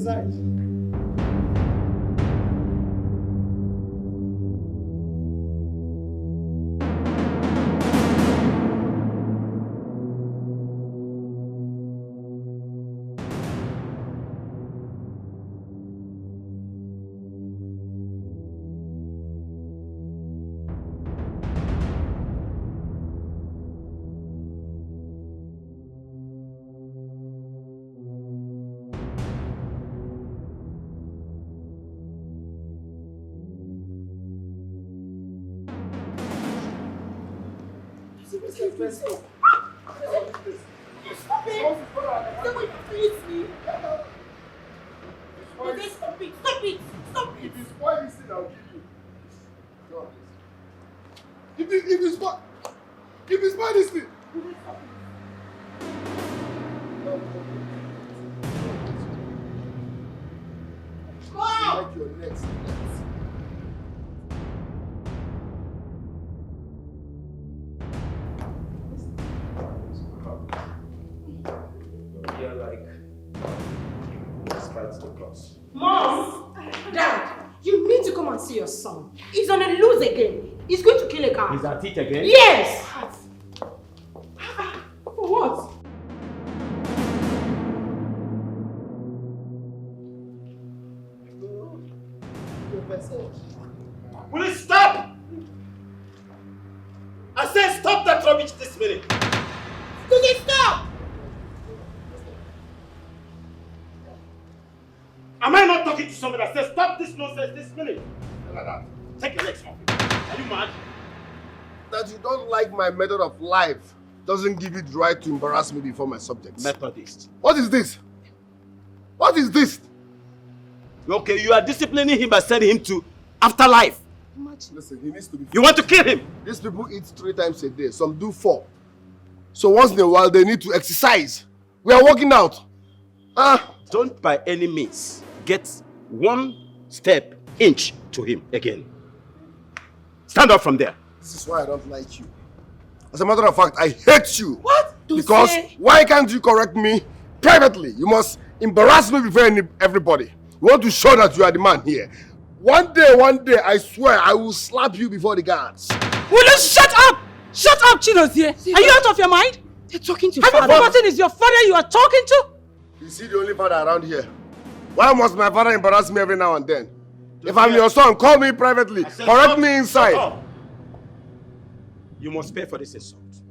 inside. Stop it! Someone please me! Stop it! Stop it! Stop it! If you spoil this thing, I'll give you. God. If you spoil this thing. Wow! Like your next. You're like, despite the cross. Mom! Dad! You need to come and see your son. He's on a loose again. He's going to kill a car. He's at it again? Yes! For what? Will you stop? I said stop that rubbish this minute. Will you stop? Am I not talking to somebody that says stop this nonsense this minute? Like that. Take your legs off. Are you mad? That you don't like my method of life doesn't give you the right to embarrass me before my subjects. Methodist. What is this? What is this? Okay, you are disciplining him by sending him to afterlife. Listen, he needs to be... You want to kill him? These people eat 3 times a day. Some do 4. So once in a while, they need to exercise. We are working out. Don't by any means get 1 step inch to him again. Stand up from there. This is why I don't like you. As a matter of fact, I hate you. What? Because why can't you correct me privately? You must embarrass me before everybody. You want to show that you are the man here. One day, I swear, I will slap you before the guards. Will you shut up? Shut up, Chinozie. Are you out of your mind? You're talking to father. Have you forgotten it's your father you are talking to? Is he the only father around here? Why must my father embarrass me every now and then? If I'm your son, call me privately. Correct me inside. You must pay for this insult.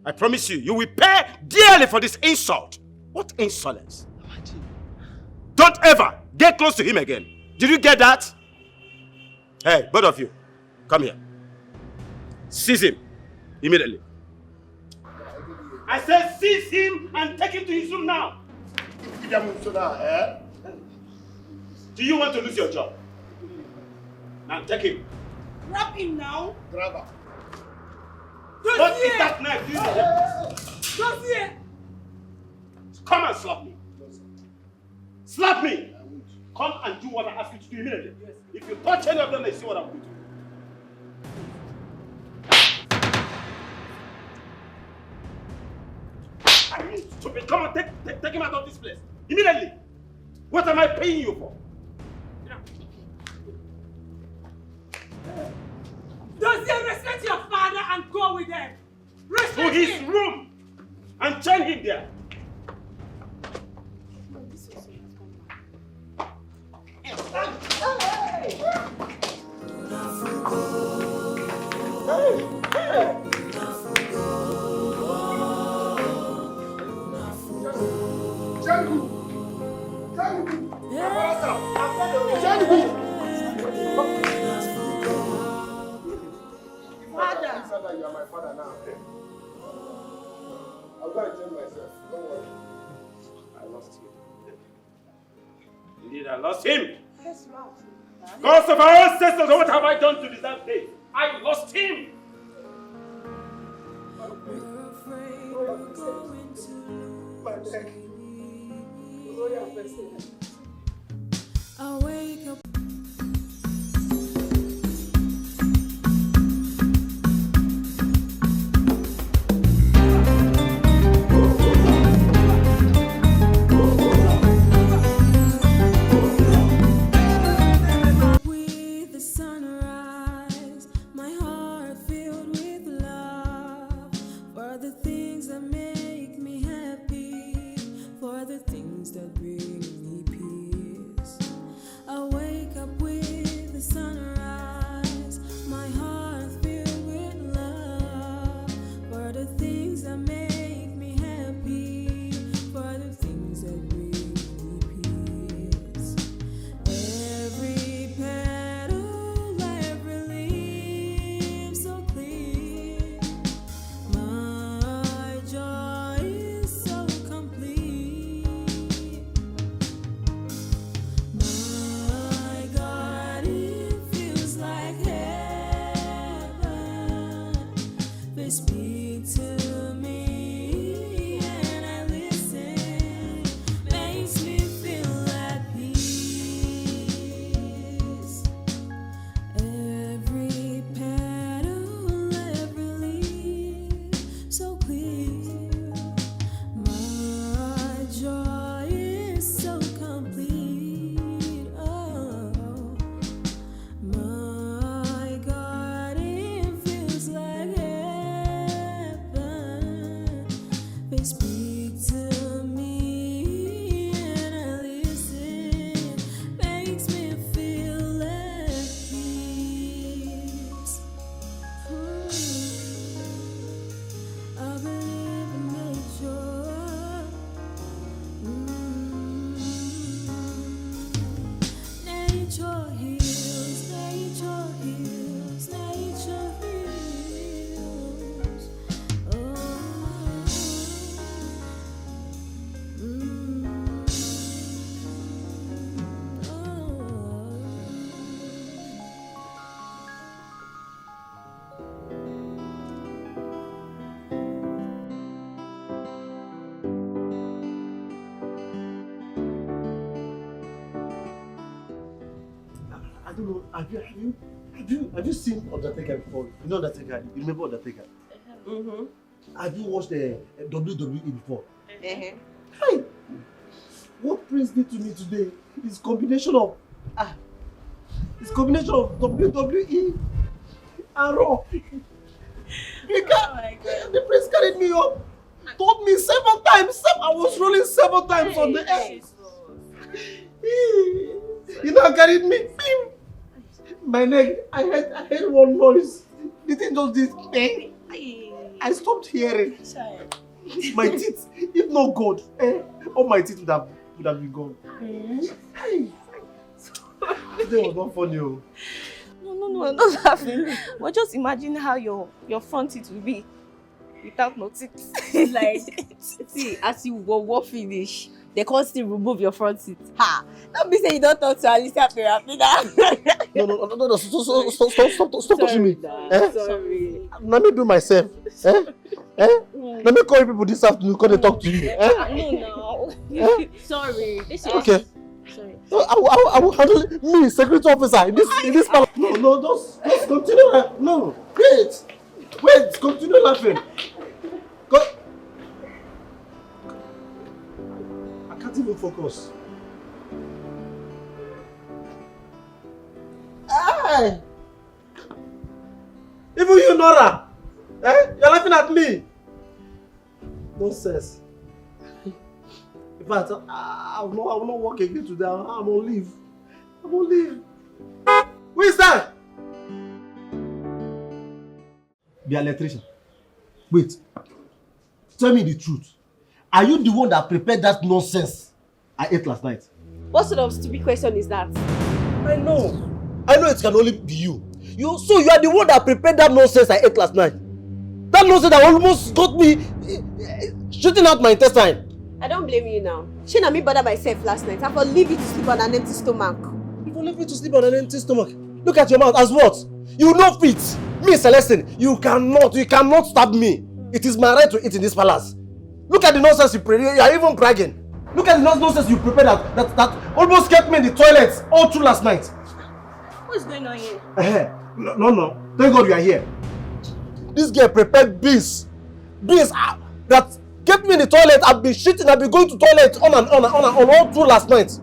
I promise you, you will pay dearly for this insult. What insolence? Don't ever get close to him again. Did you get that? Hey, both of you, come here. Seize him immediately. I said seize him and take him to his room now. Do you want to lose your job? Now take him. Grab him now. Grab her. What is that knife? Dossier. Come and slap me. Slap me. Come and do what I ask you to do immediately. Yes. If you touch any of them, they see what I'm going to do. I mean, stupid. Come on, take him out of this place. Immediately. What am I paying you for? Dossier, respect your father and go with them. Respect to his room and chain him there. Father, you are my father now. I'm going to change myself. Don't worry. I lost him. Indeed, I lost him. Yes, right. Because of our ancestors, what have I done to deserve this? I lost him. I wake up. my heart filled with love for the things that make me happy, for the things that bring me peace. Every petal, every leaf so clear. My joy is so complete. My God, it feels like heaven. They speak to me and I listen. Makes me feel at peace. Every petal, every leaf so clear. My joy is so complete. Oh, my God, it feels like heaven. They speak to me and I listen. Makes me feel at peace. I believe in nature. Nature heals, nature heals, nature heals. Oh. I don't know. Have you seen Undertaker before? You know Undertaker? You remember Undertaker? Mm-hmm. Have you watched the WWE before? Uh-huh. Hi. What brings me to me today is combination of WWE and Raw. The prince carried me up, told me 7 times. I was rolling 7 times on the air. You know, carried me. Bim. My neck. I heard one noise. The thing just did bang. I stopped hearing. My teeth, if not God, all my teeth would have been gone. Hey. Today was not funny. Oh. No, not laughing. But just imagine how your front teeth will be without no teeth. Like, see, as you go finish, they can't still remove your front teeth. Ha! Don't be saying you don't talk to Alicia Perapina. No. Stop touching me. Sorry. Let me do myself. Let me call you people this afternoon because they talk to you. No. Sorry. This is Okay. Sorry. So I will handle it. Me, security officer in this palace. No, just continue. No, wait, continue laughing. I can't even focus. Hey! Even you, Nora! You're laughing at me! Nonsense. In fact, I will not work again today. I'm on leave. Who is that? The electrician. Wait. Tell me the truth. Are you the one that prepared that nonsense I ate last night? What sort of stupid question is that? I know it can only be you. So you are the one that prepared that nonsense I ate last night. That nonsense that almost got me shooting out my intestine. I don't blame you now. She and me bother myself last night. I will leave you to sleep on an empty stomach. You will leave me to sleep on an empty stomach. Look at your mouth. As what? You know fit. Me, Celestine, you cannot stab me. It is my right to eat in this palace. Look at the nonsense you prepared. You are even bragging. Look at the nonsense you prepared that almost kept me in the toilet all through last night. What's going on here? No. Thank God you are here. This girl prepared beans that kept me in the toilet. I've been shitting. I've been going to toilet on and on all through last night.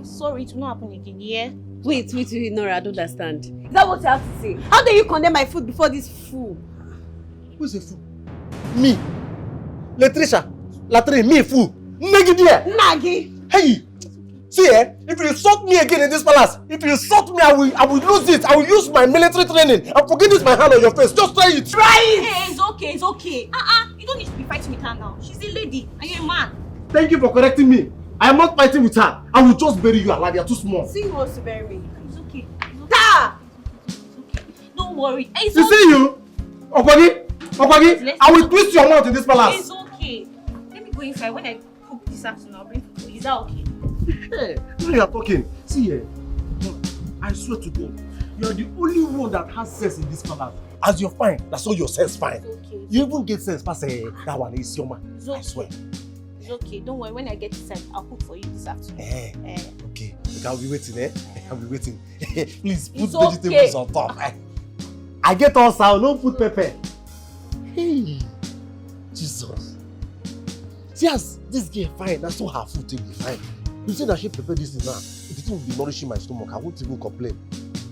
Sorry, it will not happen again, yeah? Wait, Nora, I don't understand. Is that what you have to say? How dare you condemn my food before this fool? Who is a fool? Me. Latrine, me fool. Nagi there. Nagi! Hey! See, if you insult me again in this palace, if you insult me, I will lose it. I will use my military training. And forget this my hand on your face. Just try it. Try it! Hey, it's okay. You don't need to be fighting with her now. She's a lady and you're a man. Thank you for correcting me. I am not fighting with her. I will just bury you alive. You are too small. See who wants to bury me. It's okay. Ta! It's okay. Don't worry. It's You see you? Okwagi, I will twist your mouth in this palace. It's okay. Let me go inside. When I cook this afternoon, I'll bring food for you. Is that okay? Hey, when you are talking, see here, I swear to God, you are the only one that has sense in this palace. As you're fine, that's all your sense fine. It's okay. You even get sense past that one is your man. It's okay. I swear. It's okay. Don't worry. When I get inside, I'll cook for you this afternoon. Okay. Look, I'll be waiting, I'll be waiting. Please put It's vegetables okay. on top. I get all sour, no put pepper. Hey, Jesus. See as this girl fine, that's so her food will be fine. You see that she prepare this thing now. If the thing will be nourishing my stomach, I won't even complain.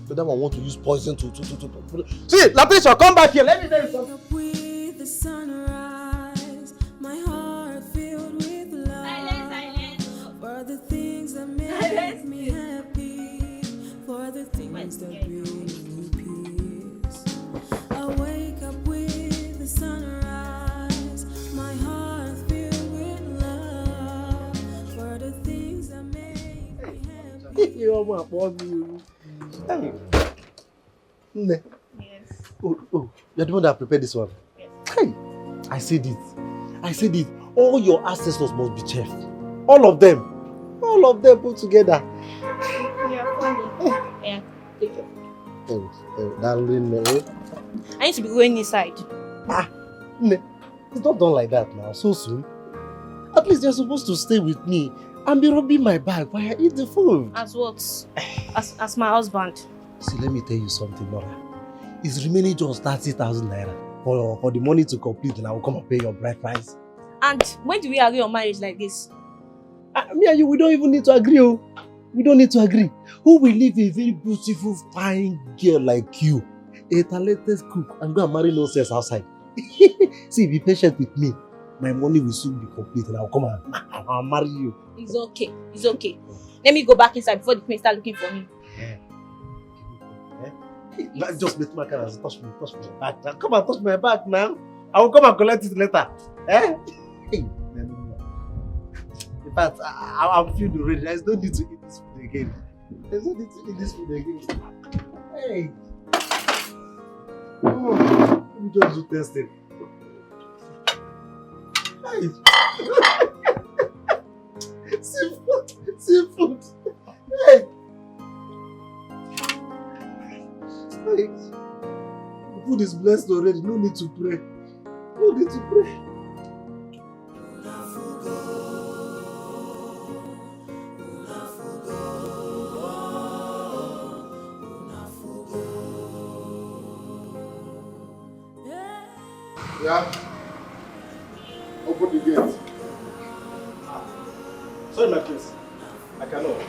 So that one want to use poison to. See, Latricia, come back here. Let me tell you something. With the sunrise, my heart filled with love. Silence. For the things that make me happy, for the things that bring me peace. I wake up with the sunrise, my heart filled with love. For the things that make me happy. You almost want me. Hey. Yes. Oh, you're the one that prepared this one. Yes. Hey, I said it. All your ancestors must be chef. All of them put together. You're funny. Yeah. Take it. Darling, I need to be going inside. it's not done like that now, so soon. At least you're supposed to stay with me and be rubbing my back while I eat the food. As what? As my husband. See, let me tell you something, Nora. It's remaining just 30,000 naira for the money to complete, and I will come and pay your bride price. And when do we agree on marriage like this? Me and you, we don't even need to agree. Oh. We don't need to agree. Who will leave a very beautiful, fine girl like you, a talented cook, and go and marry nonsense outside? See, be patient with me. My money will soon be complete, and I'll come and I'll marry you. It's okay. Let me go back inside before the queen start looking for me. Just let my car touch my back now. Come and touch my back now. I will come and collect it later. Hey. In fact, I'm feeling ready. There's no need to eat this food again. Hey. Oh, let me just do testing. Hey. Seafood. Hey. Hey. The food is blessed already. No need to pray. Yeah? Open the gate. Sorry, my prince. I cannot.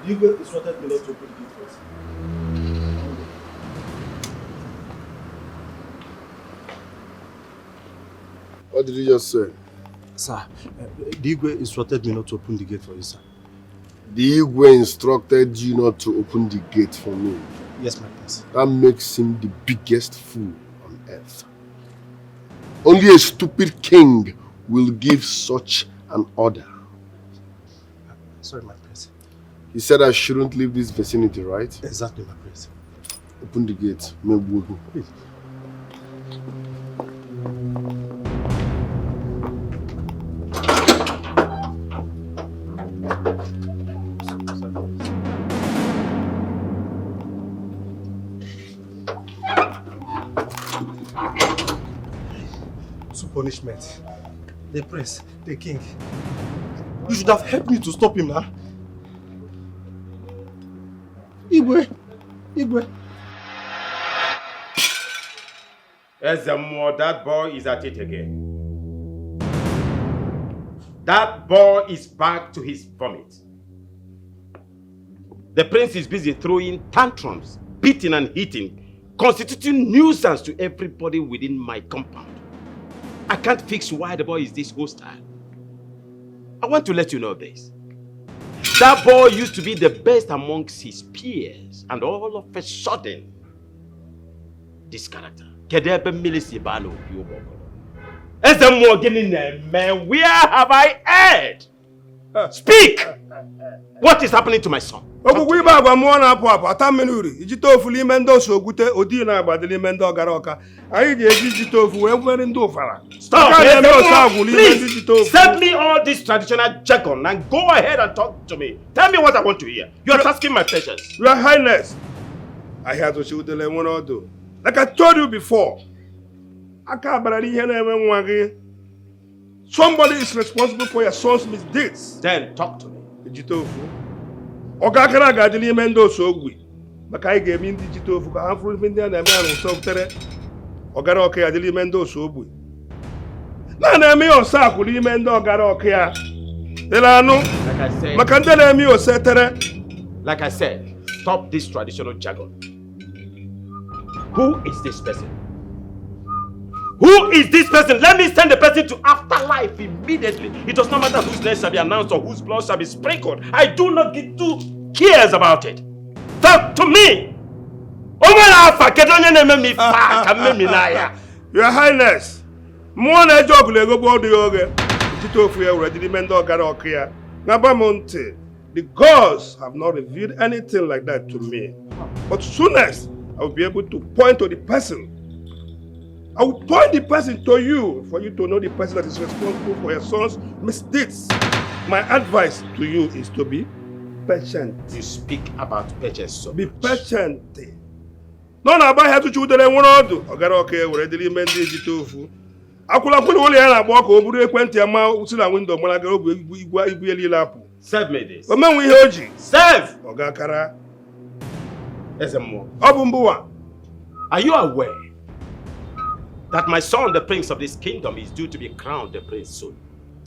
You go instructed me not to open the gate first. What did you just say? Sir, the Igwe instructed me not to open the gate for you, sir. The Igwe instructed you not to open the gate for me. Yes, my prince. That makes him the biggest fool on earth. Only a stupid king will give such an order. Sorry, my prince. He said I shouldn't leave this vicinity, right? Exactly, my prince. Open the gate. Please. Punishment. The prince, the king. You should have helped me to stop him now. Igwe. Ezemo, that boy is at it again. That boy is back to his vomit. The prince is busy throwing tantrums, beating and hitting, constituting nuisance to everybody within my compound. I can't fix why the boy is this hostile. I want to let you know this. That boy used to be the best amongst his peers, and all of a sudden, this character, Kedebe Milisi Balo, man, where have I erred? Speak! What is happening to my son? We have a more papa, Taminuri, Jitofuli Mendoso, Gute, Odina, Badili Mendo Garoka. I did Jitofu, we're in Dofara. Stop! Please, send me all this traditional jargon and go ahead and talk to me. Tell me what I want to hear. You are tasking my patience. Your Highness, I had to shoot the lemon or do. Like I told you before, somebody is responsible for your son's misdeeds. Then talk to me. Jitofu. Ogakara gadili mendo sogwi. Makai gave me Jitofu, Hanfru Mindian and man so tere. Ogaroke adili mendo sogwi. Nana me o sakuli mendo garoke. Delano. Like I said. Makandele me o setere. Like I said, stop this traditional jargon. Who is this person? Who is this person? Let me send the person to afterlife immediately. It does not matter whose name shall be announced or whose blood shall be sprinkled. I do not give 2 cares about it. Talk to me. Your Highness, Mwana Jogule go body yoga. Jitofu already mendo garokia. Nabamonte. The gods have not revealed anything like that to me. But soonest I will be able to point to the person. I will point the person to you for you to know the person that is responsible for your son's misdeeds. My advice to you is to be patient. You speak about patience so Be much. patient. No, no, I have to choose the one or do. I got okay, we're ready to mend the tofu. I could have put only a walk over the 20 amount to the window when I go with Serve me this. But man, we heard you. Serve! Ogakara. Obumbua. Are you aware that my son, the prince of this kingdom, is due to be crowned the prince soon?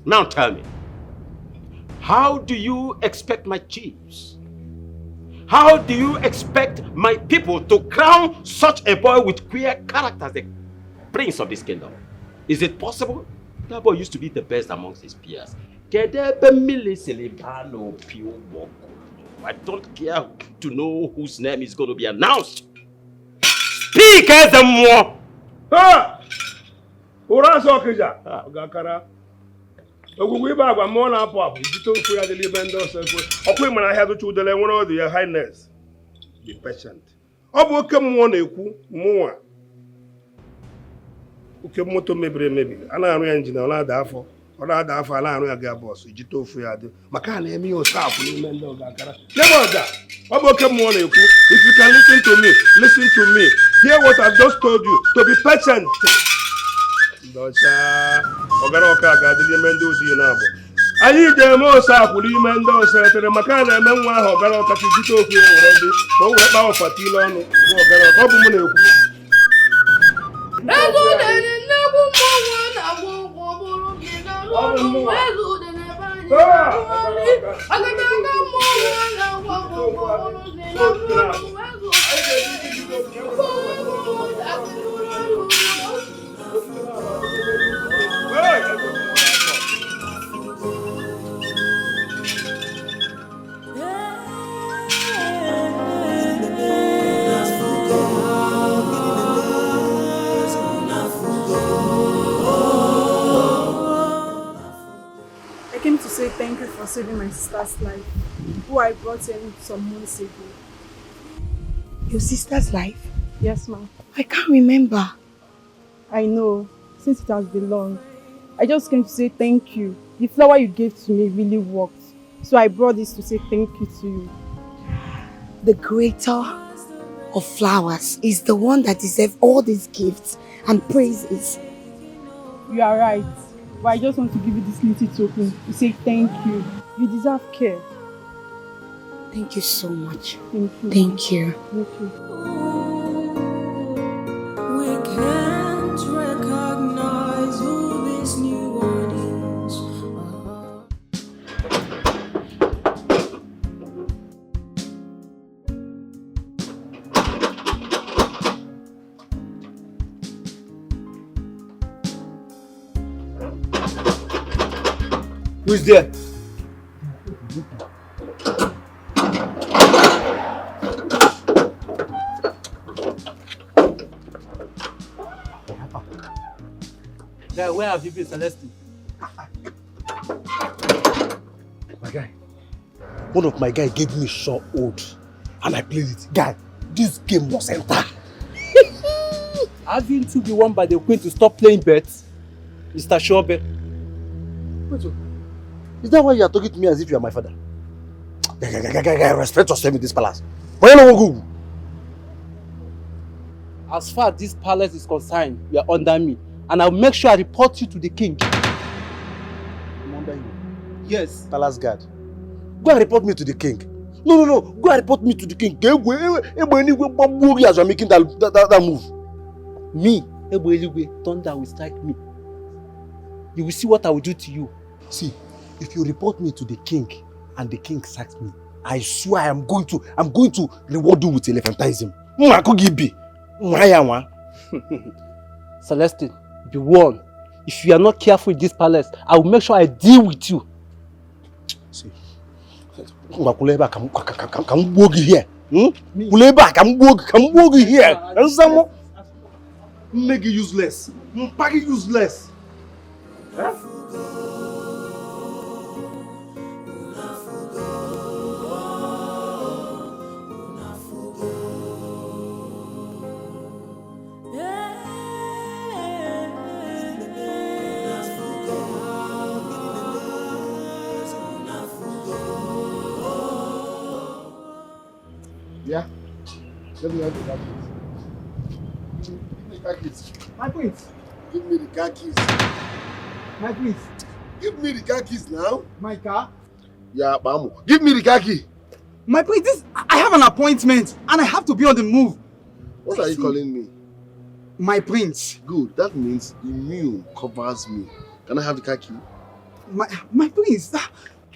Now tell me, how do you expect my chiefs? How do you expect my people to crown such a boy with queer character as the prince of this kingdom? Is it possible? That boy used to be the best amongst his peers. I don't care to know whose name is going to be announced. Speak as a more. Ah! Ura so kija. Ogakara. Ogugwe ba agwa mo na pop. Jitofu ya deli bendo so. Okwe mana ha to chu dele one of your highness. Be patient. Obu oke mo na ekwu mo a. Oke moto mebi. Ana aru engine ona da afọ. Ona da afọ ala aru ya ga boss. Jitofu ya de. Maka na emi o staff ni mendo Ogakara. Never da. Obu oke mo na ekwu. If you can listen to me, listen to me. Hear what I've just told you. To be patient. Docha. Ogaroka gadili mendo uji na abo. Ayi je mo sa kuli mendo setere maka na eme nwa ha Ogaroka ti Jitofu already. Ko we ba ofati lo nu. Ogaroka obu mu na ekwu. Ezo de nebu mo na wo buru mi na lo. Ezo de ne ba ni. Agada mo na wo buru mi na lo. I came to say thank you for saving my sister's life, who I brought in some months ago. Your sister's life? Yes, ma'am. I can't remember. I know, since it has been long. I just came to say thank you. The flower you gave to me really worked. So I brought this to say thank you to you. The creator of flowers is the one that deserves all these gifts and praises. You are right. But I just want to give you this little token to say thank you. You deserve care. Thank you so much. Thank you. Thank you. Thank you. We can't recognize who this new one is. Who's there? where have you been, Celestine? My guy. One of my guys gave me short oath and I played it. Guy, this game was enter. Haven't you been warned by the queen to stop playing bets, Mr. Shobe? Wait, is that why you are talking to me as if you are my father? Guy, respect yourself in this palace. Why you not go? As far as this palace is concerned, you are under me. And I'll make sure I report you to the king. I'm under you? Yes. Palace guard. Go and report me to the king. No. Go and report me to the king. As you are making that move. Me, thunder will strike me. You will see what I will do to you. See, if you report me to the king and the king sacks me, I swear I'm going to reward you with elephantism. Celestine, be warned. If you are not careful in this palace, I will make sure I deal with you. See, come here. Come here. Make you useless. Make you useless. Huh? Yeah? Let me have the car keys. Give me the car keys. My prince. Give me the car keys. My prince. Give me the car keys now. My car? Yeah, Bamu. Give me the car key. My prince, I have an appointment and I have to be on the move. What are you calling me? My prince. Good. That means immune covers me. Can I have the car key? My prince.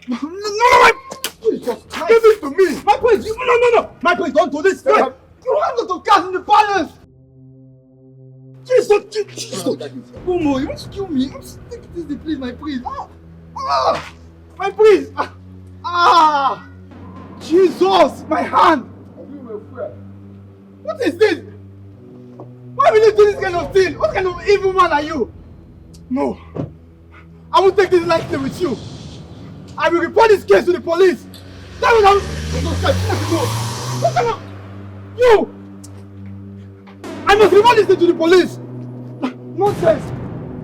No, my Jesus Christ. Give it to me. My prince. No. My prince, don't do this. You have a lot of cars in the palace. Jesus. Momo, you want to kill me? Take it easy, please, my prince. My prince. Jesus, my hand. What is this? Why will you do this kind of thing? What kind of evil man are you? No. I won't take this lightly with you. I will report this case to the police. That will What kind of... You! I must report this thing to the police. Nonsense.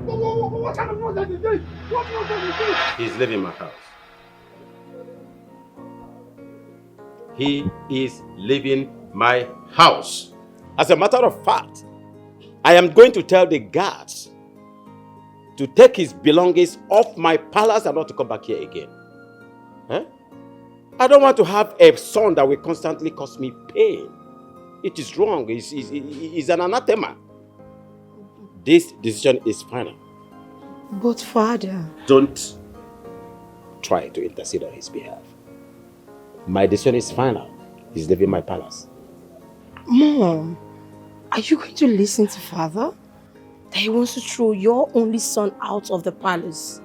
What kind of nonsense is this? What nonsense is this? He's leaving my house. He is leaving my house. As a matter of fact, I am going to tell the guards to take his belongings off my palace and not to come back here again. Huh? I don't want to have a son that will constantly cause me pain. It is wrong. It's an anathema. This decision is final. But father... Don't try to intercede on his behalf. My decision is final. He's leaving my palace. Mom, are you going to listen to father? That he wants to throw your only son out of the palace.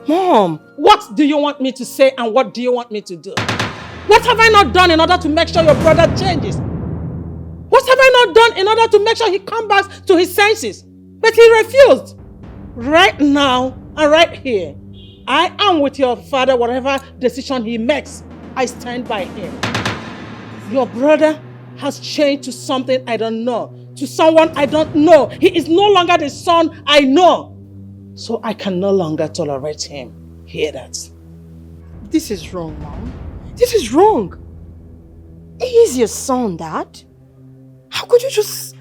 Mom! What do you want me to say and what do you want me to do? What have I not done in order to make sure your brother changes? What have I not done in order to make sure he comes back to his senses? But he refused. Right now and right here, I am with your father. Whatever decision he makes, I stand by him. Your brother has changed to something I don't know, to someone I don't know. He is no longer the son I know. So I can no longer tolerate him. Hear that? This is wrong, Mom. This is wrong. He is your son, Dad. How could you just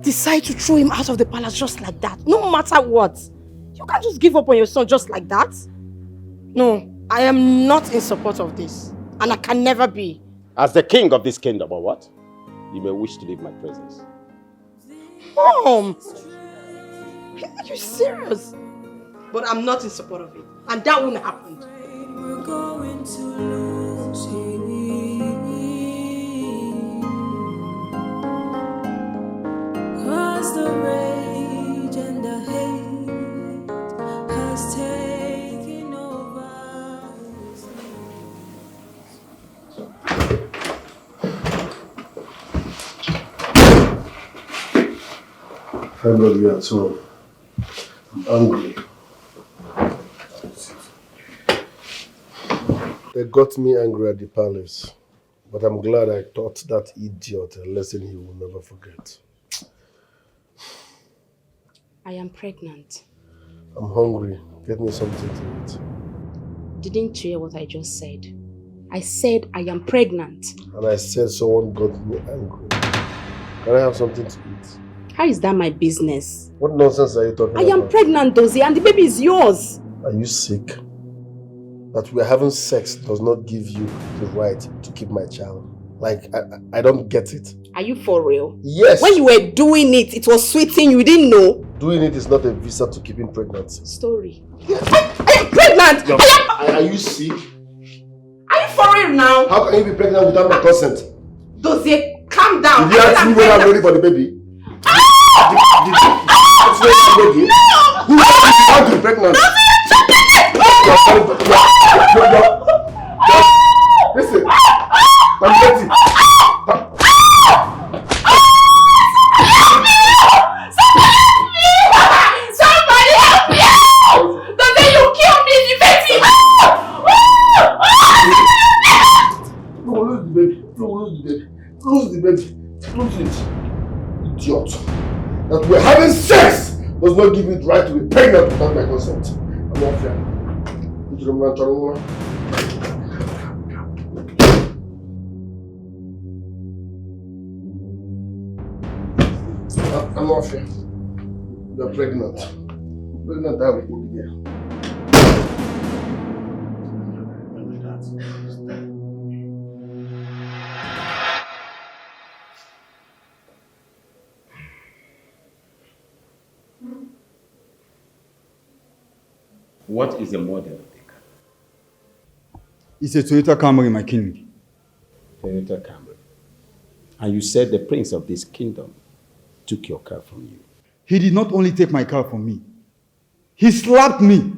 decide to throw him out of the palace just like that? No matter what. You can't just give up on your son just like that. No, I am not in support of this. And I can never be. As the king of this kingdom, or what? You may wish to leave my presence. Mom! Are you serious? But I'm not in support of it. And that won't happen. We're going to lose him. Cause the rage and the hate has taken over. Thank God we are at home. Angry. They got me angry at the palace. But I'm glad I taught that idiot a lesson he will never forget. I am pregnant. I'm hungry. Get me something to eat. Didn't you hear what I just said? I said I am pregnant. And I said someone got me angry. Can I have something to eat? How is that my business? What nonsense are you talking about? I am pregnant, Dozie, and the baby is yours. Are you sick? That we're having sex does not give you the right to keep my child. Like, I don't get it. Are you for real? Yes! When you were doing it, it was sweeting, you didn't know? Doing it is not a visa to keeping pregnancy. Story. I am pregnant! No. Are you sick? Are you for real now? How can you be pregnant without my consent? Dozie, calm down. Did you ask me whether I'm ready for the baby? Did you ask me whether I'm ready? No! Who asked you to be pregnant? Listen, I'm ready. Somebody help me! Dozie, you killed me, the baby! No, lose the baby. No, lose the baby. Lose the baby. Lose it. Idiot. That we're having sex does not give you the right to be pregnant without my consent. I'm not fair. I'm not fair. You're pregnant. Pregnant, that will be there. What is the model of the car? It's a Toyota Camry, my king. Toyota Camry. And you said the prince of this kingdom took your car from you. He did not only take my car from me, he slapped me,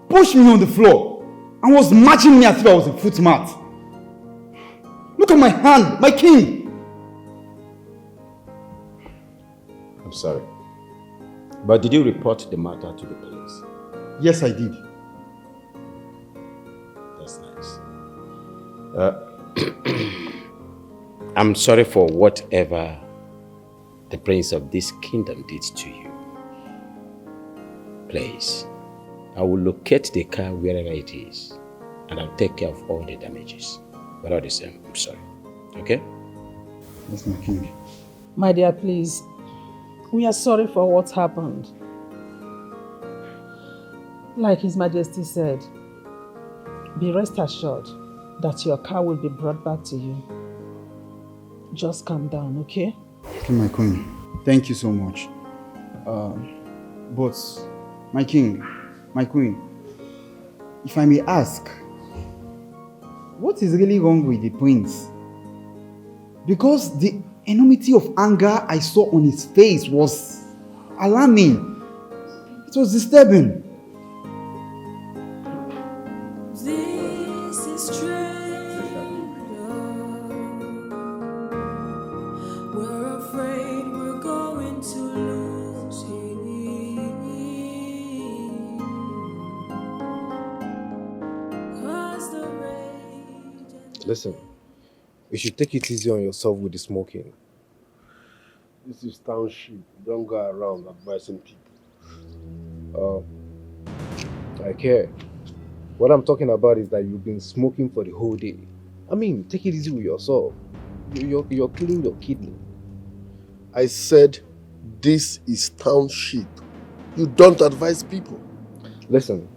pushed me on the floor, and was matching me as if I was a footmat. Look at my hand, my king. I'm sorry. But did you report the matter to the police? Yes, I did. That's nice. I'm sorry for whatever the prince of this kingdom did to you. Please, I will locate the car wherever it is, and I'll take care of all the damages. But all the same, I'm sorry. Okay? That's my king. My dear, please, we are sorry for what happened. Like His Majesty said, be rest assured that your car will be brought back to you. Just calm down, okay? Okay, my queen. Thank you so much. But, my king, my queen, if I may ask, what is really wrong with the prince? Because the enormity of anger I saw on his face was alarming. It was disturbing. This is strange. We're afraid we're going to lose him. Cause the rage. Listen, you should take it easy on yourself with the smoking. This is township. Don't go around advising people. I care. What I'm talking about is that you've been smoking for the whole day. I mean, take it easy with yourself. You're killing your kidney. I said, this is township. You don't advise people. Listen.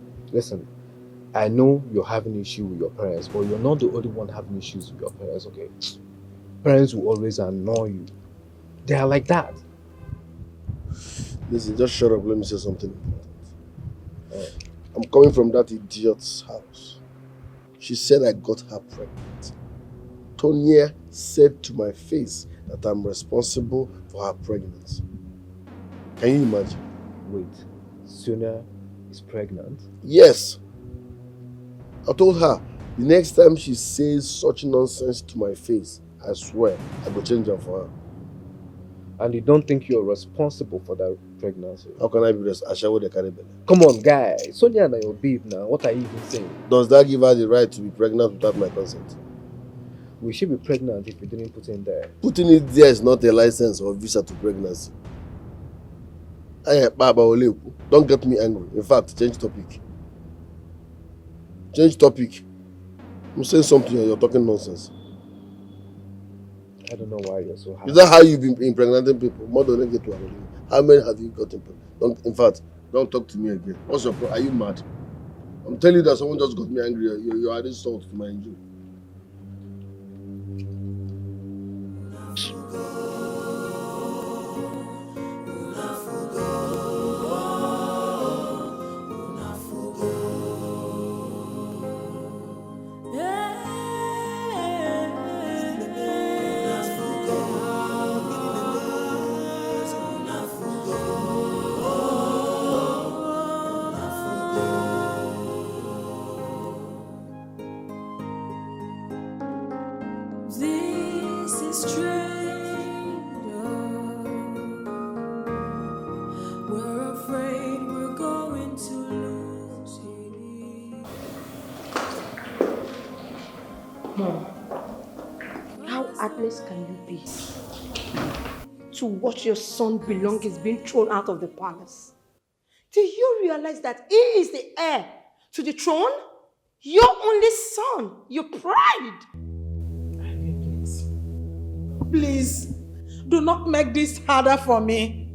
I know you're having issues with your parents, but you're not the only one having issues with your parents, okay? Parents will always annoy you. They are like that. Listen, just shut up. Let me say something important. I'm coming from that idiot's house. She said I got her pregnant. Tonya said to my face that I'm responsible for her pregnancy. Can you imagine? Wait, Sonia is pregnant? Yes. I told her, the next time she says such nonsense to my face, I swear, I will change her for her. And you don't think you're responsible for that pregnancy? How can I be responsible for the carry belly? Come on, guy. Sonia and your babe now. What are you even saying? Does that give her the right to be pregnant without my consent? We should be pregnant if you didn't put in there. Putting it there is not a license or visa to pregnancy. Don't get me angry. In fact, change topic. Change topic. I'm saying something and you're talking nonsense. I don't know why you're so happy. Is that how you've been impregnating people? More than get to how many have you gotten pregnant? In fact, don't talk to me again. What's your problem? Are you mad? I'm telling you that someone just got me angry. You're adding salt to my injury. This is strange. We're afraid we're going to lose him. Mom, how heartless can you be to watch your son belongings being thrown out of the palace? Do you realize that he is the heir to the throne? Your only son, your pride. Please, do not make this harder for me.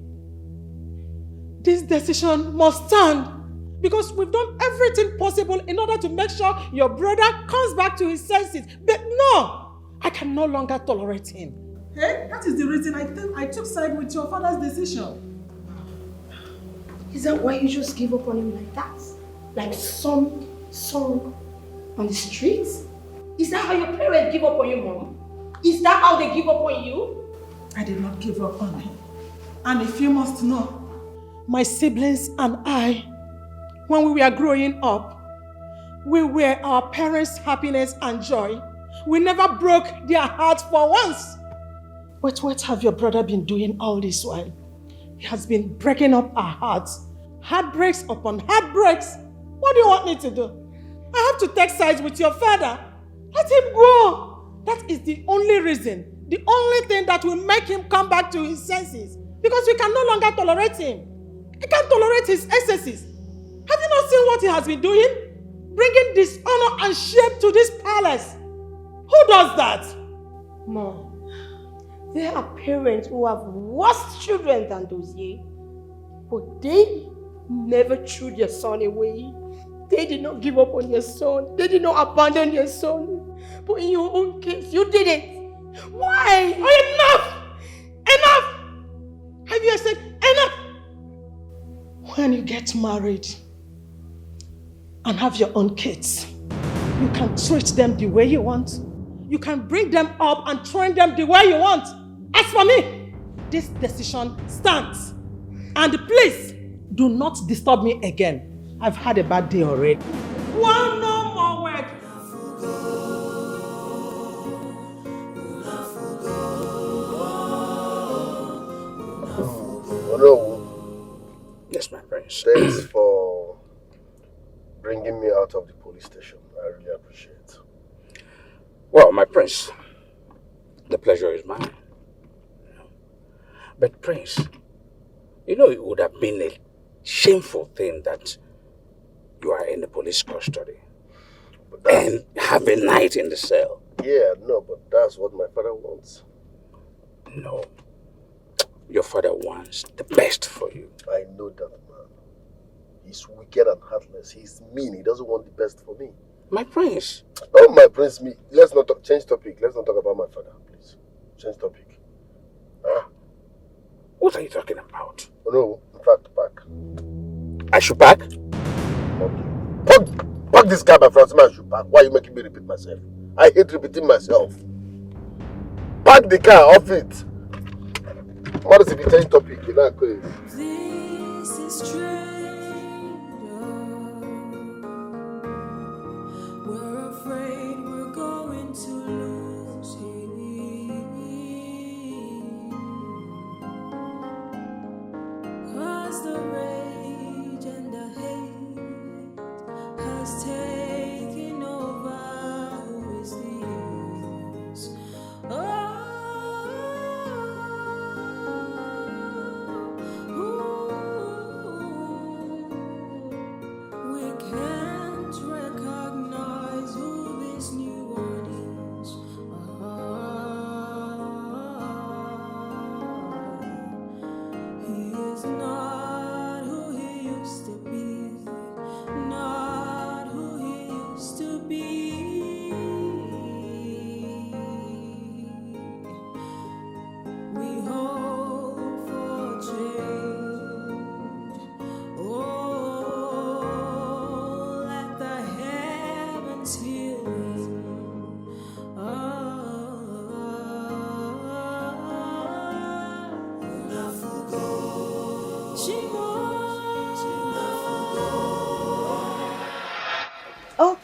This decision must stand because we've done everything possible in order to make sure your brother comes back to his senses. But no, I can no longer tolerate him. Hey, that is the reason I took side with your father's decision. Is that why you just give up on him like that? Like some song on the streets? Is that how your parents give up on you, Mom? Is that how they give up on you? I did not give up on him. And if you must know, my siblings and I, when we were growing up, we were our parents' happiness and joy. We never broke their hearts for once. But what have your brother been doing all this while? He has been breaking up our hearts. Heartbreaks upon heartbreaks. What do you want me to do? I have to take sides with your father. Let him go. That is the only reason, the only thing that will make him come back to his senses. Because we can no longer tolerate him. I can't tolerate his excesses. Have you not seen what he has been doing? Bringing dishonor and shame to this palace. Who does that? Mom, there are parents who have worse children than those ye. But they never threw their son away. They did not give up on your son. They did not abandon your son. But in your own case, you didn't. Why? Oh, enough! Enough! Have you said enough? When you get married and have your own kids, you can treat them the way you want. You can bring them up and train them the way you want. As for me, this decision stands. And please, do not disturb me again. I've had a bad day already. One more word. Yes, my prince. Thanks for bringing me out of the police station. I really appreciate it. Well, my prince, the pleasure is mine. But prince, you know it would have been a shameful thing that you are in the police custody and have a night in the cell. Yeah, no, but that's what my father wants. No. Your father wants the best for you. I know that, man. He's wicked and heartless. He's mean. He doesn't want the best for me. My prince. Oh, my prince, me. Let's not talk, change topic. Let's not talk about my father, please. Change topic. What are you talking about? Oh, no, in fact, pack. I should pack? Okay. Pack this car, my friend. I should pack. Why are you making me repeat myself? I hate repeating myself. Pack the car off it. What is if you change topic? You're not crazy. This is strange. We're afraid we're going to lose him.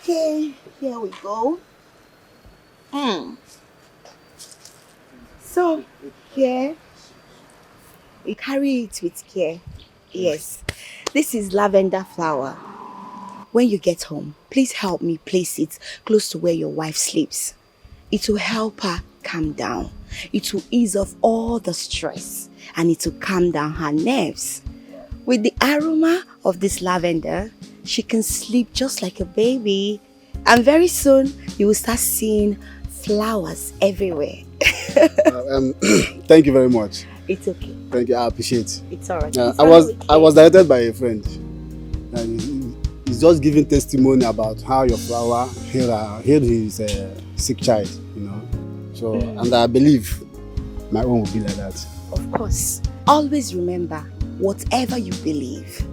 Okay, here we go. So, here, you carry it with care. Yes, this is lavender flower. When you get home, please help me place it close to where your wife sleeps. It will help her calm down. It will ease off all the stress and it will calm down her nerves. With the aroma of this lavender, she can sleep just like a baby. And very soon, you will start seeing flowers everywhere. Thank you very much. It's okay. Thank you, I appreciate it. It's alright. I was directed by a friend. He's just giving testimony about how your flower healed his sick child, you know. So, and I believe my own will be like that. Of course. Always remember, whatever you believe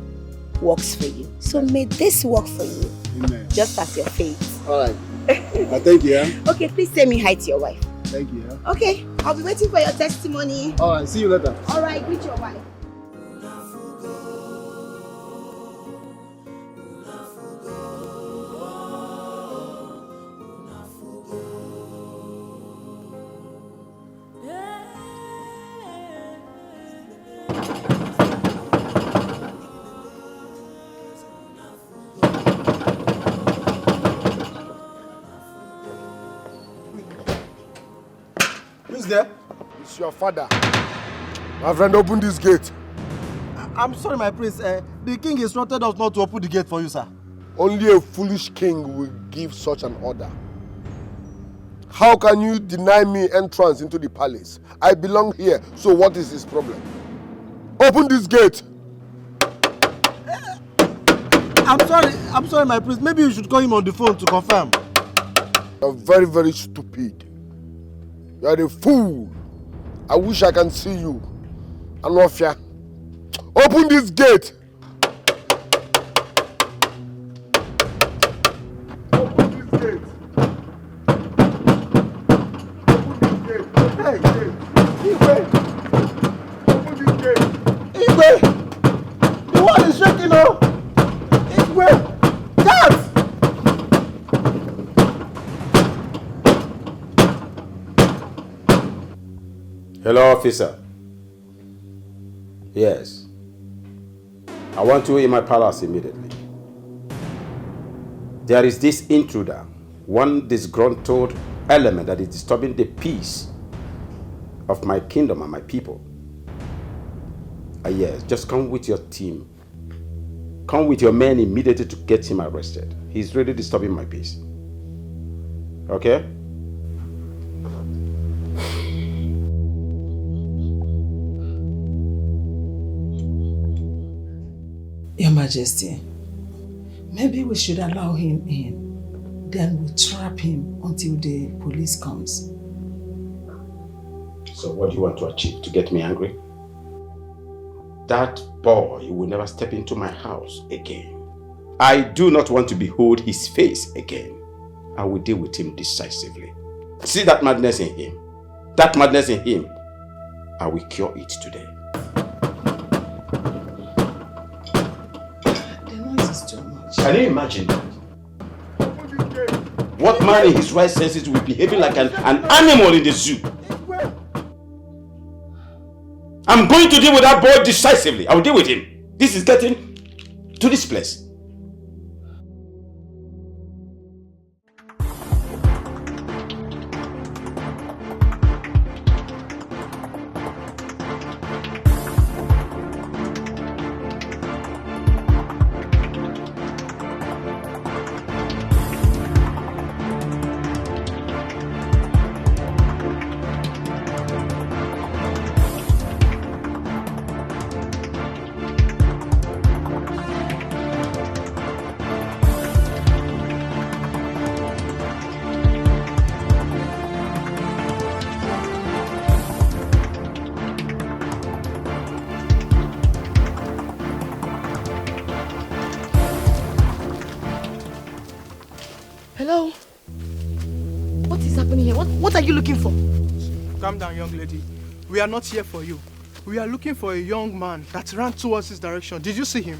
works for you. So may this work for you. Amen. Just as your faith. All right. Thank you. Yeah? Okay, please say me hi to your wife. Thank you. Yeah? Okay, I'll be waiting for your testimony. All right, see you later. All right, greet your wife. There? It's your father. My friend, open this gate. I'm sorry, my prince. The king instructed us not to open the gate for you, sir. Only a foolish king will give such an order. How can you deny me entrance into the palace? I belong here, so what is his problem? Open this gate. I'm sorry, my prince. Maybe you should call him on the phone to confirm. You're very, very stupid. You are a fool. I wish I can see you. Anofia. Open this gate. Open this gate. Open this gate. Hey, Igwe. Open this gate. Igwe. The wall is shaking now. Igwe. Guards. Hello, officer. Yes. I want you in my palace immediately. There is this intruder, one disgruntled element that is disturbing the peace of my kingdom and my people. Yes, just come with your team. Come with your men immediately to get him arrested. He's really disturbing my peace. Okay? Your Majesty, maybe we should allow him in. Then we'll trap him until the police comes. So what do you want to achieve? To get me angry? That boy will never step into my house again. I do not want to behold his face again. I will deal with him decisively. See that madness in him? That madness in him, I will cure it today. Can you imagine that? What man in his right senses will be behaving like an animal in the zoo? I'm going to deal with that boy decisively. I will deal with him. This is getting to this place. Hello? What is happening here? What are you looking for? Calm down, young lady. We are not here for you. We are looking for a young man that ran towards this direction. Did you see him?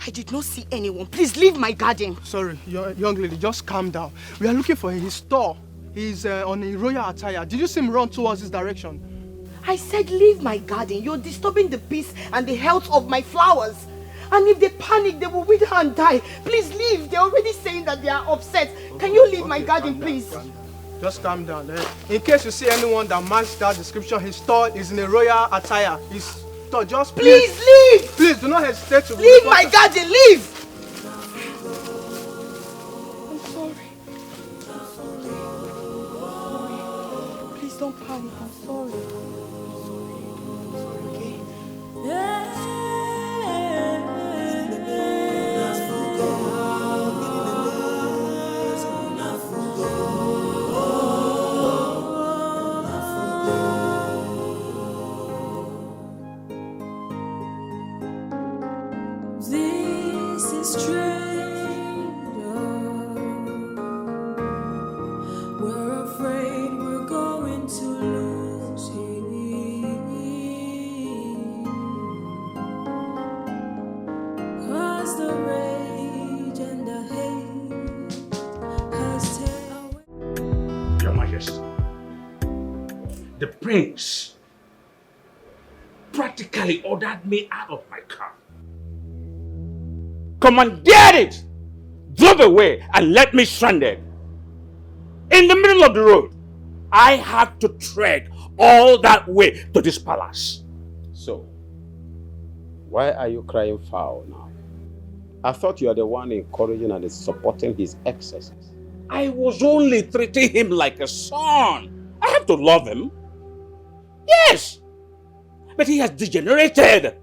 I did not see anyone. Please leave my garden. Sorry, young lady, just calm down. We are looking for his store. He's on a royal attire. Did you see him run towards this direction? I said leave my garden. You're disturbing the peace and the health of my flowers. And if they panic, they will wither and die. Please leave. They're already saying that they are upset. Can you leave my garden, please? Just calm down. In case you see anyone that matches that description, his store is in a royal attire. His store, just please leave. Please do not hesitate to leave my garden. Leave. I'm sorry. Please don't panic. I'm sorry. This is stranger. We're afraid we're going to lose him. Cause the rage and the hate has taken away. Your Majesty, the prince practically ordered me out of my car, commandeered it, drove away, and left me stranded in the middle of the road. I had to trek all that way to this palace. So, why are you crying foul now? I thought you are the one encouraging and supporting his excesses. I was only treating him like a son. I have to love him. Yes. But he has degenerated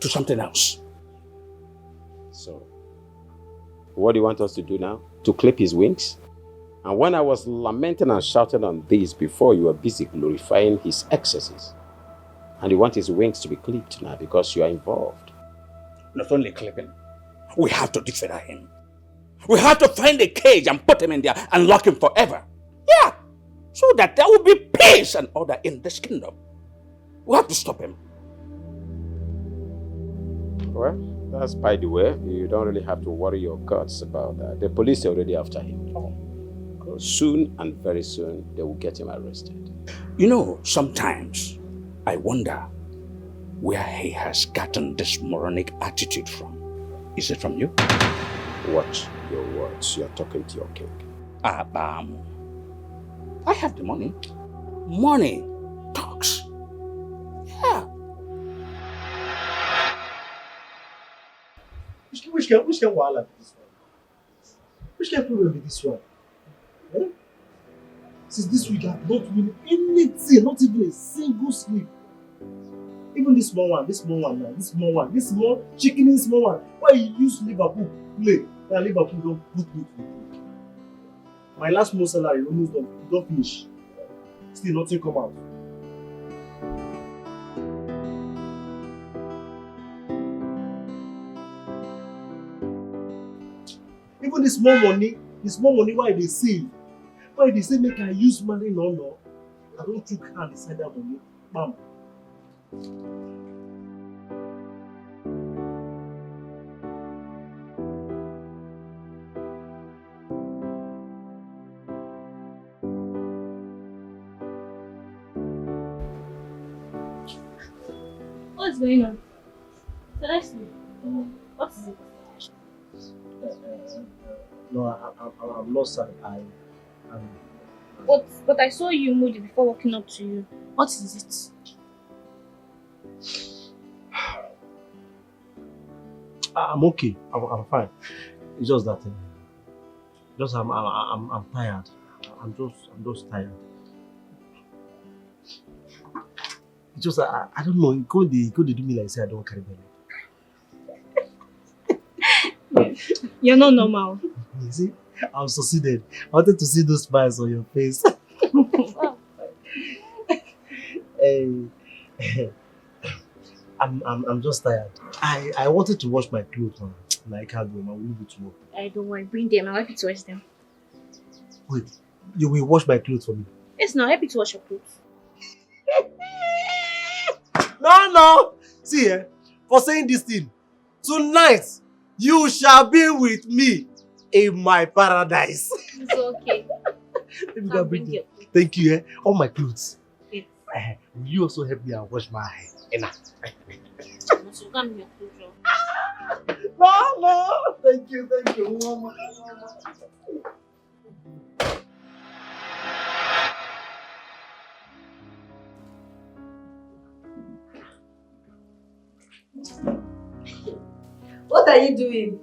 to something else. So, what do you want us to do now? To clip his wings? And when I was lamenting and shouting on this before, you were busy glorifying his excesses. And you want his wings to be clipped now because you are involved. Not only clipping, we have to disfigure him. We have to find a cage and put him in there and lock him forever. Yeah, so that there will be peace and order in this kingdom. We have to stop him. Well, that's by the way. You don't really have to worry your guts about that. The police are already after him. Soon and very soon, they will get him arrested. You know, sometimes I wonder where he has gotten this moronic attitude from. Is it from you? Watch your words. You're talking to your king. Bam. I have the money. Money talks. Yeah. Which can wahala be this one? Which can problem be this one? Eh? Since this week I've not win anything, not even a single sleep. Even this small one now, this small chicken small one. Why you use Liverpool play? Now Liverpool don't put me to the play. My last month salary almost don't finish. Still nothing come out. Even the small money why they say make I use money no. I don't took hand inside that money. Bam. What's going on? Seriously, what is it? No, I'm not sad. But I saw you moody before walking up to you. What is it? I'm okay. I'm fine. It's just that, I'm tired. I'm just tired. It's just I don't know. It could do me like say I don't carry belly. You're not normal. You see, I'm succeeded. I wanted to see those smiles on your face. Hey, I'm just tired. I wanted to wash my clothes, man. I can't do it. I will leave it to work. I don't worry. Bring them. I'll help you to wash them. Wait, you will wash my clothes for me? Yes, no. I'll help you to wash your clothes. No. See, for saying this thing, tonight You shall be with me in my paradise. It's okay. Let me go bring you. Thank you. All my clothes. Will you also help me and wash my hair? No. Thank you. Mama. What are you doing?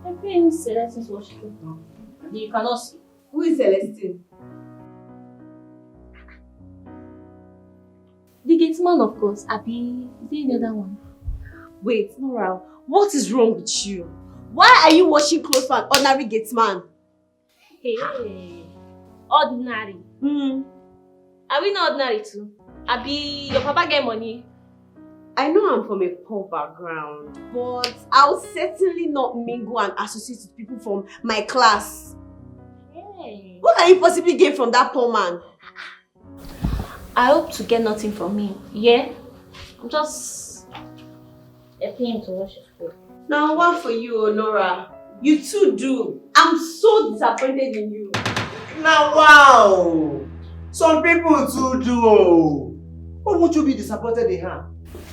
I'm playing Celestine's worship now. You cannot see. Who is Celestine? The gate man, of course. Abi, is there any other one? Wait, Nora, what is wrong with you? Why are you washing clothes for an ordinary gate man? Hey, ordinary. Are we not ordinary too? Abi, your papa get money? I know I'm from a poor background, but I'll certainly not mingle and associate with people from my class. Hey. What can you possibly gain from that poor man? I hope to get nothing from him. Yeah? I'm just helping him to wash his clothes. Now, one for you, Nora. You too do. I'm so disappointed in you. Now, wow! Some people too do. Why would you be disappointed in her?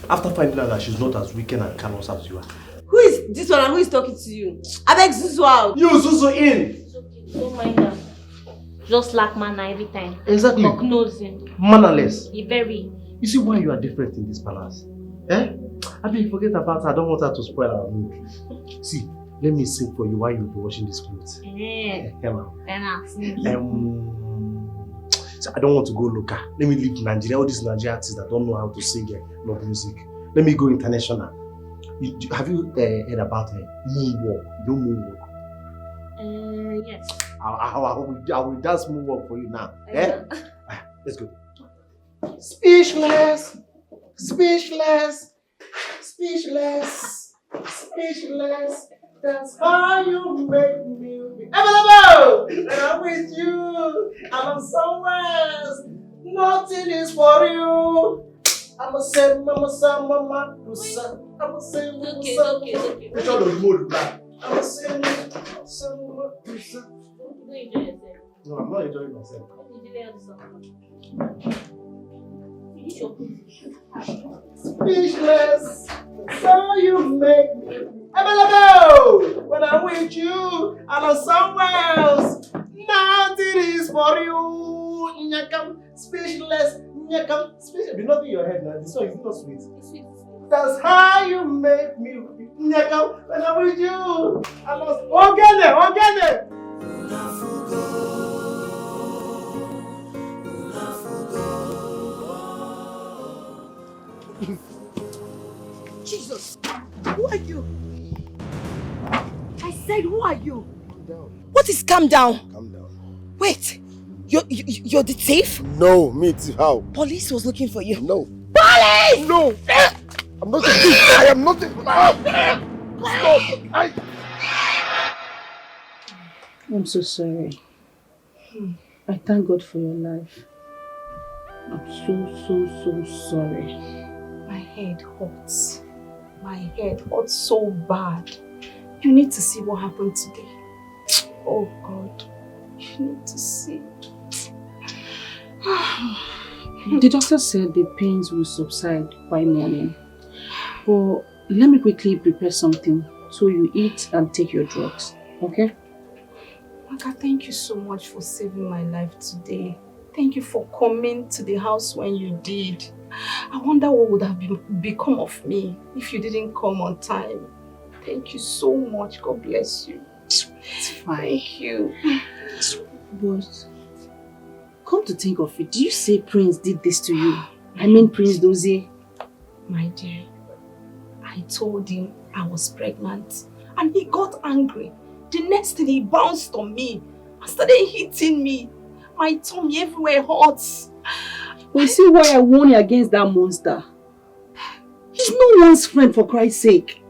After finding out that she's not as wicked and callous as you are. Who is this one and who is talking to you? I beg Zuzu out. You Zuzu in! It's okay, don't mind her. Just lack manner every time. Exactly. Nosing. Mannerless. Very. You see why you are different in this palace? I mean, forget about her. I don't want her to spoil our mood. See, let me sing for you while you'll be washing these clothes. So I don't want to go local. Let me leave Nigeria. All these Nigerian artists that don't know how to sing love music. Let me go international. Have you heard about moonwalk? You know moonwalk? Yes. I will dance moonwalk for you now. Let's go. Speechless. That's how you make me available. And I'm with you. I'm somewhere else. Nothing is for you. I'ma say, mama, son, mama, son. I'ma say, okay. Which one of the mood back? I'ma say, son, mama, son. No, I'm not enjoying myself. Speechless. So you make me available. When I'm with you, I'm somewhere else. Nothing is for you. Nyakam, speechless. Nyakam, speechless. Be nothing in your head now. This song is not sweet. It's sweet. That's how you make me. Nyakam, when I'm with you, I'm organic. Jesus! Who are you? I said, who are you? Calm down. What is calm down? Calm down. Wait, you're the thief? No, me too. How? Police was looking for you. No. Police! No! I'm not a thief. I am not a Stop! I'm so sorry. I thank God for your life. I'm so sorry. My head hurts. My head hurts so bad. You need to see what happened today. Oh God, you need to see. The doctor said the pains will subside by morning. But let me quickly prepare something so you eat and take your drugs, okay? Maka, thank you so much for saving my life today. Thank you for coming to the house when you did. I wonder what would have become of me if you didn't come on time. Thank you so much. God bless you. It's fine. Thank you. But come to think of it, do you say Prince did this to you? I mean Prince Dozie. My dear, I told him I was pregnant and he got angry. The next thing he bounced on me and started hitting me. My tummy everywhere hurts. You see why I warn you against that monster? He's no one's friend, for Christ's sake.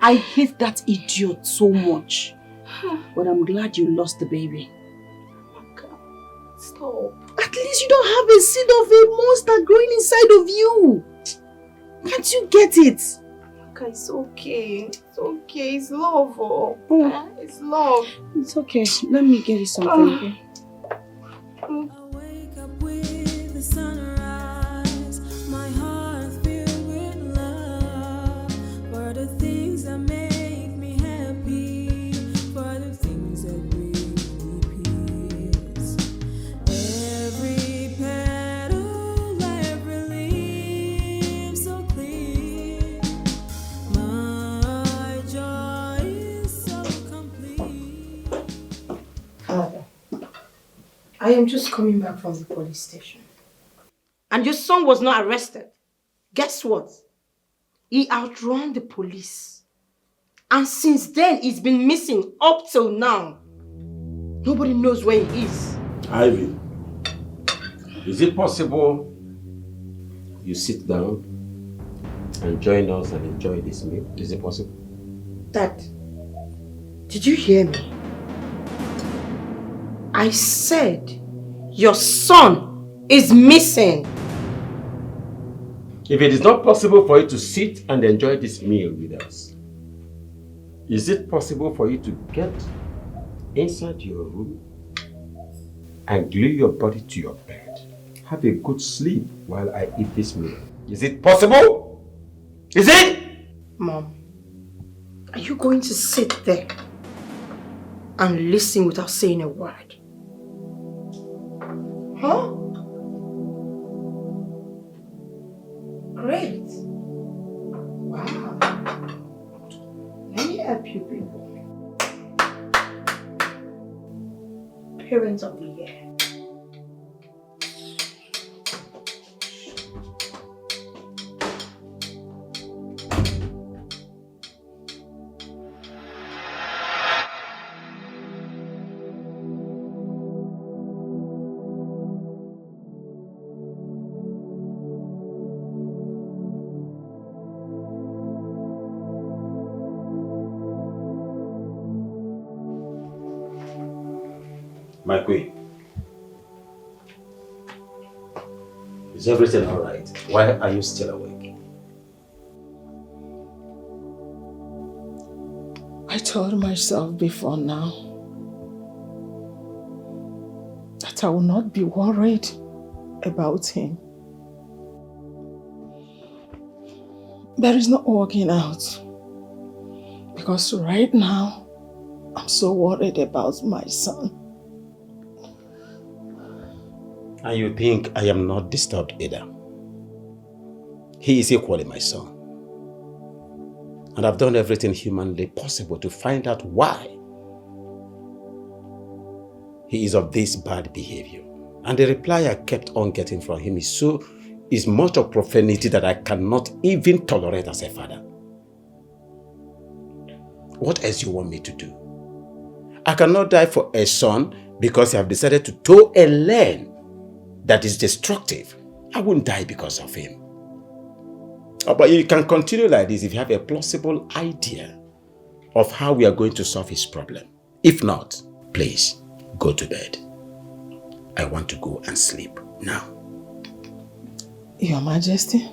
I hate that idiot so much. But I'm glad you lost the baby. Stop. At least you don't have a seed of a monster growing inside of you. Can't you get it? Amaka, it's okay. It's okay. It's love. It's love. It's okay. Let me get you something, okay? I wake up with the sunrise, my heart filled with love for the things that make me happy, for the things that bring me peace. Every petal, every leaf so clear, my joy is so complete. Father, I am just coming back from the police station. And your son was not arrested. Guess what? He outrun the police. And since then, he's been missing up till now. Nobody knows where he is. Ivy, is it possible you sit down and join us and enjoy this meal? Is it possible? Dad, did you hear me? I said your son is missing. If it is not possible for you to sit and enjoy this meal with us, is it possible for you to get inside your room and glue your body to your bed? Have a good sleep while I eat this meal. Is it possible? Is it? Mom, are you going to sit there and listen without saying a word? Huh? Great. Wow. Let me help you people. Parents of the year. My queen, is everything all right? Why are you still awake? I told myself before now that I will not be worried about him. There is not working out because right now I'm so worried about my son. And you think I am not disturbed either? He is equally my son. And I've done everything humanly possible to find out why he is of this bad behavior. And the reply I kept on getting from him is much of profanity that I cannot even tolerate as a father. What else you want me to do? I cannot die for a son because I have decided to toe a lane that is destructive. I won't die because of him. But you can continue like this if you have a plausible idea of how we are going to solve his problem. If not, please go to bed. I want to go and sleep now. Your Majesty,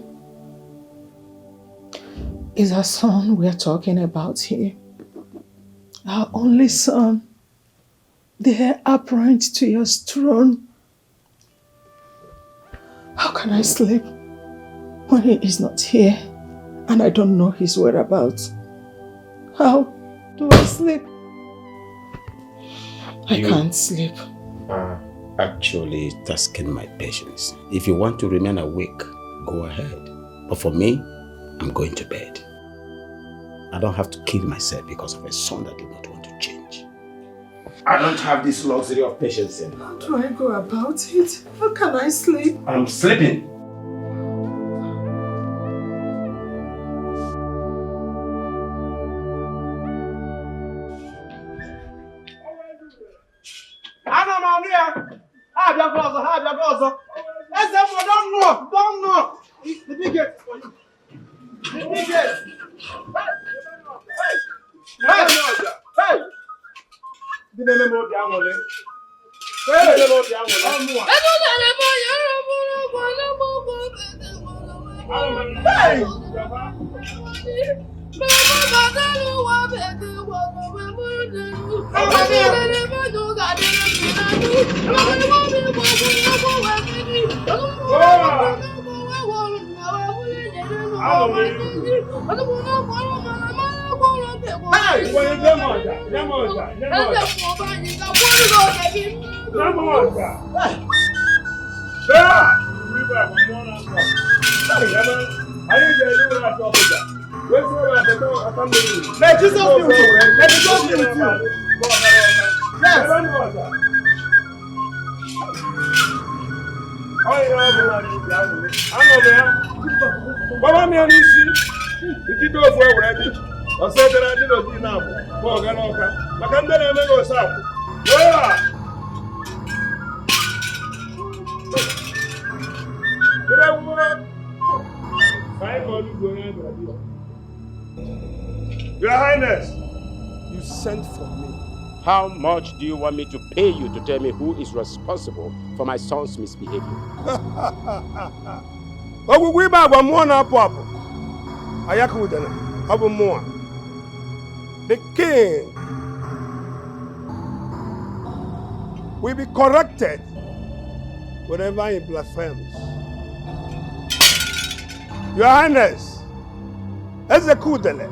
is our son we are talking about here. Our only son, the heir apparent to your throne. How can I sleep when he is not here and I don't know his whereabouts? How do I sleep? I can't sleep. Actually tasking my patience. If you want to remain awake, go ahead. But for me, I'm going to bed. I don't have to kill myself because of a son that did not want to change. I don't have this luxury of patience anymore. How do I go about it? How can I sleep? I'm sleeping. The biggest for you. The biggest. Hey! Hey! Let Jesus be with you. Let Jesus be with you. Yes. Baba mi ani si. Iti do fu ewure bi. O se tere di lo di na mo. Mo ga na oka. Maka nde na me go sa. Oya. Kire wo. Sai mo lu go na do. Your Highness, you sent for me. How much do you want me to pay you to tell me who is responsible for my son's misbehavior? Ogugwe ba agwa mo na apo apo. Ayaka udana. Obu mo. The king will be corrected whenever he blasphemes. Your Highness, Ezekudele,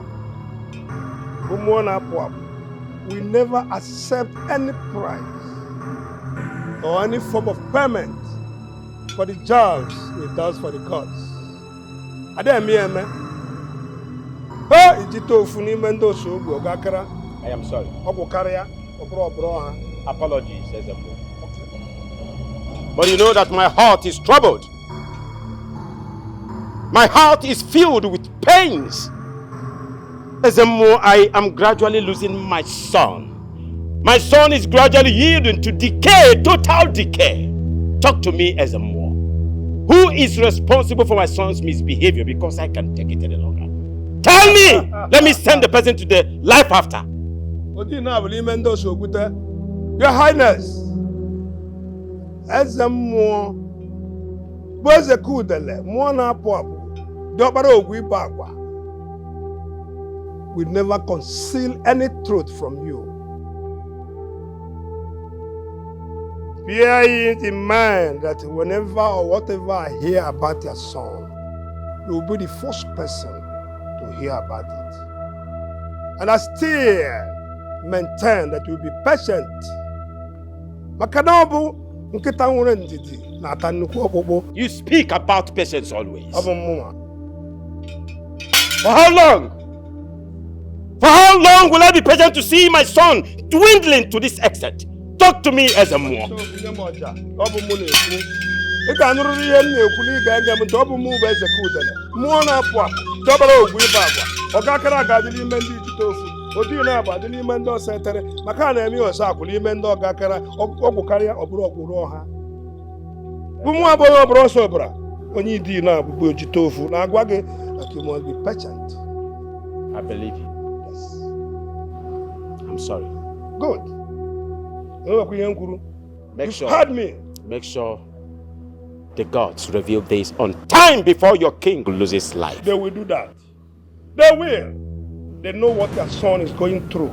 we never accept any price or any form of payment for the jobs he does for the gods. I am sorry. Apologies, Ezemo. But you know that my heart is troubled. My heart is filled with pains. Ezemo, I am gradually losing my son. My son is gradually yielding to decay, total decay. Talk to me, Ezemo. Who is responsible for my son's misbehavior? Because I can't take it any longer. Tell me! Let me send the person to the life after. Your Highness, Ezemo, Bozekudele, Mwana Poapo, Dobaro Gwibagwa. We never conceal any truth from you. Bear it in mind that whenever or whatever I hear about your son, you will be the first person to hear about it. And I still maintain that you will be patient. You speak about patience always. For how long? For how long will I be patient to see my son dwindling to this extent? Talk to me as a more. You must be patient. I believe you. Yes. I'm sorry. Good. You've heard me. Make sure the gods reveal this on time before your king loses life. They will do that. They will. They know what their son is going through.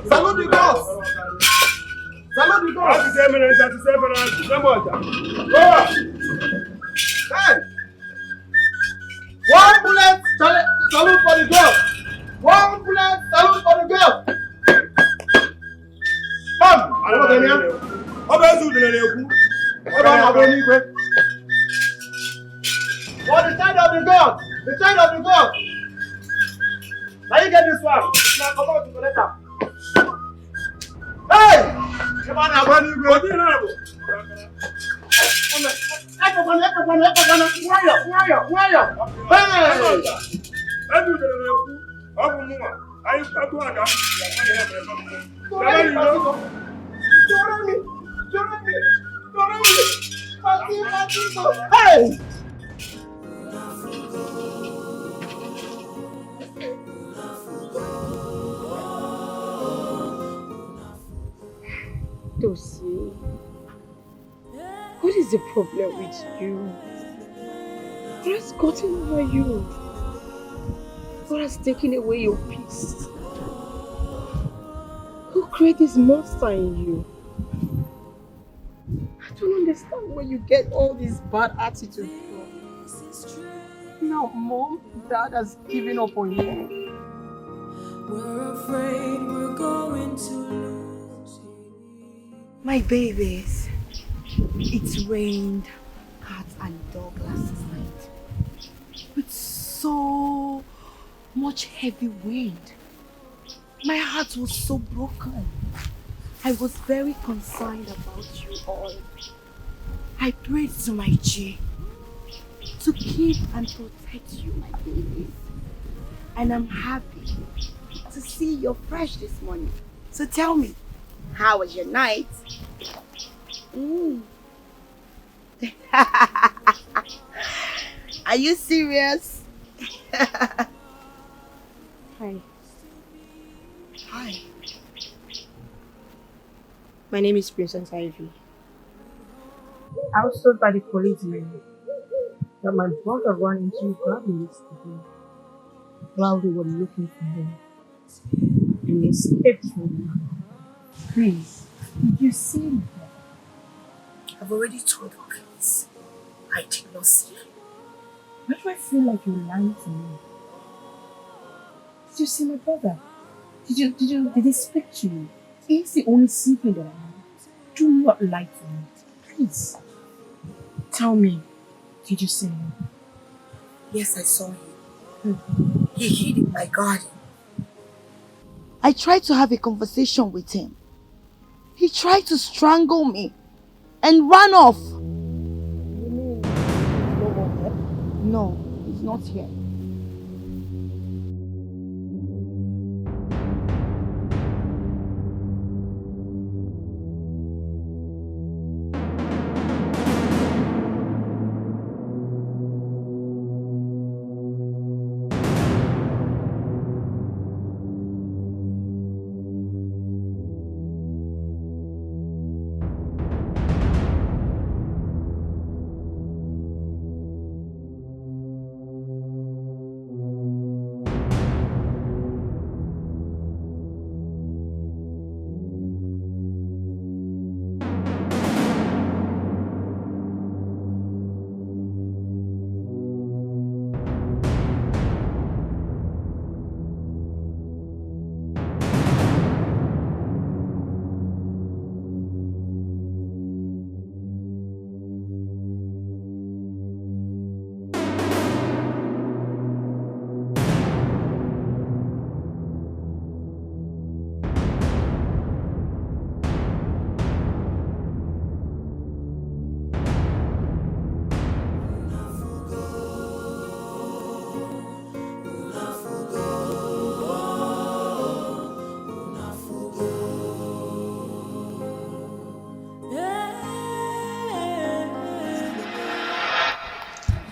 Salute 37 and Samoja. Go! Hey! One bullet salute for the girl. One bullet salute for the girl. Come! For the side of the girl. The side of the girl. Now you get this one. Now come on to the letter. Hey! Come on now, buddy. Hey! Dossier, what is the problem with you? What has gotten over you? What has taken away your peace? Who created this monster in you? I don't understand where you get all this bad attitude from. Now, Mom, Dad has given up on you. We're afraid we're going to lose. My babies, it rained cat and dog last night with so much heavy wind. My heart was so broken. I was very concerned about you all. I prayed to my G to keep and protect you, my babies. And I'm happy to see you're fresh this morning. So tell me, how was your night? Are you serious? Hi. Hi. My name is Princess Ivy. I was told by the policeman that my brother ran into garbage yesterday while they were looking for him and he escaped from them. Please, did you see him? I've already told the police. I did not see him. Why do I feel like you're lying to me? Did you see my brother? Did he speak to you? He's the only secret that I have. Do not lie to me. Please. Tell me, did you see him? Yes, I saw him. He hid in my garden. I tried to have a conversation with him. He tried to strangle me and ran off. No, he's not here.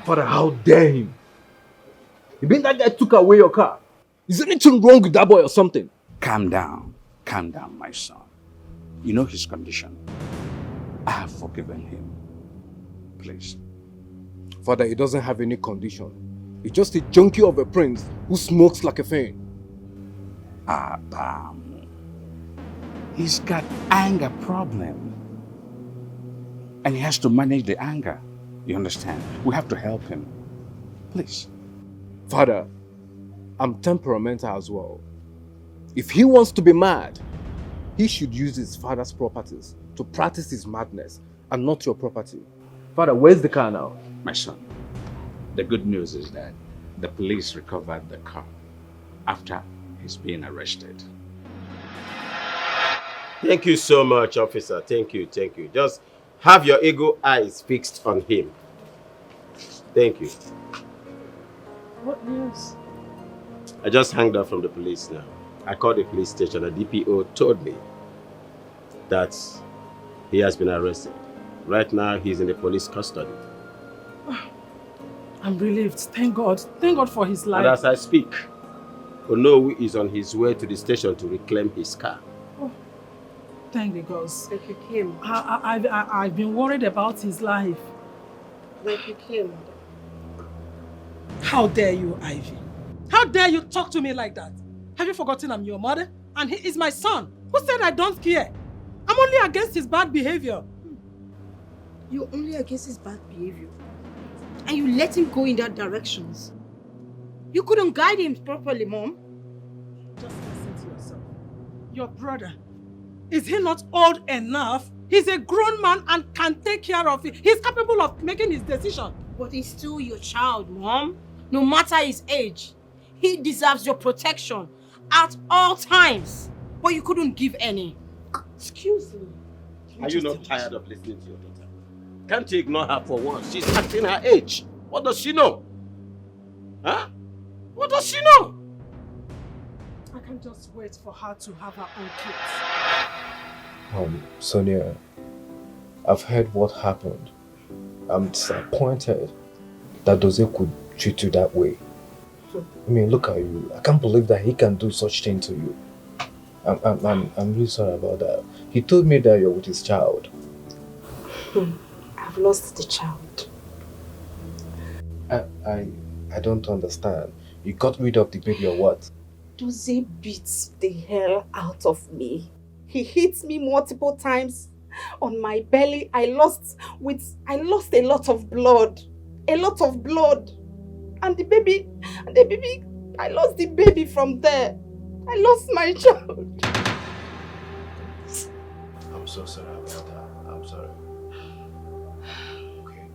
Father, how dare him? You mean that guy took away your car? Is anything wrong with that boy or something? Calm down, my son. You know his condition. I have forgiven him. Please. Father, he doesn't have any condition. He's just a junkie of a prince who smokes like a fiend. Bam. He's got anger problem. And he has to manage the anger. You understand? We have to help him. Please. Father, I'm temperamental as well. If he wants to be mad, he should use his father's properties to practice his madness and not your property. Father, where's the car now? My son, the good news is that the police recovered the car after he's being arrested. Thank you so much, officer. Thank you, thank you. Just have your eagle eyes fixed on him. Thank you. What news? I just hanged up from the police now. I called the police station. The DPO told me that he has been arrested. Right now, he's in the police custody. I'm relieved. Thank God. Thank God for his life. And as I speak, Onowu is on his way to the station to reclaim his car. Oh, thank the gods. Like you came. I've been worried about his life. Like you came. How dare you, Ivy? How dare you talk to me like that? Have you forgotten I'm your mother? And he is my son. Who said I don't care? I'm only against his bad behavior. You're only against his bad behavior. And you let him go in that directions. You couldn't guide him properly, Mom. Just listen to yourself. Your brother, is he not old enough? He's a grown man and can take care of it. He's capable of making his decision. But he's still your child, Mom. No matter his age, he deserves your protection at all times. But you couldn't give any. Excuse me. Are you not tired of listening to your daughter? Can't you ignore her for once? She's acting her age. What does she know? Huh? What does she know? I can just wait for her to have her own kids. Sonia, I've heard what happened. I'm disappointed that Doze could treat you that way. I mean, look at you. I can't believe that he can do such thing to you. I'm really sorry about that. He told me that you're with his child. I've lost the child. I don't understand. You got rid of the baby or what? Doze beats the hell out of me. He hits me multiple times on my belly. I lost a lot of blood. A lot of blood. And the baby, I lost the baby from there. I lost my child. I'm so sorry about that. I'm sorry. Okay.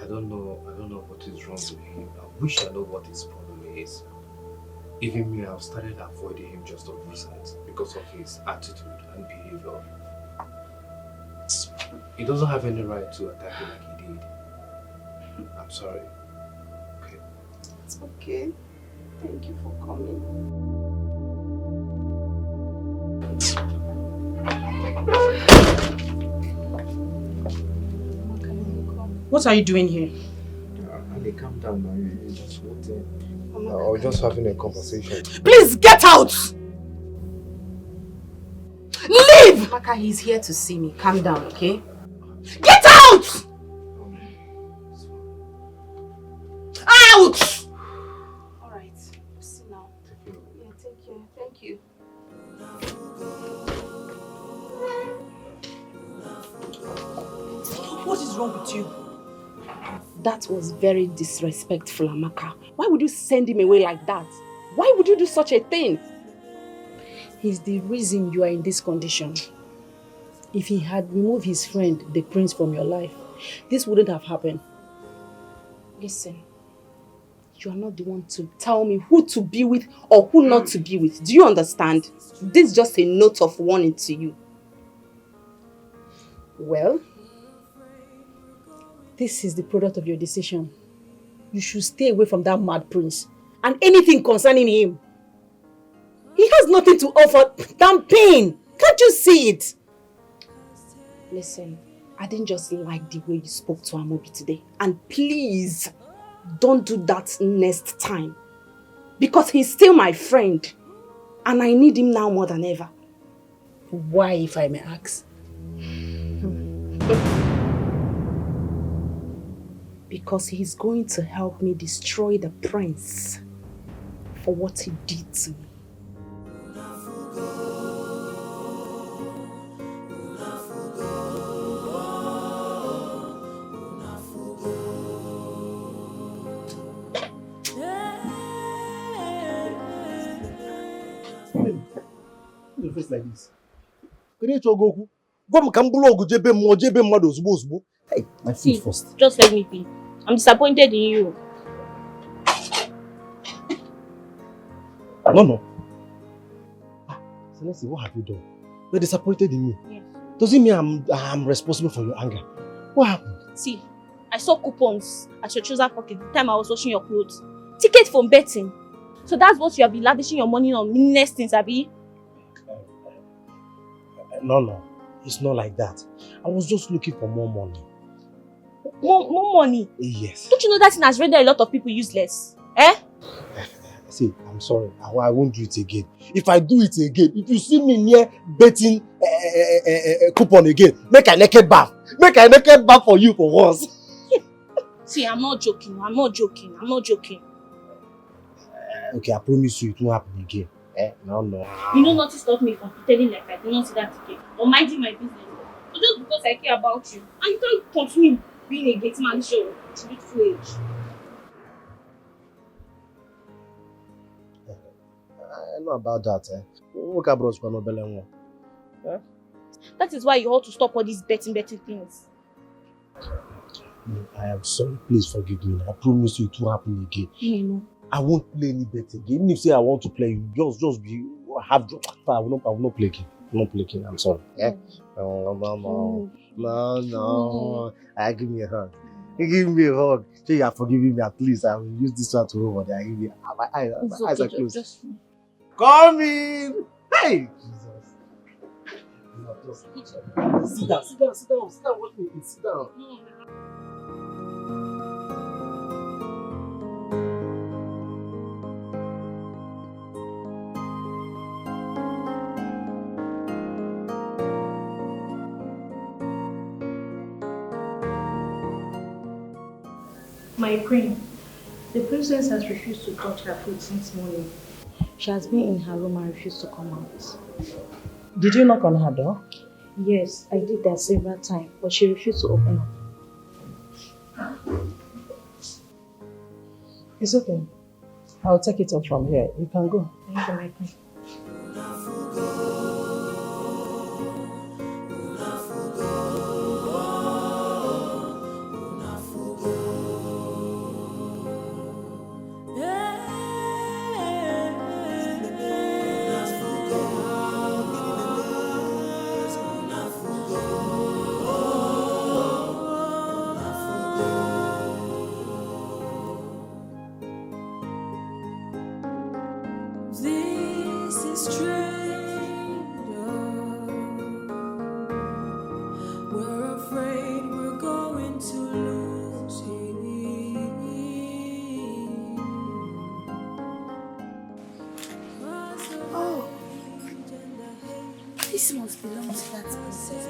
I don't know what is wrong with him. I wish I know what his problem is. Even me, I've started avoiding him just of recent because of his attitude and behavior. He doesn't have any right to attack you like he did. I'm sorry. Okay. It's okay. Thank you for coming. What are you doing here? Ali, calm down now. You just walked in. I was just having a conversation. Please get out! Leave! Maka, he's here to see me. Calm down, okay? Get out! Out! Alright. See now. Yeah, take care. Thank you. What is wrong with you? That was very disrespectful, Amaka. Why would you send him away like that? Why would you do such a thing? He's the reason you are in this condition. If he had removed his friend, the prince, from your life, this wouldn't have happened. Listen, you are not the one to tell me who to be with or who not to be with. Do you understand? This is just a note of warning to you. Well, this is the product of your decision. You should stay away from that mad prince and anything concerning him. He has nothing to offer than pain. Can't you see it? Listen, I didn't just like the way you spoke to Amobi today. And please, don't do that next time. Because he's still my friend. And I need him now more than ever. Why, if I may ask? Because he's going to help me destroy the prince for what he did to me. your face like this? Hey, my food first. Just let me be. I'm disappointed in you. No. Celeste, what have you done? You're disappointed in me. Yes. Does it mean I'm responsible for your anger? What happened? See, I saw coupons at your trouser pocket the time I was washing your clothes. Ticket from betting. So that's what you have been lavishing your money on, meaningless things, Abi? No. It's not like that. I was just looking for more money. More money? Yes. Don't you know that thing has rendered a lot of people useless? Eh? See, I'm sorry. I won't do it again. If I do it again, if you see me near betting coupon again, make a naked bath. Make a naked bath for you for once. See, I'm not joking. Okay, I promise you it won't happen again. No. You know nothing stopped me from pretending like I did not see that ticket or minding my business. So just because I care about you, and you can't continue being a gate man show to be full age. I know about that. That is why you ought to stop all these betting things. No, I am sorry. Please forgive me. I promise you it won't happen again. No. I won't play any bet again. Even if say I want to play, just be have. I will not play again. I'm sorry. Yeah. No. Give me a hug. Give me a hug. Say you are forgiving me at least. I will use this one to hold on. I give you. My eyes are closed. Come in. Hey. Jesus. Sit down. Watch me. Sit down. My queen, the princess has refused to touch her food since morning. She has been in her room and refused to come out. Did you knock on her door? Yes, I did that several times, but she refused to open up. It's okay. I'll take it up from here. You can go. Thank you, my queen. This is strange. We're afraid we're going to lose him. Oh, this must belong to that princess.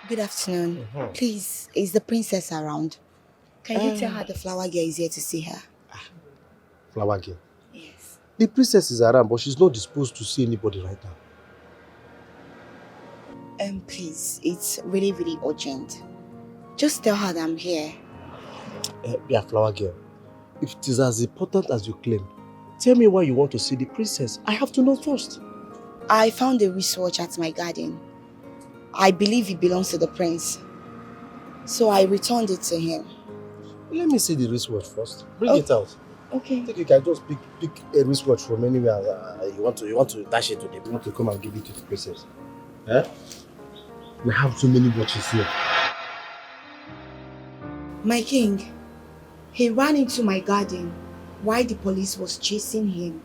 Good afternoon. Please, is the princess around? Can you tell her the flower girl is here to see her? Flower girl? Yes. The princess is around, but she's not disposed to see anybody right now. Please, it's really, really urgent. Just tell her that I'm here. Yeah, flower girl. If it is as important as you claim, tell me why you want to see the princess. I have to know first. I found a wristwatch at my garden. I believe it belongs to the prince. So I returned it to him. Let me see the wristwatch first. Bring Oh, it out. Okay. I think you can just pick a wristwatch from anywhere. You want to dash it to them. You want to come and give it to the princess. Eh? We have so many watches here. My king, he ran into my garden while the police was chasing him.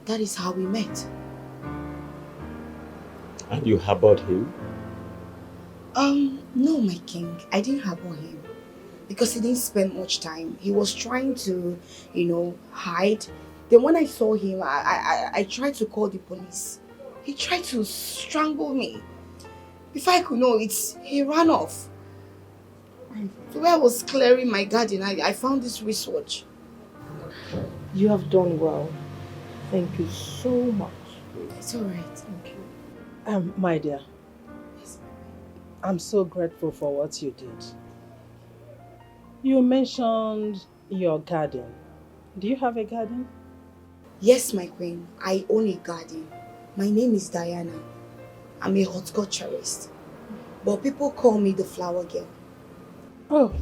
That is how we met. And you harbored him? No, my king. I didn't harbor him. Because he didn't spend much time. He was trying to, hide. Then when I saw him, I tried to call the police. He tried to strangle me. Before I could know it, he ran off. So when I was clearing my garden, I found this wristwatch. You have done well. Thank you so much. It's alright. Thank you. My dear, I'm so grateful for what you did. You mentioned your garden. Do you have a garden? Yes, my queen. I own a garden. My name is Diana. I'm a horticulturist. But people call me the flower girl. Oh,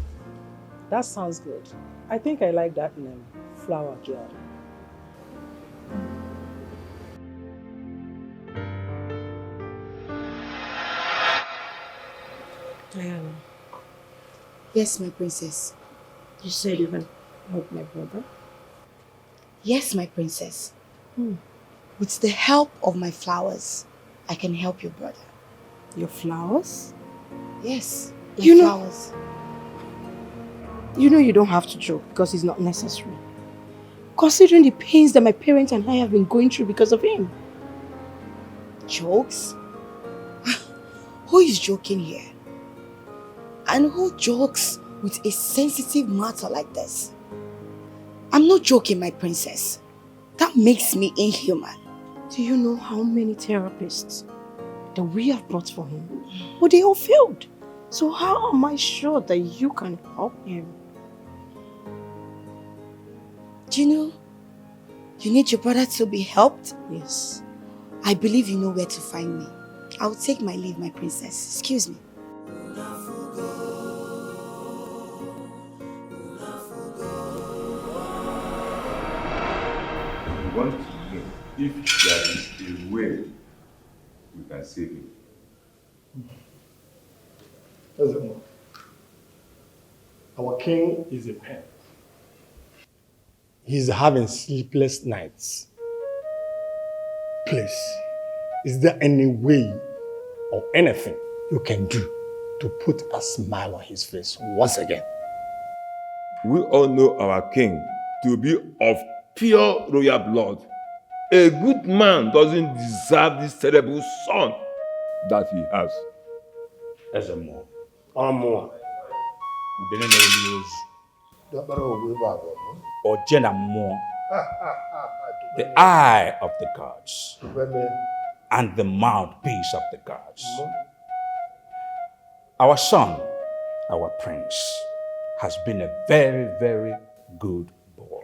that sounds good. I think I like that name, flower girl. Diana, Yes, my princess. you said you can help my brother? Yes, my princess. With the help of my flowers, I can help your brother. Your flowers? Yes, my You know- flowers. You know you don't have to joke because it's not necessary. Considering the pains that my parents and I have been going through because of him. Jokes? Who is joking here? And who jokes with a sensitive matter like this? I'm not joking, my princess. That makes me inhuman. Do you know how many therapists that we have brought for him? But they all failed. So how am I sure that you can help him? Do you know you need your brother to be helped? Yes. I believe you know where to find me. I will take my leave, my princess. Excuse me. We want to know if there is a way we can save him. Our king is a pen. He's having sleepless nights. Please, is there any way or anything you can do to put a smile on his face once again? We all know our king to be of pure royal blood. A good man doesn't deserve this terrible son that he has. As a more. Or Jenna more. The eye of the gods. And the mouthpiece of the gods. Our son, our prince, has been a very, very good boy.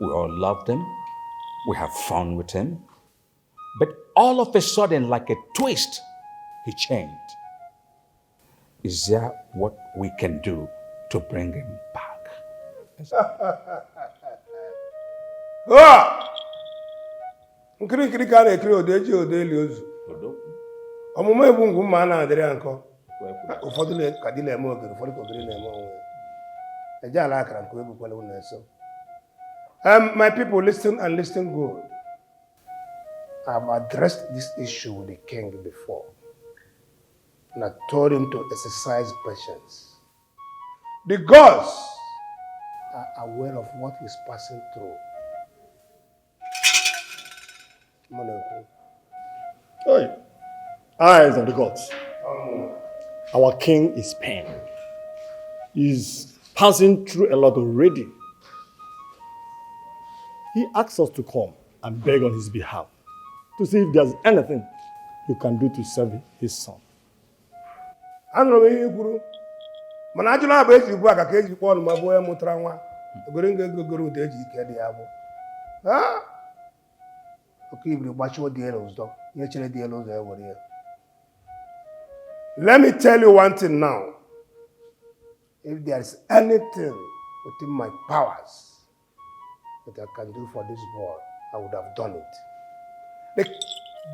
We all loved him. We have fun with him. But all of a sudden, like a twist, he changed. Is there what we can do to bring him back? Nkiri ka a na-ekiri odeji odeli ozu. Ọmụmụ egbu ngwu mma a na-adịrị ya nkọ. Ụfọdụ ka dị na-eme ogiri, ụfọdụ ka ogiri na-eme onwe. Eje ala akara nke ebukwala unu eso. My people, listen and listen good. I've addressed this issue with the king before. And I told him to exercise patience. The gods are aware of what he's passing through. Hey, eyes of the gods. Our king is pain. He's passing through a lot already. He asks us to come and beg on his behalf to see if there's anything you can do to save his son. Anụrụ m ihe kwuru mana ajụla abụ eji bụ aka ka eji kpọọ ọnụ ma bụ onye mụtara nwa ogoro nga egogoro ụda eji ike dị ya bụ oke ibiri gbachiwo dị elu ụzọ ihe chere dị elu ụzọ ya were ya Let me tell you one thing now. If there is anything within my powers that I can do for this boy, I would have done it. The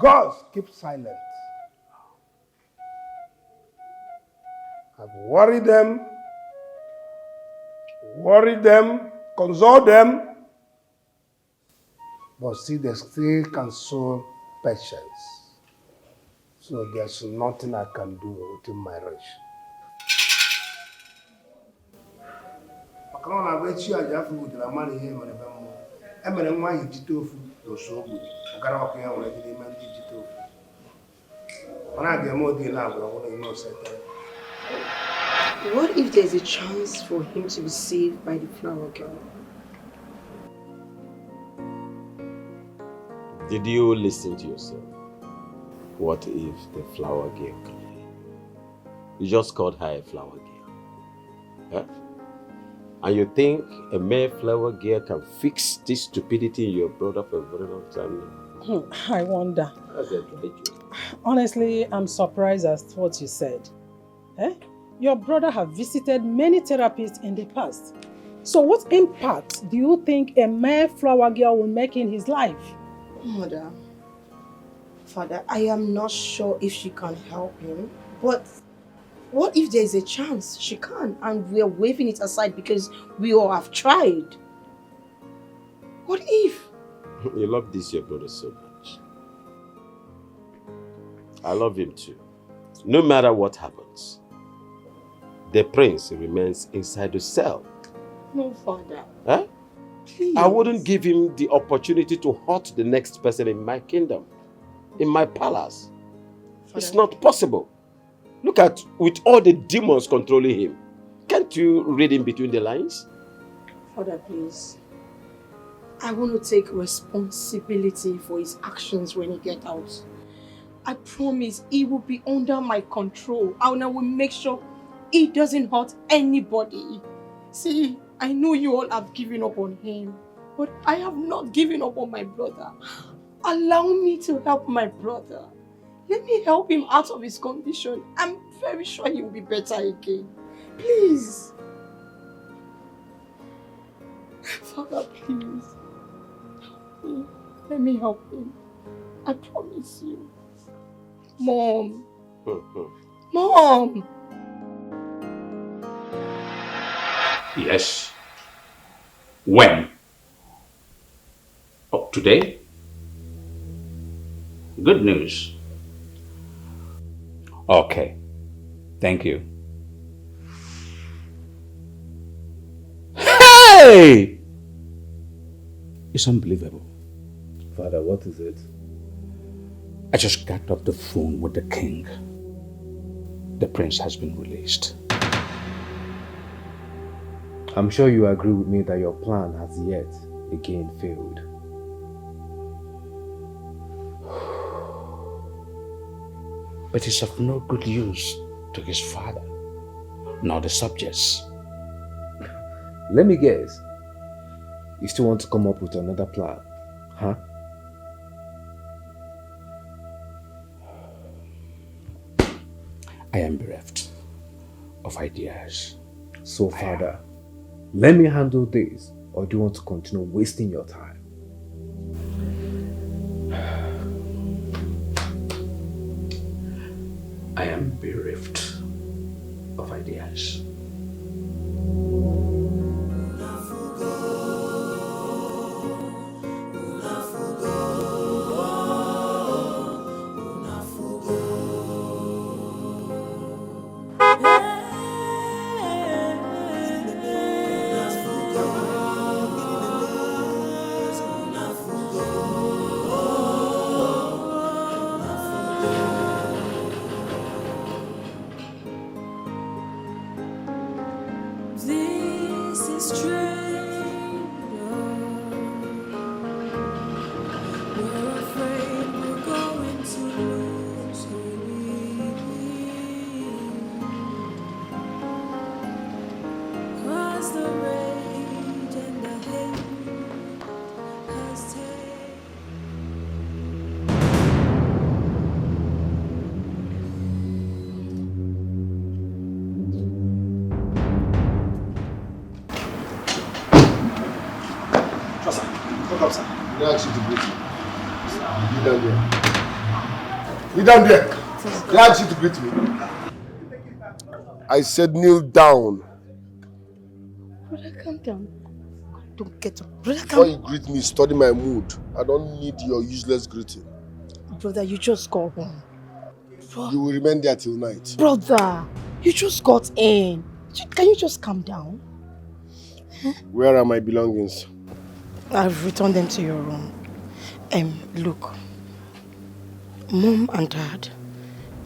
gods keep silent. I've worried them, console them, but see, they still console patience. So there's nothing I can do within my reach. What if there's a chance for him to be saved by the flower girl? Did you listen to yourself? What if the flower girl came? You just called her a flower girl. Huh? And you think a mere flower girl can fix this stupidity in your brother for a very long time now? I wonder. That's a tragedy. Honestly, I'm surprised at what you said. Eh? Your brother has visited many therapists in the past. So what impact do you think a mere flower girl will make in his life? Mother, Father, I am not sure if she can help him, but what if there's a chance she can and we're waving it aside because we all have tried? What if? You love this your brother so much. I love him too. No matter what happens, the prince remains inside the cell. No, Father. Huh? Please. I wouldn't give him the opportunity to hurt the next person in my kingdom, in my palace. Father. It's not possible. Look at, with all the demons controlling him, can't you read in between the lines? Father, please. I want to take responsibility for his actions when he gets out. I promise he will be under my control and I will make sure he doesn't hurt anybody. See, I know you all have given up on him, but I have not given up on my brother. Allow me to help my brother. Let me help him out of his condition. I'm very sure he will be better again. Please. Father, please. Help me. Let me help him. I promise you. Mom. Mom. Yes. When? Oh, today? Good news. Okay. Thank you. Hey! It's unbelievable. Father, what is it? I just got off the phone with the king. The prince has been released. I'm sure you agree with me that your plan has yet again failed. But it's of no good use to his father, nor the subjects. Let me guess. You still want to come up with another plan, huh? I am bereft of ideas. So, Father, let me handle this, or do you want to continue wasting your time? I am bereft of ideas. This is strange. We're afraid we're going to lose cause the rage and the hate has taken. They ask you to greet me. Kneel down there. Kneel down there. They ask you to greet me. I said kneel down. Brother, calm down. Don't get up. Brother, Before you greet me, study my mood. I don't need your useless greeting. Brother, you just got home. You will remain there till night. Brother, you just got in. Can you just calm down? Where are my belongings? I've returned them to your room. Look. Mom and Dad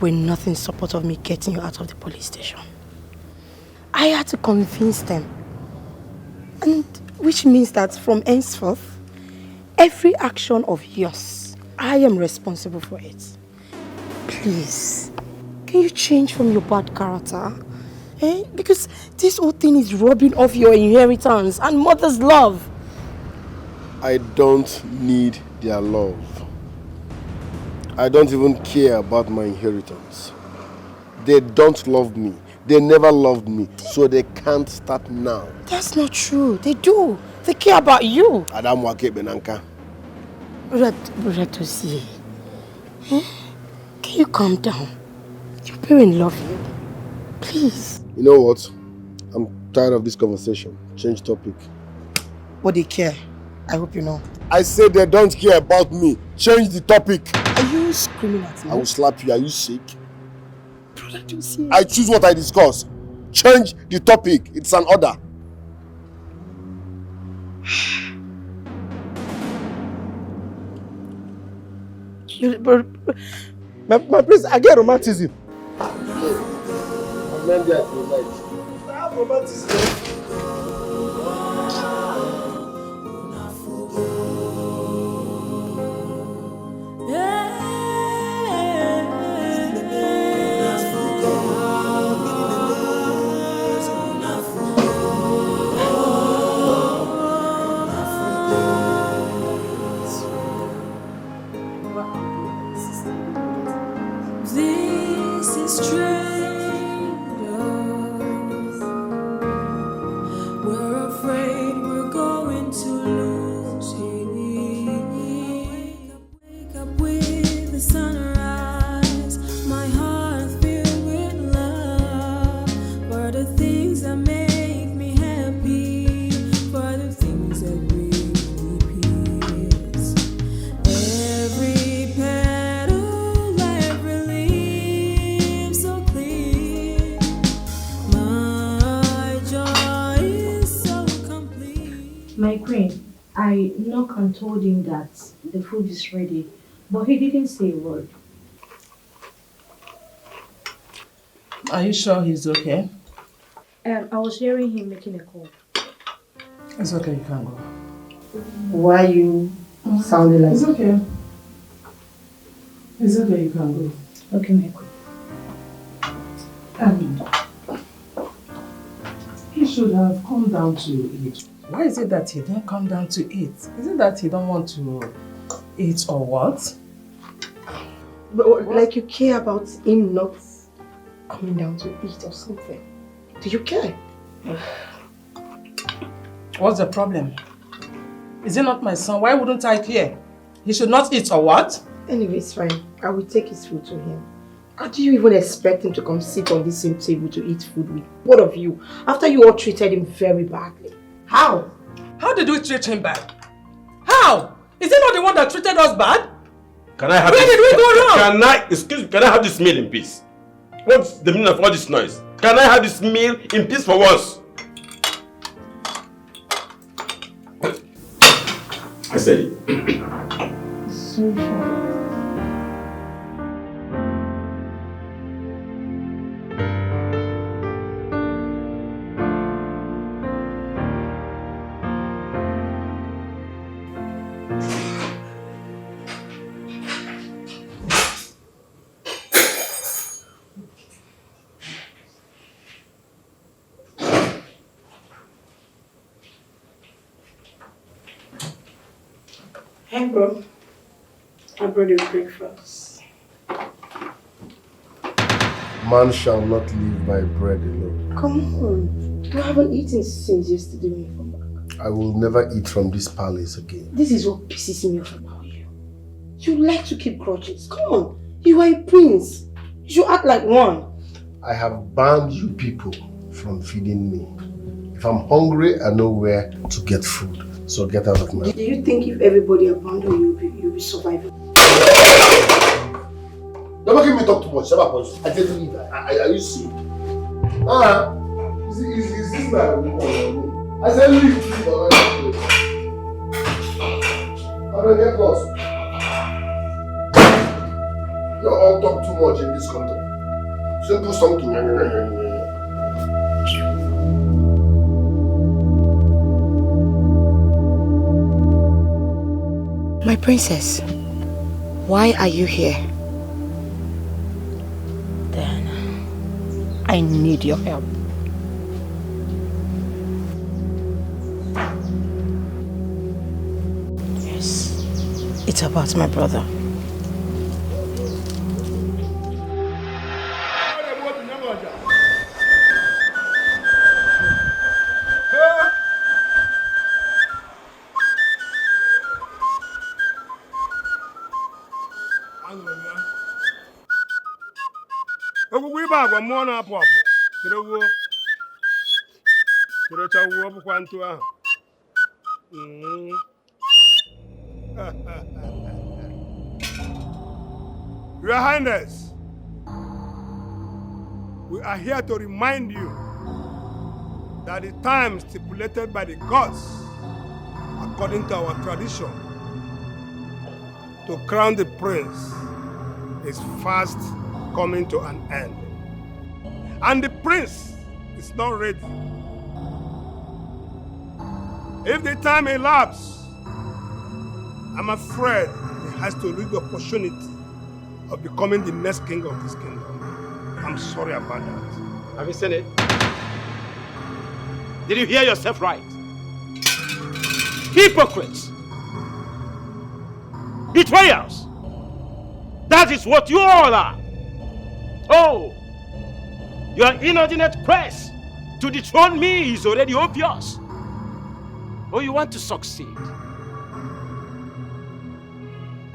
were not in support of me getting you out of the police station. I had to convince them. And which means that from henceforth, every action of yours, I am responsible for it. Please, can you change from your bad character? Because this whole thing is robbing off your inheritance and mother's love. I don't need their love. I don't even care about my inheritance. They don't love me. They never loved me, so they can't start now. That's not true. They do. They care about you. Adam Wake Benanka. Brother Tosi, can you calm down? Your parents love you. Please. You know what? I'm tired of this conversation. Change topic. But they care. I hope you know. I said they don't care about me. Change the topic. Are you screaming at me? I will slap you. Are you sick? Brother Tosi. I choose what I discuss. Change the topic. It's an order. My prince, I get romanticism. I'm not there till night. I have romanticism. This is strangers. We're afraid we're going to lose him. Wake up with the sunrise. My heart filled with love for the things that make me happy, for the things that bring me peace. Every petal, every leaf so clear. My joy is so complete. My queen, I knocked and told him that the food is ready, but he didn't say a word. Are you sure he's okay? I was hearing him making a call. It's okay, you can go. Why are you sounding like It's okay. It's okay, you can go. Okay, my queen. He should have come down to eat. Why is it that he didn't come down to eat? Is it that he don't want to eat or what? But like you care about him not coming down to eat or something. Do you care? What's the problem? Is he not my son? Why wouldn't I care? He should not eat or what? Anyway, it's fine. I will take his food to him. How do you even expect him to come sit on this same table to eat food with both of you after you all treated him very badly? How? How did we treat him bad? How? Is he not the one that treated us bad? Can I have Where did we go wrong? Can I have this meal in peace? What's the meaning of all this noise? Can I have this meal in peace for once? I said it. So sorry. Hey bro, I brought you breakfast. Man shall not live by bread alone. Come on, you haven't eaten since yesterday when you come back. I will never eat from this palace again. This is what pisses me off about you. You like to keep grudges. Come on, you are a prince. You should act like one. I have banned you people from feeding me. If I'm hungry, I know where to get food. So get out of my way. Do you think if everybody abandoned you, you'll be surviving? Don't make me talk too much. I tell you that. Are you sick? Is this my room? I said leave this for another place. I don't get lost. You all talk too much in this country. Simple something. My princess, why are you here? Diana, I need your help. Yes, it's about my brother. Agwa mmụọ na-apụ apụ chere wuo chere chawuo bụkwa ntụ ahụ Your Highness, we are here to remind you that the time stipulated by the gods according to our tradition to crown the prince is fast coming to an end. And the prince is not ready. If the time elapses, I'm afraid he has to lose the opportunity of becoming the next king of this kingdom. I'm sorry about that. Have you seen it? Did you hear yourself right? Hypocrites! Betrayals! That is what you all are! Oh! Your inordinate quest to dethrone me is already obvious. Oh, you want to succeed.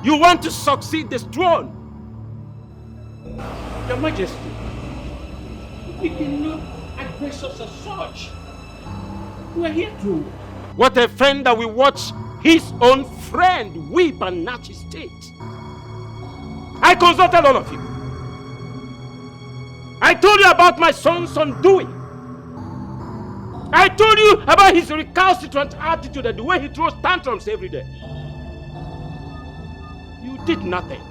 You want to succeed this throne. Your Majesty, we cannot address us as such. We are here to... What a friend that will watch his own friend weep and gnat his teeth. I consulted all of you. I told you about my son's undoing. I told you about his recalcitrant attitude and the way he throws tantrums every day. You did nothing,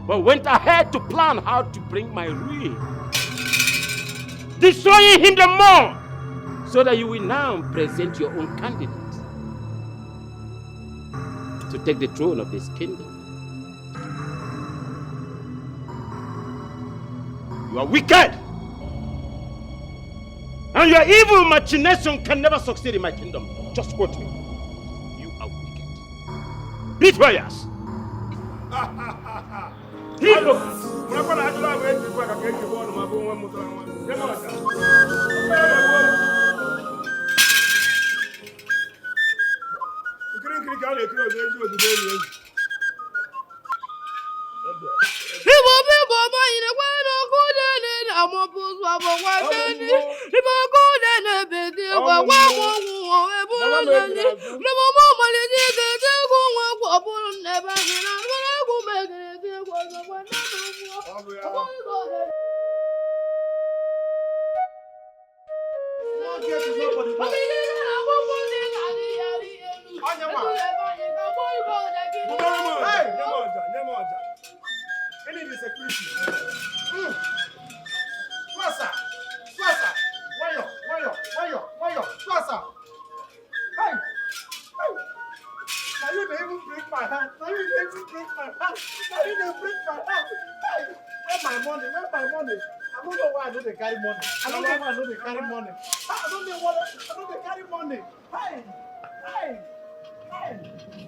but went ahead to plan how to bring my ruin. Destroying him the more, so that you will now present your own candidate to take the throne of this kingdom. You are wicked! And your evil machination can never succeed in my kingdom. Just quote me. You are wicked. Betrayers!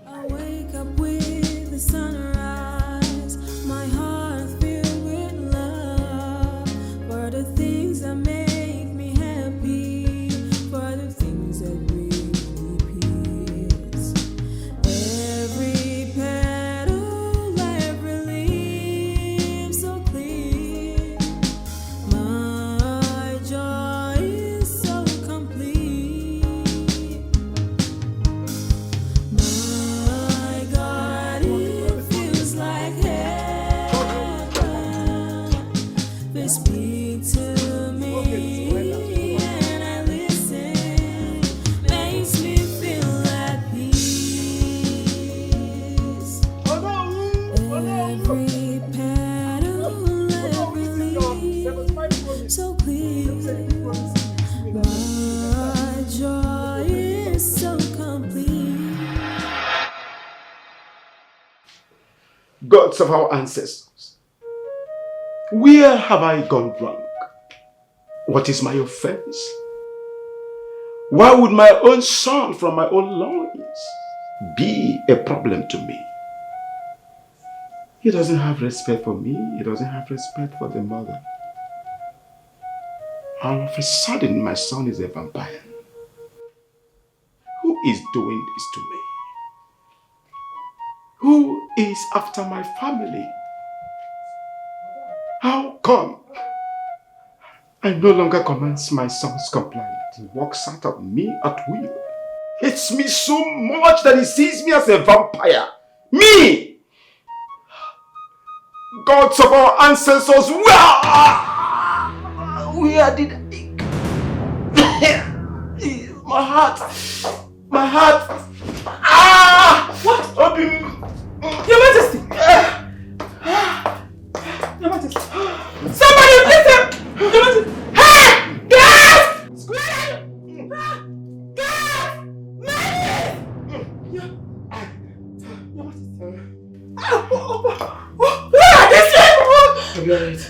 I wake up with the sunrise, my heart filled with love for the things that make me happy, for the things that bring me Gods of our ancestors, where have I gone wrong? What is my offense? Why would my own son from my own loins be a problem to me? He doesn't have respect for me. He doesn't have respect for the mother. All of a sudden, my son is a vampire. Who is doing this to me? Who is after my family? How come I no longer commands my son's complaint? He walks out of me at will. Hates me so much that he sees me as a vampire. Me! Gods of our ancestors, where did I... My heart. What? Your Majesty! Your Majesty! Somebody please help! Your Majesty! Hey! Guys! Square! Guys! Money! Your Majesty! This way! I'll be alright.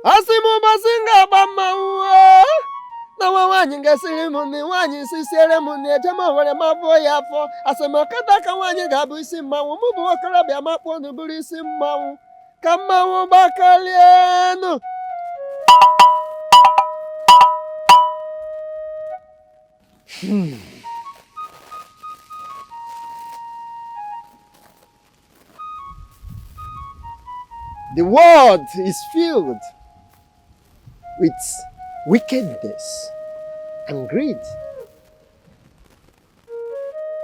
Asimu basinga bamawu na wanyi ngasiri muni wanyi sisiere muni ejema wale mavo yafo asema kadaka wanyi gabu isi mawu mubu wakala bia mapo nuburi isi mawu kamawu bakalienu. The world is filled with wickedness and greed.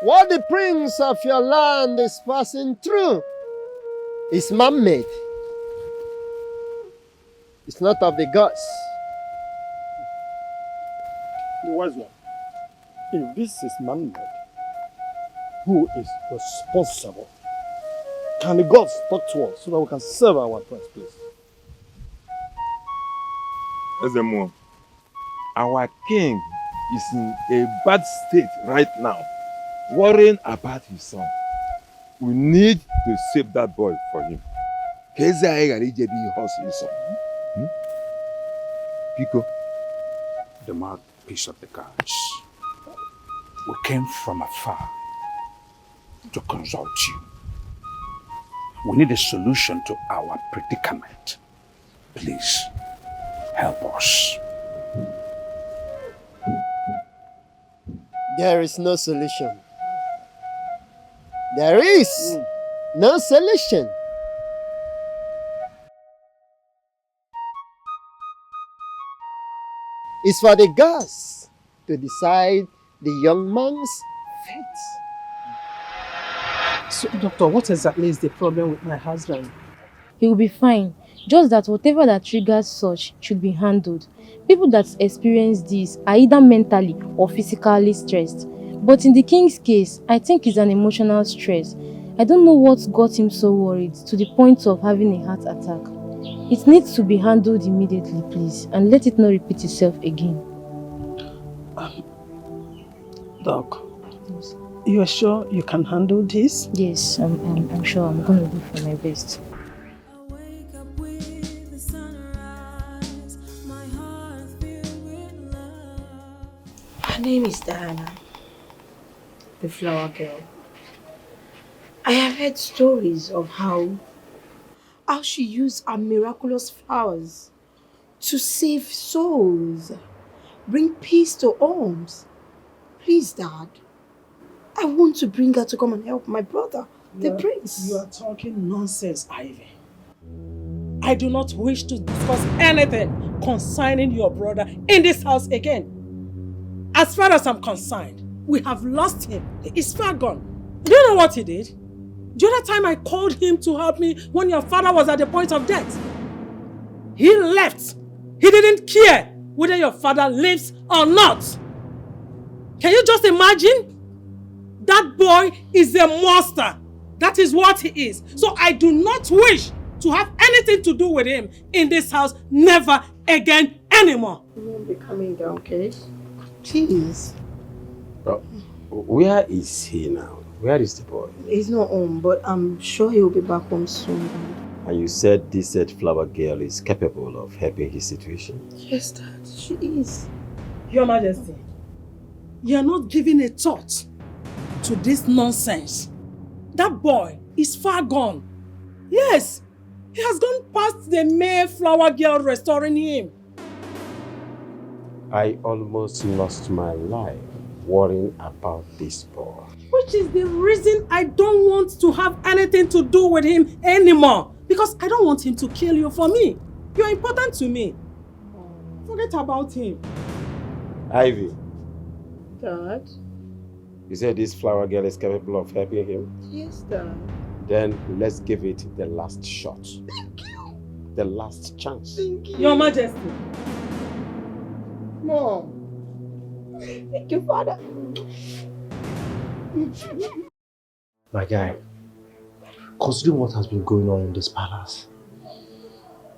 What the prince of your land is passing through is man-made. It's not of the gods. The wise one, if this is man-made, who is responsible? Can the gods talk to us so that we can serve our prince, please? Ezemo, our king is in a bad state right now, worrying about his son. We need to save that boy for him. Pico, the mouthpiece of the gods. We came from afar to consult you. We need a solution to our predicament. Please, help us. There is no solution. There is no solution. It's for the gods to decide the young man's fate. So, Doctor, what exactly is the problem with my husband? He will be fine. Just that whatever that triggers such should be handled. People that experience this are either mentally or physically stressed. But in the king's case, I think it's an emotional stress. I don't know what got him so worried to the point of having a heart attack. It needs to be handled immediately, please, and let it not repeat itself again. Doc, yes. You are sure you can handle this? Yes, I'm sure. I'm going to do for my best. Her name is Diana, the flower girl. I have heard stories of how how she used her miraculous flowers to save souls, bring peace to homes. Please, Dad. I want to bring her to come and help my brother, the prince. You are talking nonsense, Ivy. I do not wish to discuss anything concerning your brother in this house again. As far as I'm concerned, we have lost him. He is far gone. Do you know what he did? The other time I called him to help me when your father was at the point of death. He left. He didn't care whether your father lives or not. Can you just imagine? That boy is a monster. That is what he is. So I do not wish to have anything to do with him in this house. Never again anymore. You won't be coming down, okay? Please. Well, where is he now? Where is the boy? He's not home, but I'm sure he'll be back home soon. And you said this said flower girl is capable of helping his situation? Yes, Dad, she is. Your Majesty, you are not giving a thought to this nonsense. That boy is far gone. Yes, he has gone past the mere flower girl restoring him. I almost lost my life worrying about this boy. Which is the reason I don't want to have anything to do with him anymore. Because I don't want him to kill you for me. You're important to me. Forget about him. Ivy, Dad? you said this flower girl is capable of helping him? Yes, Dad. Then let's give it the last shot. Thank you. The last chance. Thank you. Your Majesty. Mom. Thank you, Father. My guy, considering what has been going on in this palace,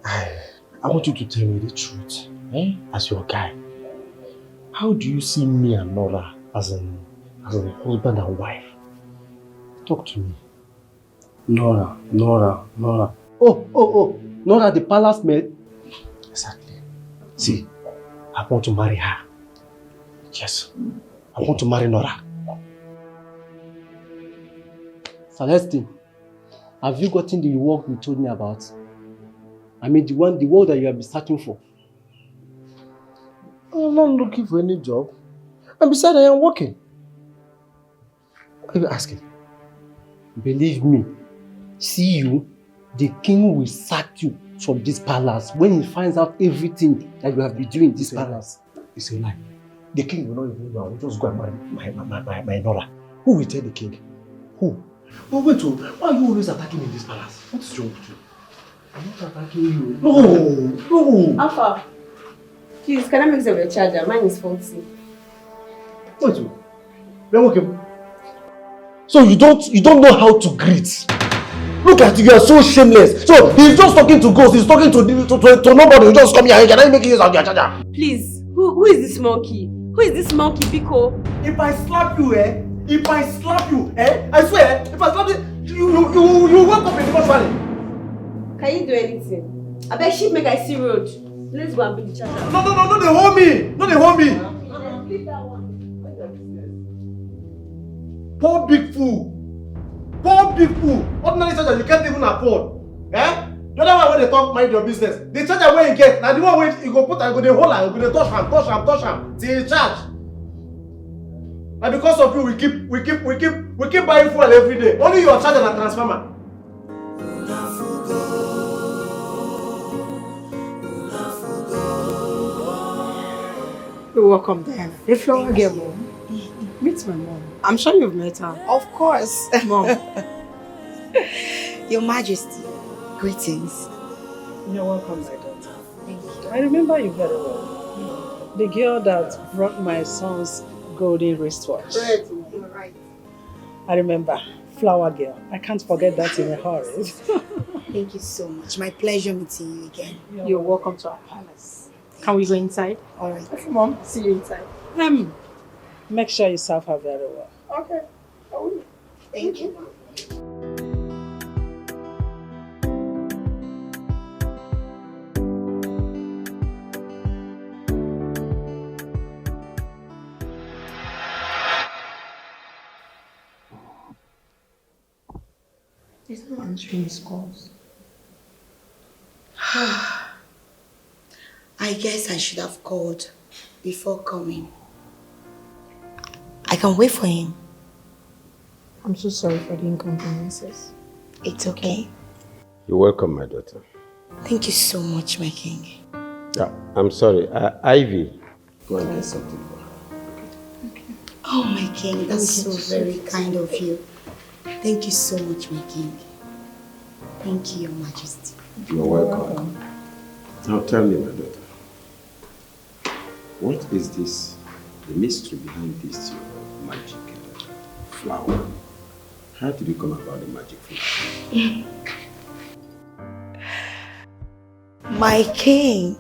I want you to tell me the truth, as your guy. How do you see me and Nora as a husband and wife? Talk to me. Nora. Oh, Nora, the palace maid? Exactly. See, I want to marry her. Yes, I want to marry Nora. Celestine, have you gotten the work you told me about? I mean, the work that you have been searching for. I'm not looking for any job. And besides, I am working. Why are you asking? Believe me, see you, the king will sack you from this palace when he finds out everything that you have been doing in this palace. It's a lie. The king will not even know. I will just go and marry my Nora. Who will tell the king? Who? But wait, why are you always attacking in this palace? What is wrong with you? I'm not attacking you. No. Alpha, please, can I mix up your charger? Mine is faulty. Wait, you're working. So you don't know how to greet. Look at you are so shameless. So he's just talking to ghosts. He's talking to nobody. You just come here. Can I make use of your charger? Please, who is this monkey? Who is this monkey, Biko? If I slap you, I swear, if I slap you, you wake up in the morning. Can you do anything? I bet she make I see road. Let's go and bring the charger. No, they hold me. No, they hold me. Leave that one. Poor big fool. Ordinary charger you can't even afford. Eh? The other one when they talk mind your business. The charger where you get, now the one where you go put and go the hold and go touch am till you charge. And because of you, we keep buying fuel every day. Only your charger and transformer. You're welcome, Diana. The flower girl, Mom. Meet my mom. I'm sure you've met her. Of course. Mom. Your Majesty, greetings. You're welcome, my daughter. Thank you. I remember you very well. The girl that brought my son's golden wristwatch. Right. I remember. Flower girl. I can't forget that in a hurry. Thank you so much. My pleasure meeting you again. You're welcome to our palace. Can we go inside? All right. Okay, Mom. See you inside. Make sure you serve her very well. Okay. I will. Thank you. There's no answering his calls. I guess I should have called before coming. I can wait for him. I'm so sorry for the inconveniences. It's okay. You're welcome, my daughter. Thank you so much, my king. Yeah, I'm sorry. Ivy, go and get something for her. Oh, my king, that's so very kind of you. Thank you so much, my king. Thank you, Your Majesty. You're welcome. Now tell me, my daughter, what is this, the mystery behind this your magic flower? How did you come about the magic flower? My king,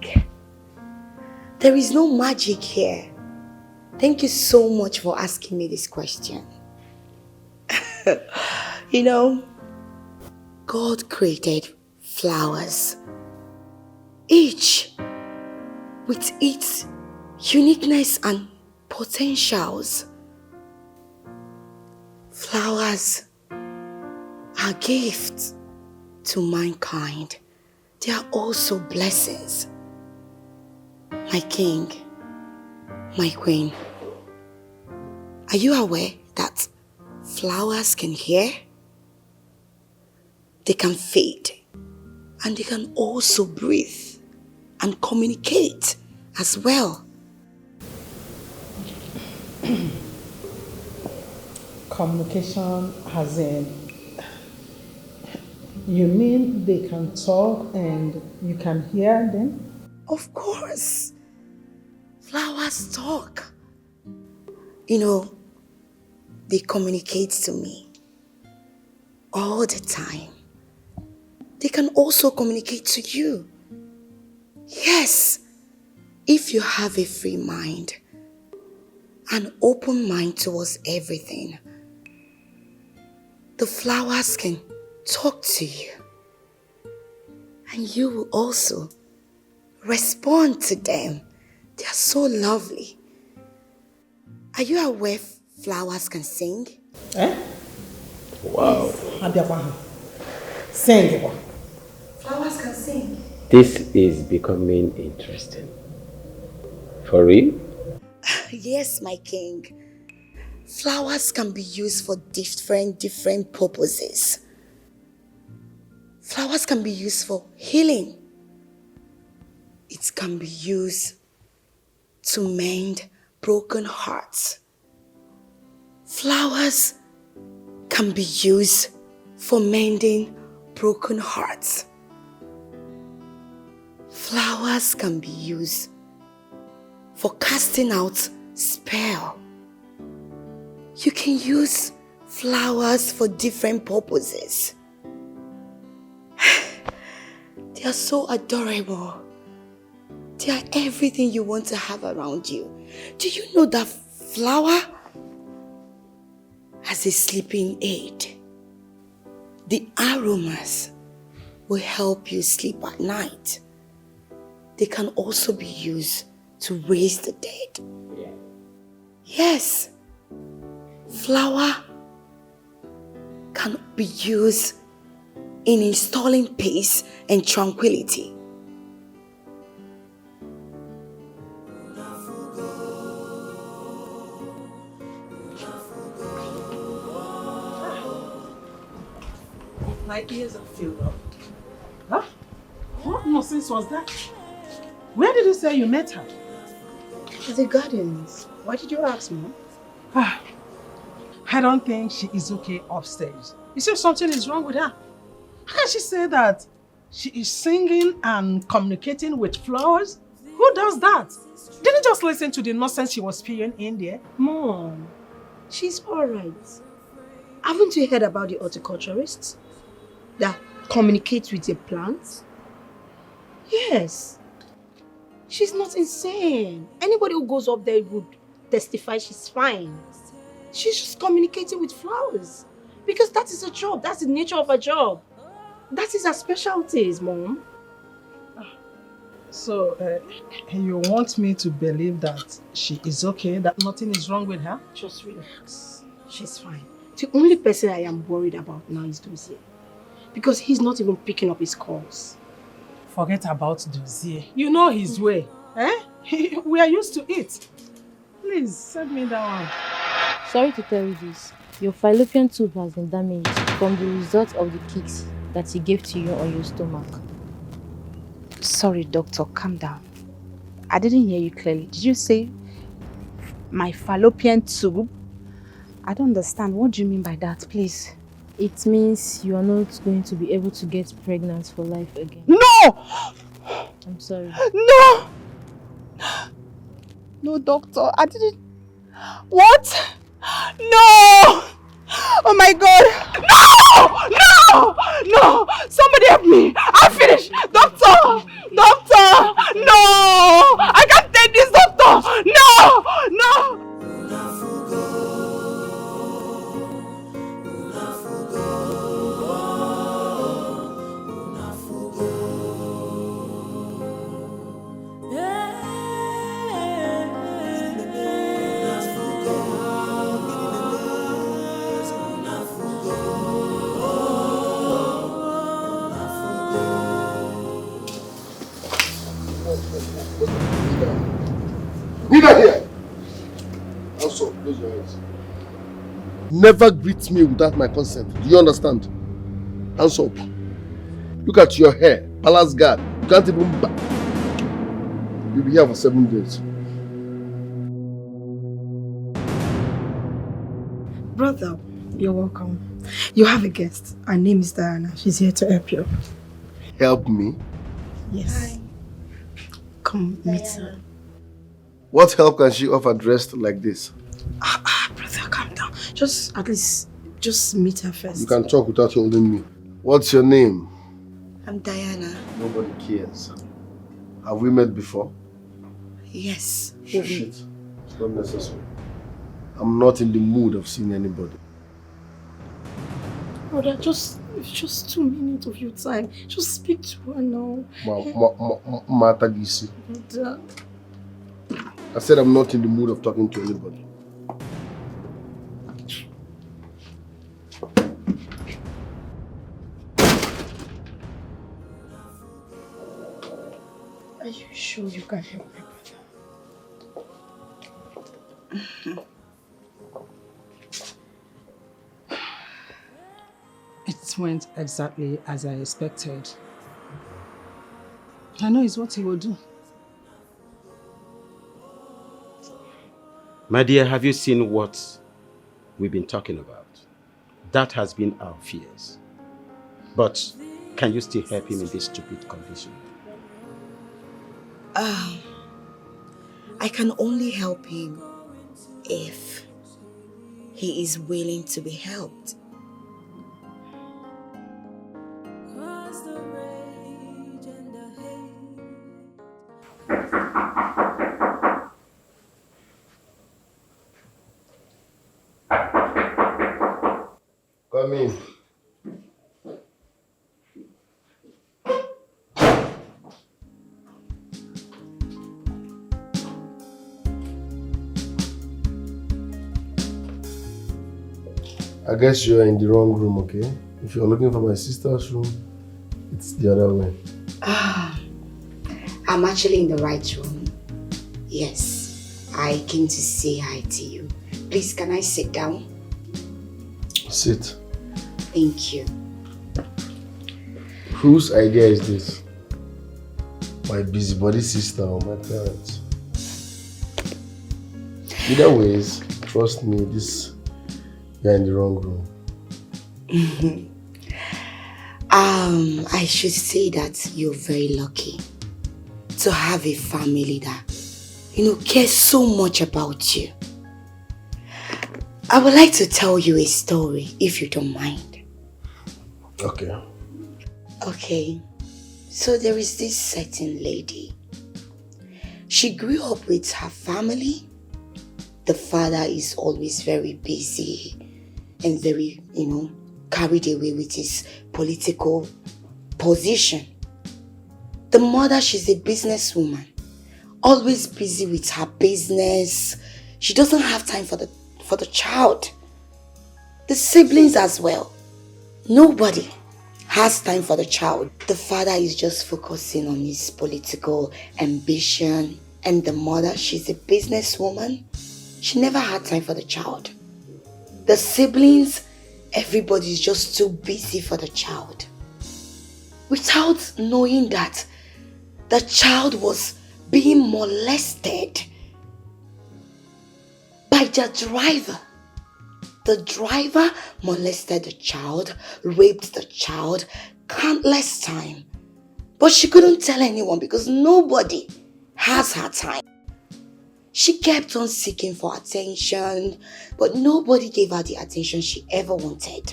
there is no magic here. Thank you so much for asking me this question. You know, God created flowers, each with its uniqueness and potentials. Flowers are gifts to mankind. They are also blessings. My king, my queen, are you aware that flowers can hear? They can fade, and they can also breathe and communicate as well. Communication as in, you mean they can talk and you can hear them? Of course. Flowers talk. You know, they communicate to me all the time. They can also communicate to you. Yes, if you have a free mind, an open mind towards everything, the flowers can talk to you. And you will also respond to them. They are so lovely. Are you aware flowers can sing? Eh? Wow. Sing. Flowers can sing. This is becoming interesting. For real? Yes, my king. Flowers can be used for different purposes. Flowers can be used for healing. It can be used to mend broken hearts. Flowers can be used for mending broken hearts. Flowers can be used for casting out spell. You can use flowers for different purposes. They are so adorable. They are everything you want to have around you. Do you know that flower has a sleeping aid? The aromas will help you sleep at night. They can also be used to raise the dead. Yes, flower can be used in installing peace and tranquility. My ears are filled up. Huh? What nonsense was that? Where did you say you met her? The gardens. Why did you ask, Mom? I don't think she is okay upstairs. You see, something is wrong with her. How can she say that she is singing and communicating with flowers? Who does that? Didn't just listen to the nonsense she was spewing in there. Mom, she's alright. Haven't you heard about the horticulturists that communicate with the plants? Yes. She's not insane. Anybody who goes up there would testify she's fine. She's just communicating with flowers. Because that is her job. That's the nature of her job. That is her specialties, Mom. So, you want me to believe that she is okay, that nothing is wrong with her? Just relax. She's fine. The only person I am worried about now is Dozie. Because he's not even picking up his calls. Forget about Dozie. You know his way. Eh? We are used to it. Please, send me that one. Sorry to tell you this. Your fallopian tube has been damaged from the result of the kicks that he gave to you on your stomach. Sorry, doctor, calm down. I didn't hear you clearly. Did you say my fallopian tube? I don't understand. What do you mean by that, please? It means you are not going to be able to get pregnant for life again. No! I'm sorry. No! No, doctor, I didn't... What? No! Oh my God! No! No! No! Somebody help me! I'm finished! Doctor! Doctor! No! I can't take this, doctor! No! No! Neither here. Also, close your eyes. Never greet me without my consent. Do you understand? Hands up. Look at your hair. Palace guard. You can't even... You'll be here for 7 days. Brother, you're welcome. You have a guest. Her name is Diana. She's here to help you. Help me? Yes. Come meet her. What help can she offer dressed like this? Brother, calm down. Just at least, just meet her first. You can talk without holding me. What's your name? I'm Diana. Nobody cares. Have we met before? Yes. Shit. It's not necessary. I'm not in the mood of seeing anybody. Brother, just 2 minutes of your time. Just speak to her now. Matagisi. Brother. I said I'm not in the mood of talking to anybody. Are you sure you can help me, brother? It went exactly as I expected. I know it's what he will do. My dear, have you seen what we've been talking about? That has been our fears. But can you still help him in this stupid condition? I can only help him if he is willing to be helped. Come in. I guess you're in the wrong room, okay? If you're looking for my sister's room, it's the other way. I'm actually in the right room. Yes, I came to say hi to you. Please, can I sit down? Sit. Thank you. Whose idea is this? My busybody sister or my parents? Either ways, trust me, you're in the wrong room. I should say that you're very lucky to have a family that, cares so much about you. I would like to tell you a story, if you don't mind. Okay. Okay, so there is this certain lady. She grew up with her family. The father is always very busy and very, carried away with his political position. The mother, she's a businesswoman, always busy with her business. She doesn't have time for the child. The siblings as well. Nobody has time for the child. The father is just focusing on his political ambition, and the mother, she's a businesswoman. She never had time for the child. The siblings, everybody's just too busy for the child. Without knowing that the child was being molested by the driver. The driver molested the child, raped the child, countless times. But she couldn't tell anyone because nobody has her time. She kept on seeking for attention, but nobody gave her the attention she ever wanted.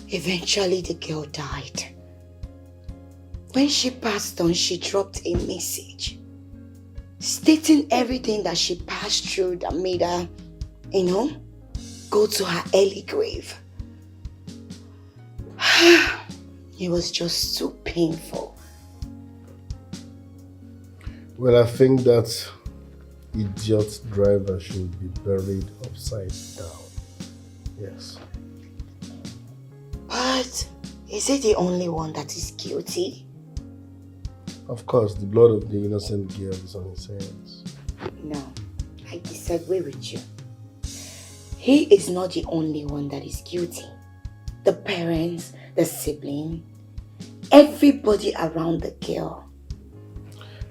Eventually, the girl died. When she passed on, she dropped a message stating everything that she passed through that made her, go to her early grave. It was just too painful. Well, I think that idiot driver should be buried upside down. Yes. But is he the only one that is guilty? Of course, the blood of the innocent girl is on his hands. No, I disagree with you. He is not the only one that is guilty. The parents, the sibling, everybody around the girl.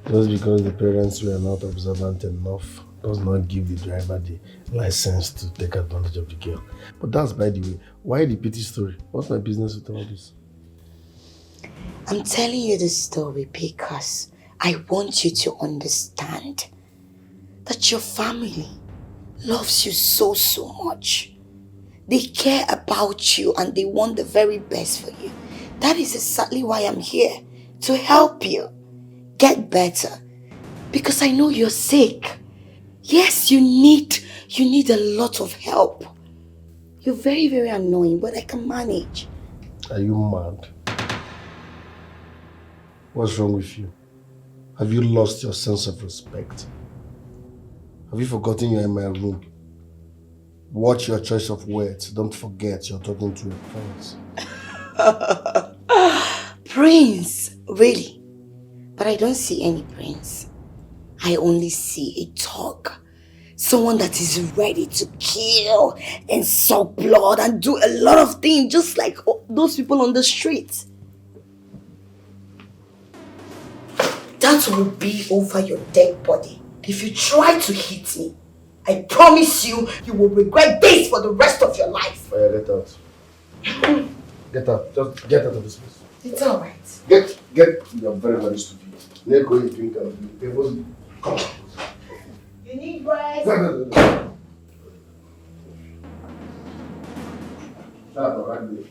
Just because the parents were not observant enough does not give the driver the license to take advantage of the girl. But that's by the way. Why the pity story? What's my business with all this? I'm telling you this story because I want you to understand that your family loves you so much. They care about you and they want the very best for you. That is exactly why I'm here, to help you get better. Because I know you're sick. Yes, you need a lot of help. You're very, very annoying, but I can manage. Are you mad? What's wrong with you? Have you lost your sense of respect? Have you forgotten you're in my room? Watch your choice of words. Don't forget you're talking to a prince. Prince? Really? But I don't see any prince. I only see a thug. Someone that is ready to kill and suck blood and do a lot of things just like those people on the street. That will be over your dead body. If you try to hit me, I promise you, you will regret this for the rest of your life. Oh yeah, get out. Get out. Just get out of this place. It's alright. Get. You're very, very stupid. Let's go and drink and come on. You need bread? No. Shut up, right?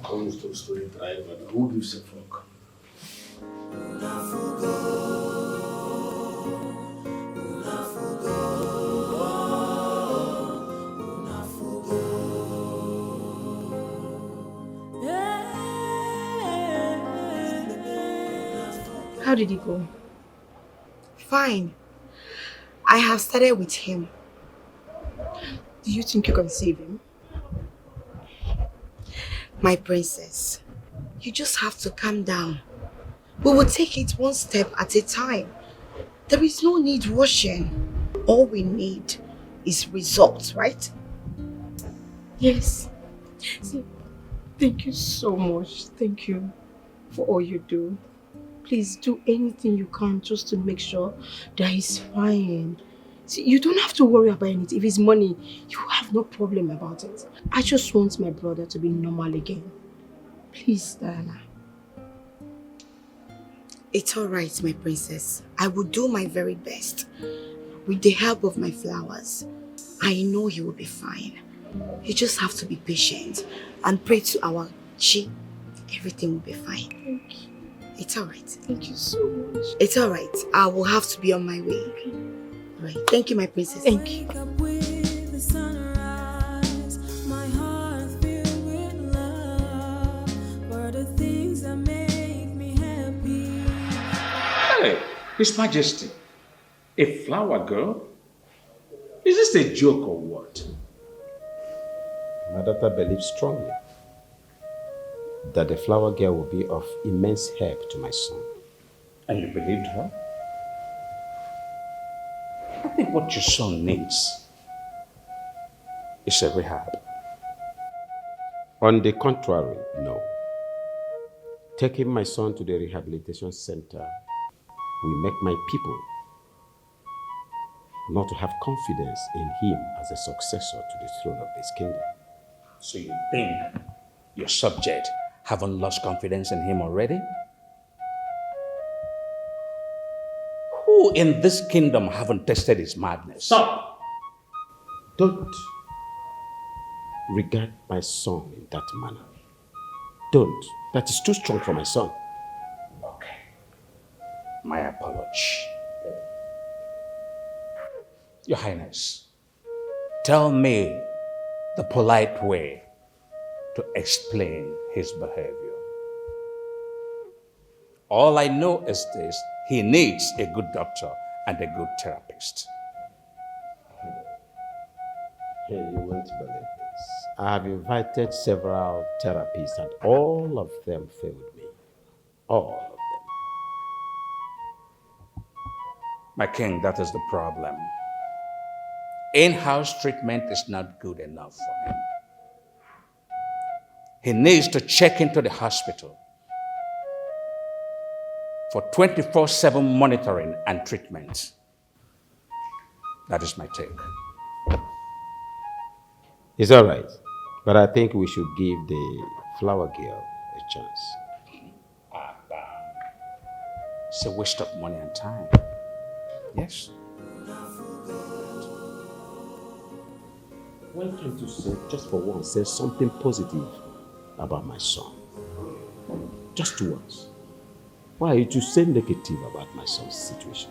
Comes to the story driver. Who gives a fuck? How did he go? Fine. I have started with him. Do you think you can save him? My princess, you just have to calm down. We will take it one step at a time. There is no need rushing. All we need is results, right? Yes. See, thank you so much. Thank you for all you do. Please do anything you can just to make sure that he's fine. See, you don't have to worry about anything. If it's money, you have no problem about it. I just want my brother to be normal again. Please, Diana. It's alright, my princess. I will do my very best. With the help of my flowers, I know he will be fine. You just have to be patient and pray to our Chi. Everything will be fine. Thank you. It's alright. Thank you so much. It's alright. I will have to be on my way. Okay. Right. Thank you, my princess. Thank you. My heart filled with love for the things that make me happy. Hey, His Majesty, a flower girl? Is this a joke or what? My daughter believes strongly that the flower girl will be of immense help to my son. And you believed her? I think what your son needs is a rehab. On the contrary, no. Taking my son to the rehabilitation center will make my people not to have confidence in him as a successor to the throne of this kingdom. So you think your subject haven't lost confidence in him already? Who in this kingdom haven't tested his madness? Stop! Don't regard my son in that manner. Don't. That is too strong for my son. Okay. My apology. Your Highness, tell me the polite way to explain his behavior. All I know is this: he needs a good doctor and a good therapist. Hey, you won't believe this. I have invited several therapists and all of them failed me. All of them. My king, that is the problem. In-house treatment is not good enough for him. He needs to check into the hospital for 24/7 monitoring and treatment. That is my take. It's all right, but I think we should give the flower girl a chance. It's a waste of money and time. Yes? Why can't you say, just for once, say something positive about my son? Just once. Why are you to say negative about my son's situation?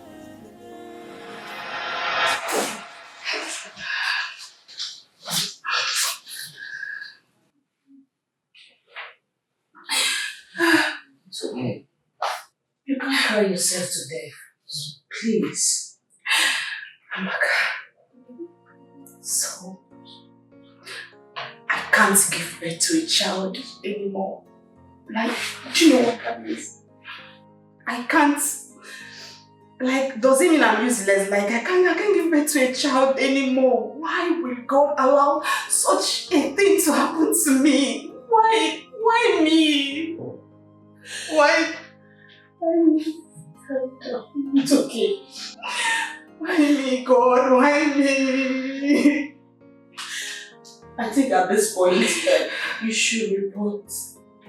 So, you can't cry yourself to death. Please. Amaka. So, I can't give birth to a child anymore. Like, do you know what that means? I can't. Like, does it mean I'm useless? Like, I can't give birth to a child anymore. Why will God allow such a thing to happen to me? Why me? Why me? It's okay. Why me, God? Why me? I think at this point, you should report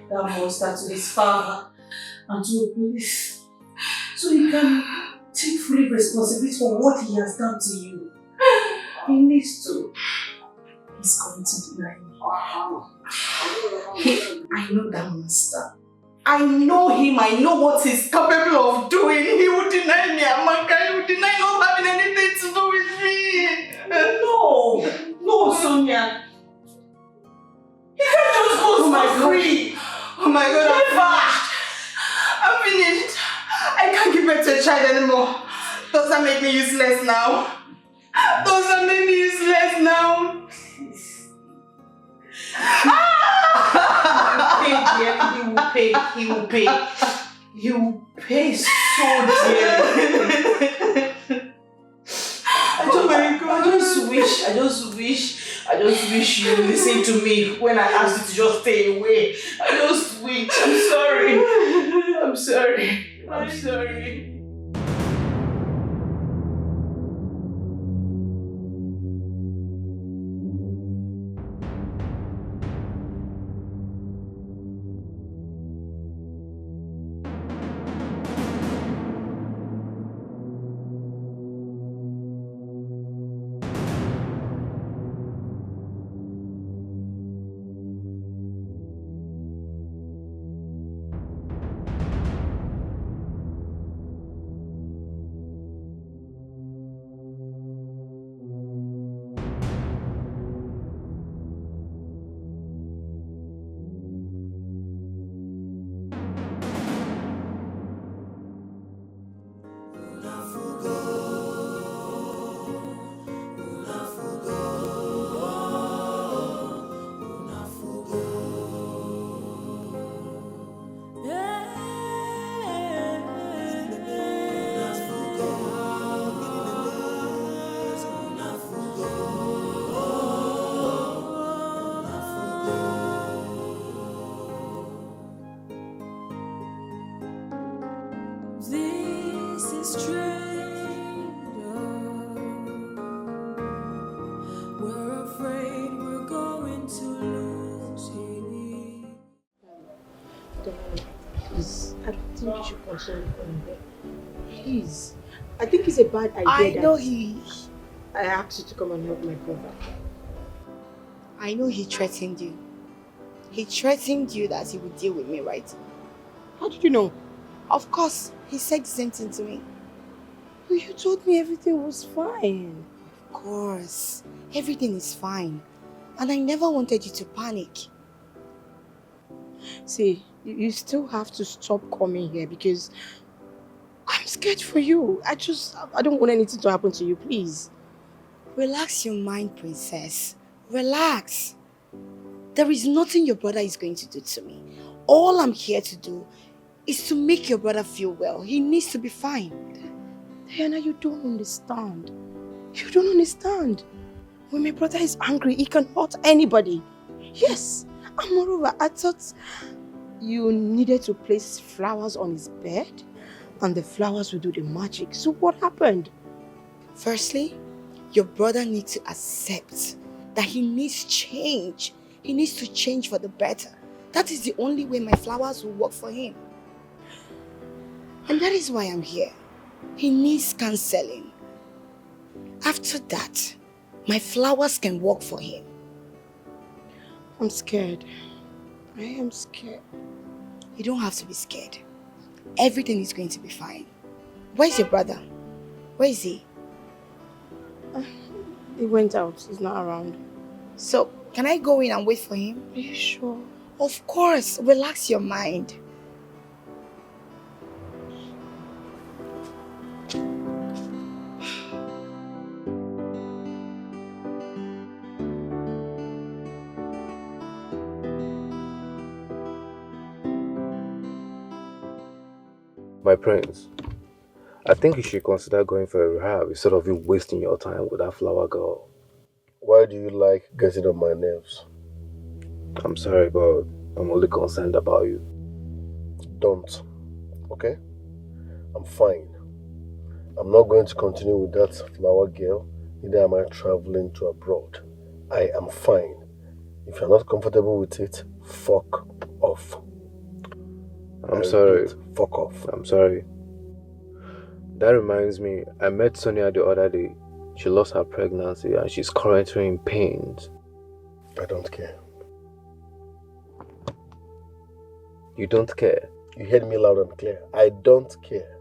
that monster to his father and to the police so he can take full responsibility for what he has done to you. He needs to. He's going to deny me. I know that monster. I know him. I know what he's capable of doing. He would deny me, Amaka. He would deny not having anything to do with me. No, Sonia. He can't just go free. Oh my God, I'm finished. I can't give birth to a child anymore. Does that make me useless now? Does that make me useless now? He will pay. He will pay so dearly. I just wish you listened to me when I asked you to just stay away. I just wish. I'm sorry. stranger. We're afraid we're going to lose him. Please, I don't think you should console him. Please. I think it's a bad idea. I know I asked you to come and help my brother. I know he threatened you. He threatened you that he would deal with me, right? How did you know? Of course, he said the same thing to me. But you told me everything was fine. Of course, everything is fine. And I never wanted you to panic. See, you still have to stop coming here because I'm scared for you. I don't want anything to happen to you, please. Relax your mind, princess. Relax. There is nothing your brother is going to do to me. All I'm here to do is to make your brother feel well. He needs to be fine. Diana, you don't understand. You don't understand. When my brother is angry, he can hurt anybody. Yes. And moreover, I thought you needed to place flowers on his bed and the flowers will do the magic. So what happened? Firstly, your brother needs to accept that he needs change. He needs to change for the better. That is the only way my flowers will work for him. And that is why I'm here. He needs counseling. After that, my flowers can work for him. I'm scared. I am scared. You don't have to be scared. Everything is going to be fine. Where's your brother? Where is he? He went out. He's not around. So, can I go in and wait for him? Are you sure? Of course. Relax your mind. My prince, I think you should consider going for a rehab instead of you wasting your time with that flower girl. Why do you like getting on my nerves? I'm sorry, but I'm only concerned about you. Don't. Okay? I'm fine. I'm not going to continue with that flower girl. Neither am I traveling to abroad. I am fine. If you're not comfortable with it, fuck off. I'm sorry. Fuck off. I'm sorry. That reminds me, I met Sonia the other day. She lost her pregnancy and she's currently in pain. I don't care. You don't care? You heard me loud and clear. I don't care.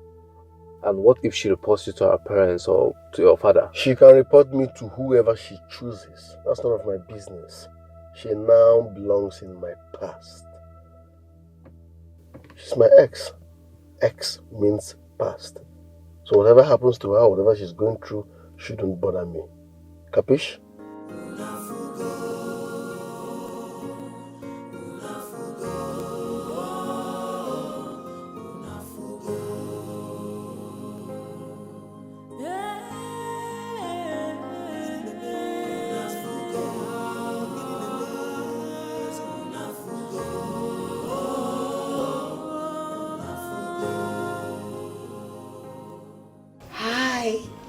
And what if she reports you to her parents or to your father? She can report me to whoever she chooses. That's none of my business. She now belongs in my past. She's my ex. Ex means past. So whatever happens to her, whatever she's going through, shouldn't bother me. Capish?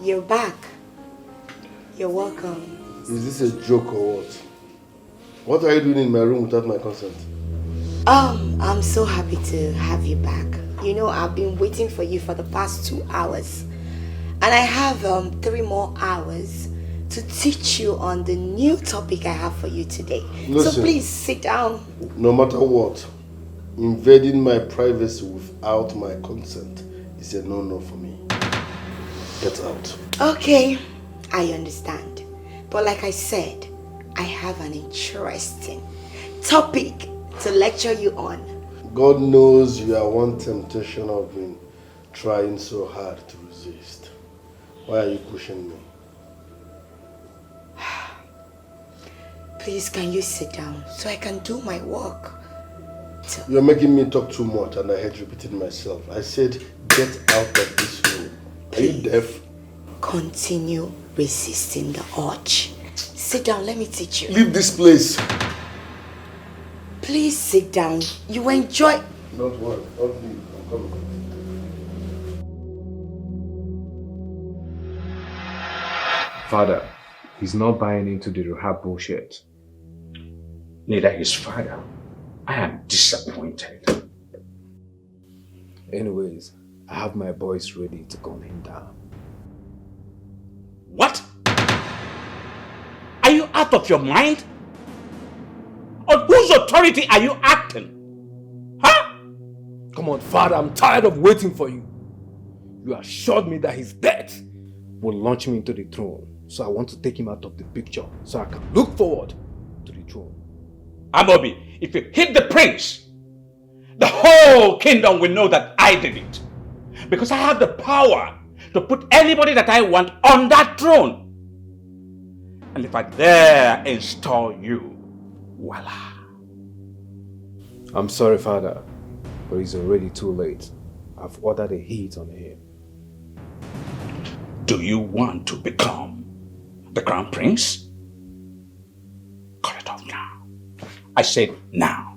You're back. You're welcome. Is this a joke or what? What are you doing in my room without my consent? I'm so happy to have you back. You know, I've been waiting for you for the past 2 hours. And I have 3 more hours to teach you on the new topic I have for you today. Listen, so please sit down. No matter what, invading my privacy without my consent is a no-no for me. Get out. Okay, I understand. But like I said, I have an interesting topic to lecture you on. God knows you are one temptation I've been trying so hard to resist. Why are you pushing me? Please, can you sit down so I can do my work? You're making me talk too much and I hate repeating myself. I said, get out of this room. Are you deaf? Continue resisting the urge. Sit down, let me teach you. Leave this place. Please sit down. You enjoy. Don't worry, don't leave. I'm coming. Father, he's not buying into the rehab bullshit. Neither his father. I am disappointed. Anyways, I have my boys ready to gun him down. What? Are you out of your mind? On whose authority are you acting? Come on, Father, I'm tired of waiting for you. You assured me that his death will launch me into the throne. So I want to take him out of the picture so I can look forward to the throne. Amobi, if you hit the prince, the whole kingdom will know that I did it. Because I have the power to put anybody that I want on that throne. And if I dare install you, voila. I'm sorry, Father, but it's already too late. I've ordered a hit on him. Do you want to become the crown prince? Call it off now. I said now.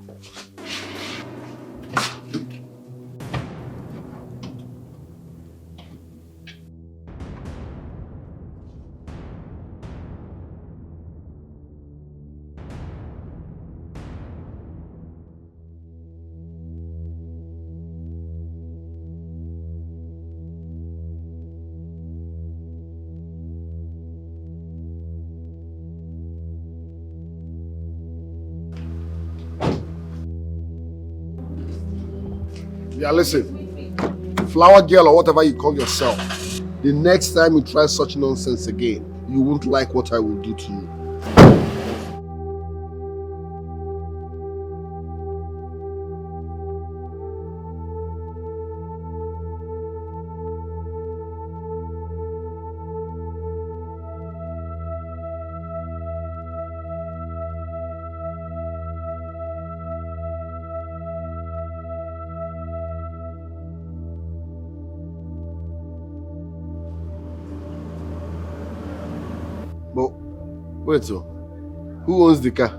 Yeah, listen. Flower girl or whatever you call yourself, the next time you try such nonsense again, you won't like what I will do to you. Wait, so who owns the car?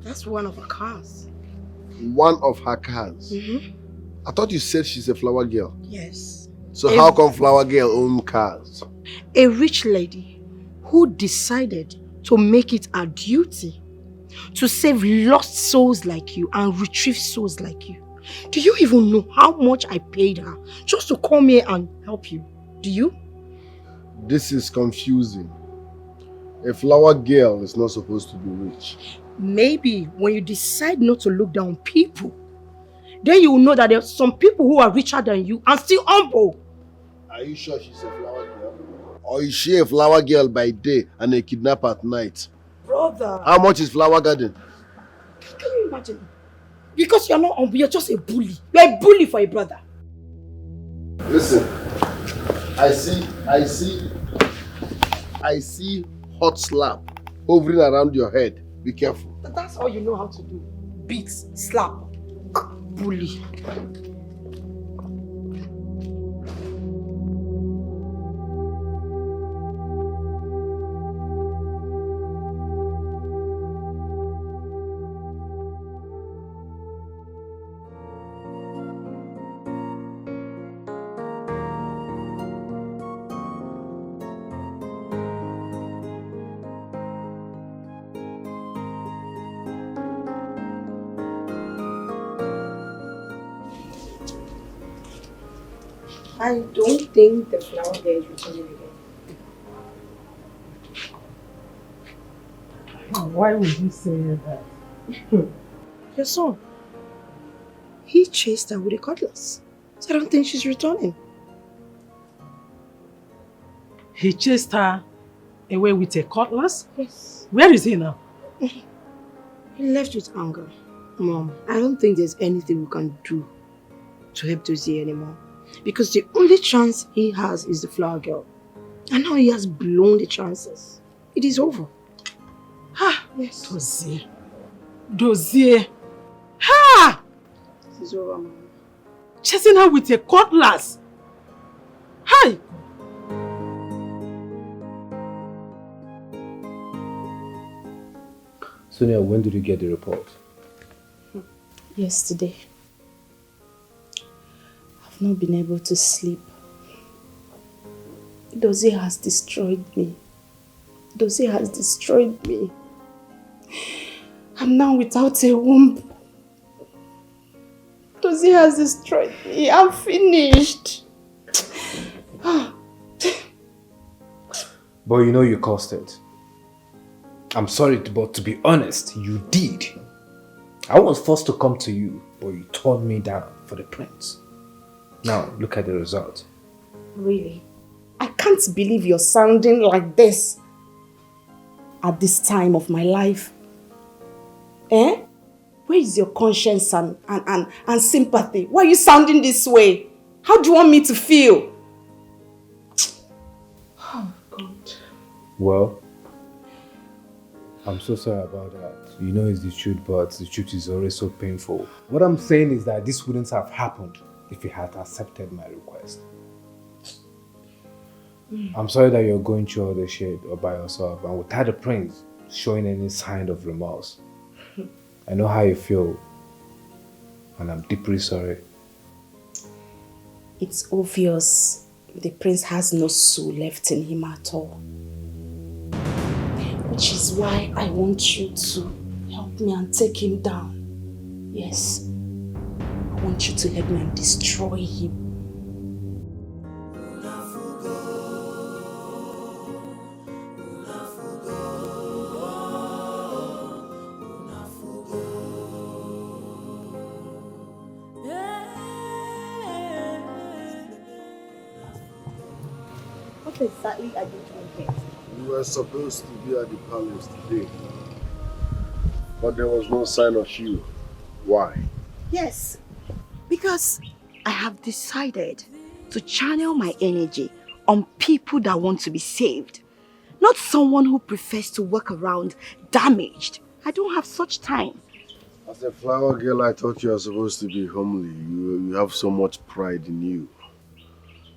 That's one of her cars. One of her cars? Mm-hmm. I thought you said she's a flower girl. Yes. So how come flower girl own cars? A rich lady who decided to make it her duty to save lost souls like you and retrieve souls like you. Do you even know how much I paid her just to come here and help you? Do you? This is confusing. A flower girl is not supposed to be rich. Maybe when you decide not to look down on people, then you will know that there are some people who are richer than you and still humble. Are you sure she's a flower girl? Or is she a flower girl by day and a kidnapper at night? Brother. How much is flower garden? Can you imagine? Because you're not humble, you're just a bully. You're a bully for a brother. Listen, I see hot slap hovering around your head. Be careful. That's all you know how to do. Beat, slap, bully. I don't think the flower girl is returning again. Why would you say that? Your son. He chased her with a cutlass. So I don't think she's returning. He chased her away with a cutlass? Yes. Where is he now? He left with anger. Mom, I don't think there's anything we can do to help Dozie anymore. Because the only chance he has is the flower girl. And now he has blown the chances. It is over. Ha! Yes. Dozie. Ha! It is over, Mom. Chasing her with a cutlass. Hi! Sonia, when did you get the report? Yesterday. I've not been able to sleep. Dozie has destroyed me. Dozie has destroyed me. I'm now without a womb. Dozie has destroyed me. I'm finished. But you know you caused it. I'm sorry, but to be honest, you did. I was forced to come to you, but you turned me down for the prince. Now, look at the result. Really? I can't believe you're sounding like this at this time of my life. Eh? Where is your conscience and sympathy? Why are you sounding this way? How do you want me to feel? Oh, God. Well, I'm so sorry about that. You know it's the truth, but the truth is always so painful. What I'm saying is that this wouldn't have happened if you had accepted my request. I'm sorry that you're going through all this shit all by yourself and without the prince showing any sign of remorse. I know how you feel and I'm deeply sorry. It's obvious the prince has no soul left in him at all. Which is why I want you to help me and take him down. Yes. I want you to help me and destroy him. What exactly are you doing here? We were supposed to be at the palace today, but there was no sign of you. Why? Yes, because I have decided to channel my energy on people that want to be saved, not someone who prefers to walk around damaged. I don't have such time. As a flower girl, I thought you were supposed to be homely. You have so much pride in you.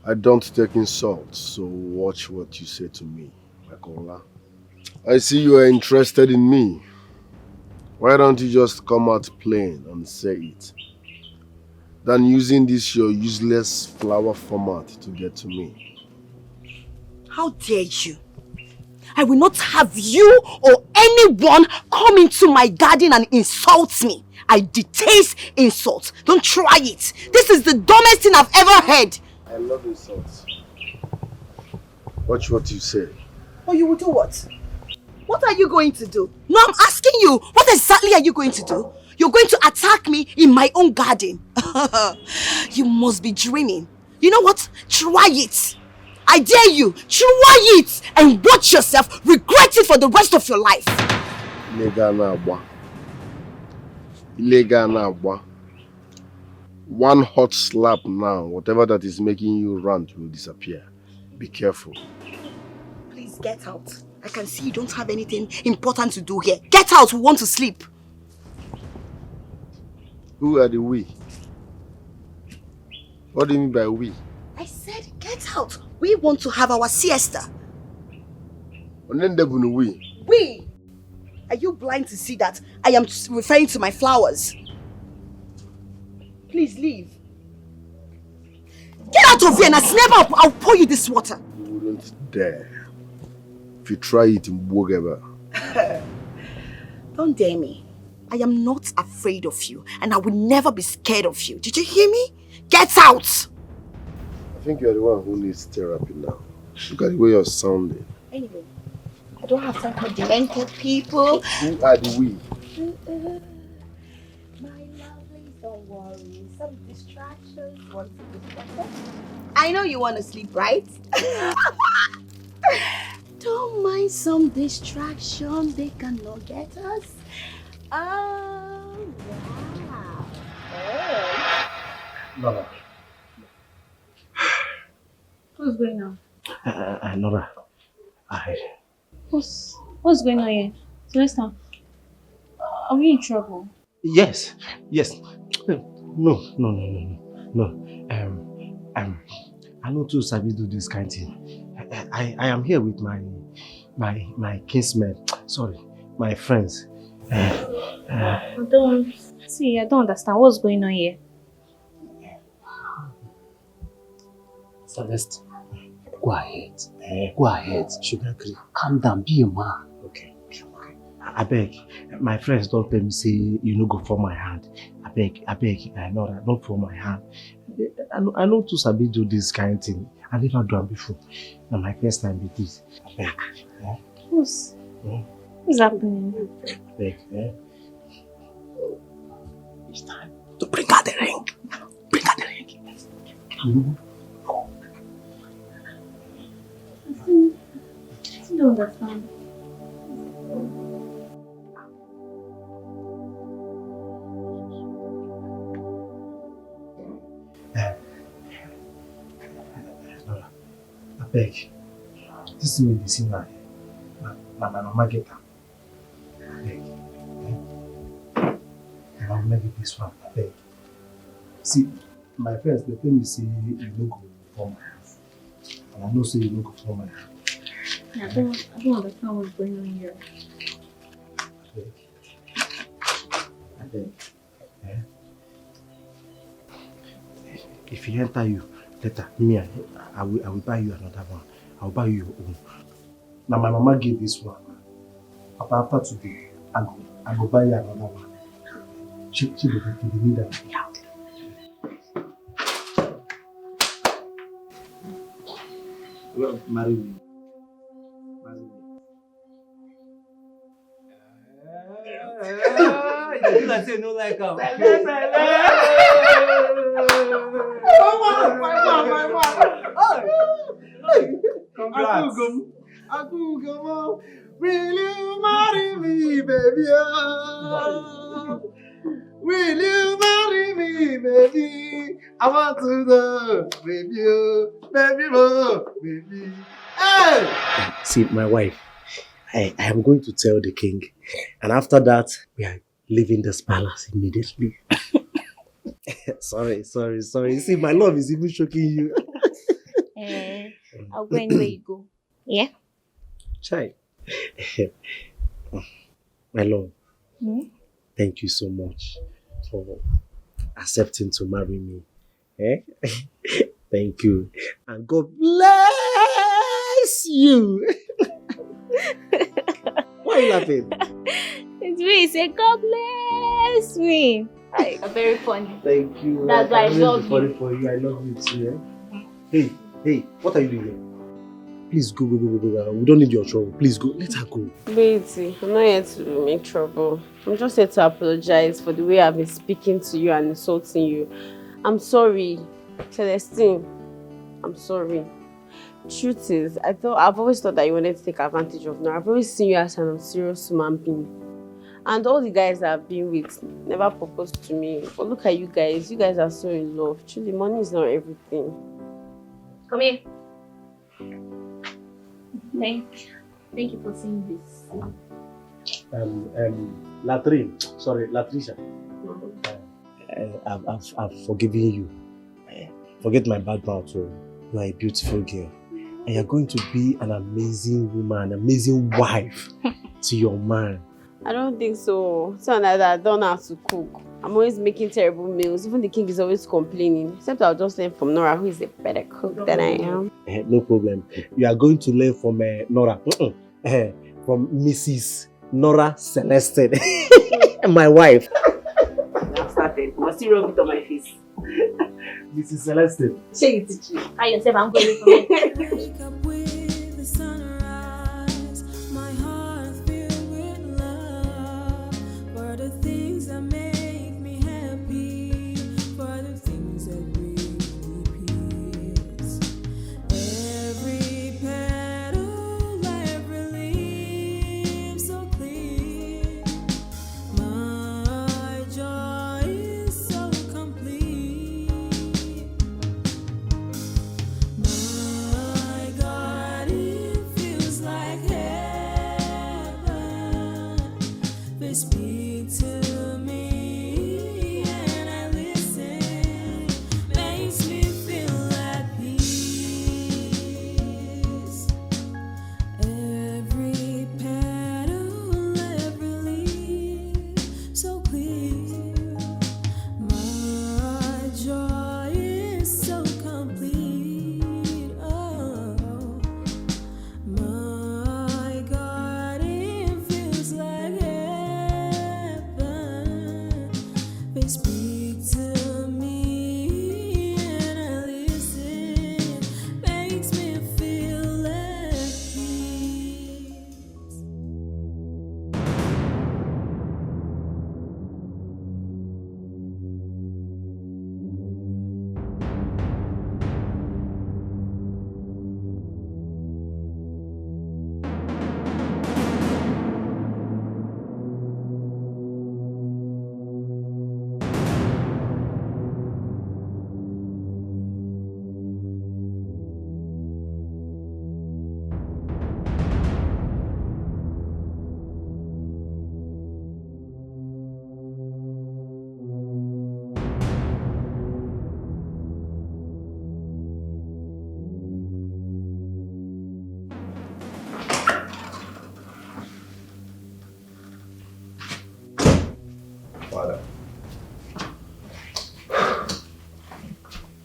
I don't take insults, so watch what you say to me, Makola. I see you are interested in me. Why don't you just come out plain and say it? Than using this your useless flower format to get to me. How dare you? I will not have you or anyone come into my garden and insult me. I detest insults. Don't try it. This is the dumbest thing I've ever heard. I love insults. Watch what you say. Oh, you will do what? What are you going to do? No, I'm asking you. What exactly are you going to do? You're going to attack me in my own garden. You must be dreaming. You know what? Try it. I dare you. Try it and watch yourself regret it for the rest of your life. Illegal. One hot slap now, whatever that is making you rant will disappear. Be careful. Please get out. I can see you don't have anything important to do here. Get out, we want to sleep. Who are the we? What do you mean by we? I said get out. We want to have our siesta. We? We? Are you blind to see that I am referring to my flowers? Please leave. Get out of here and I never I'll pour you this water. You wouldn't dare. If you try it in Bogeba. Don't dare me. I am not afraid of you and I will never be scared of you. Did you hear me? Get out! I think you're the one who needs therapy now. Look at the way you're sounding. Anyway, I don't have time for demented people. Who are the we? My lovely, don't worry. Some distractions want to distract. I know you want to sleep, right? Don't mind some distraction. They cannot get us. Oh, wow. Oh. Nora. What's going on? Nora. What's going on here? Celesta, are we in trouble? Yes. No. I know too sabi do this kind of thing. I am here with my kinsmen. Sorry, my friends. I don't understand what's going on here. Celeste, Go ahead. Go ahead. Sugar cream. Calm down. Be a man. Okay. I beg. My friends don't tell me say you no go for my hand. I beg. I know that. Don't for my hand. I know to sabi do this kind of thing. I never done before. Now my first time with this. I beg. What's happening? I beg. It's time to bring out the ring. Bring out the ring. I don't understand. I beg. This is me, the sinner. My mama get her. I beg. My mama get this one. I beg. See, my friends, they tell me say you no go for my house. And I know say you no go for my house. I don't understand what's going on here. I beg. If he enter you, later, me, I will buy you another one. I'll buy you your own. Now my mama gave this one. After today, I go buy you another one. She will need that. Yeah. Well, marry me. You can say no like her. Congrats. Will you marry me, baby? Will you marry me, baby? I want to know, baby. Hey! See, my wife, I am going to tell the king, and after that, we are leaving this palace immediately. Sorry. See, my love is even shocking you. I'll go anywhere you go. Yeah? Chai. My love, Thank you so much for accepting to marry me. Thank you. And God bless you. Why are you laughing? It's me. Say, God bless me. You're very funny. Thank you. That's why I love you. Funny for you. I love you too. Hey, what are you doing here? Please go. We don't need your trouble. Please go. Let her go. Betty, I'm not here to make trouble. I'm just here to apologize for the way I've been speaking to you and insulting you. I'm sorry, Celestine. I'm sorry. Truth is, I've always thought that you wanted to take advantage of me. I've always seen you as an unserious human being. And all the guys that I've been with never proposed to me. But look at you guys. You guys are so in love. Truly, money is not everything. Come here. Thank you for saying this. Latricia. I've forgiven you. Forget my bad mouth. You are a beautiful girl. And you're going to be an amazing woman, an amazing wife to your man. I don't think so. So that I don't know how to cook. I'm always making terrible meals. Even the king is always complaining. Except I'll just learn from Nora, who is a better cook than I am. No problem. You are going to learn from Nora. From Mrs. Nora Celeste, my wife. I've started. I must still rub it on my face. Mrs. Celeste. Say you teach me. I yourself, I'm going to Wake up with the sunrise, my heart filled with love for the things that make me happy, for the things that bring me peace. Every petal, every leaf so clear. My joy is so complete. My God.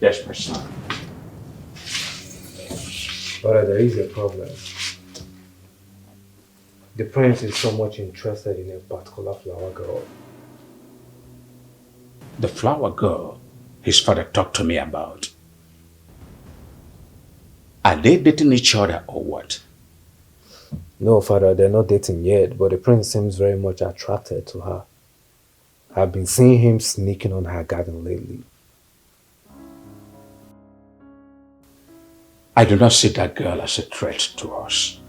desperation. But there is a problem. The prince is so much interested in a particular flower girl. The flower girl his father talked to me about. Are they dating each other or what? No, father, they're not dating yet, but the prince seems very much attracted to her. I've been seeing him sneaking on her garden lately. I do not see that girl as a threat to us.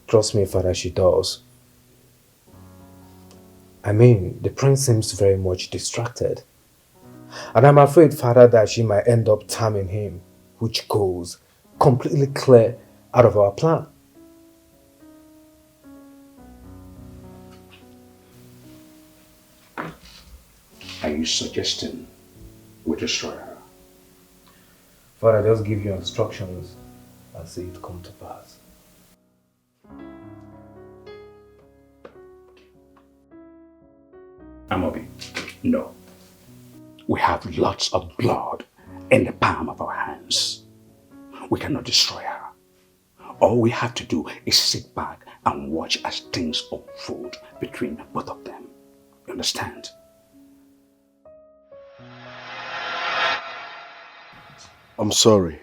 Trust me, father, she does. I mean, the prince seems very much distracted. And I'm afraid, father, that she might end up taming him, which goes completely clear out of our plan. Are you suggesting we destroy her? Father, just give you instructions and see it come to pass. Amobi, no. We have lots of blood in the palm of our hands. We cannot destroy her. All we have to do is sit back and watch as things unfold between both of them. You understand? I'm sorry.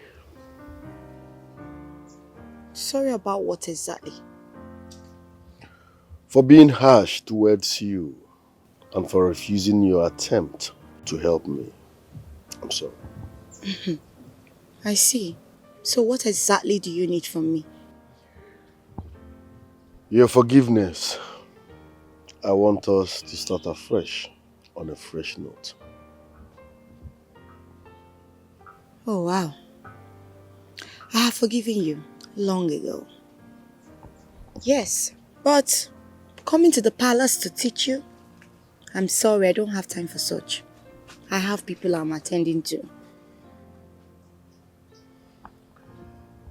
Sorry about what exactly? For being harsh towards you and for refusing your attempt to help me. I'm sorry. I see. So what exactly do you need from me? Your forgiveness. I want us to start afresh on a fresh note. Oh, wow. I have forgiven you long ago. Yes, but coming to the palace to teach you? I'm sorry, I don't have time for such. I have people I'm attending to.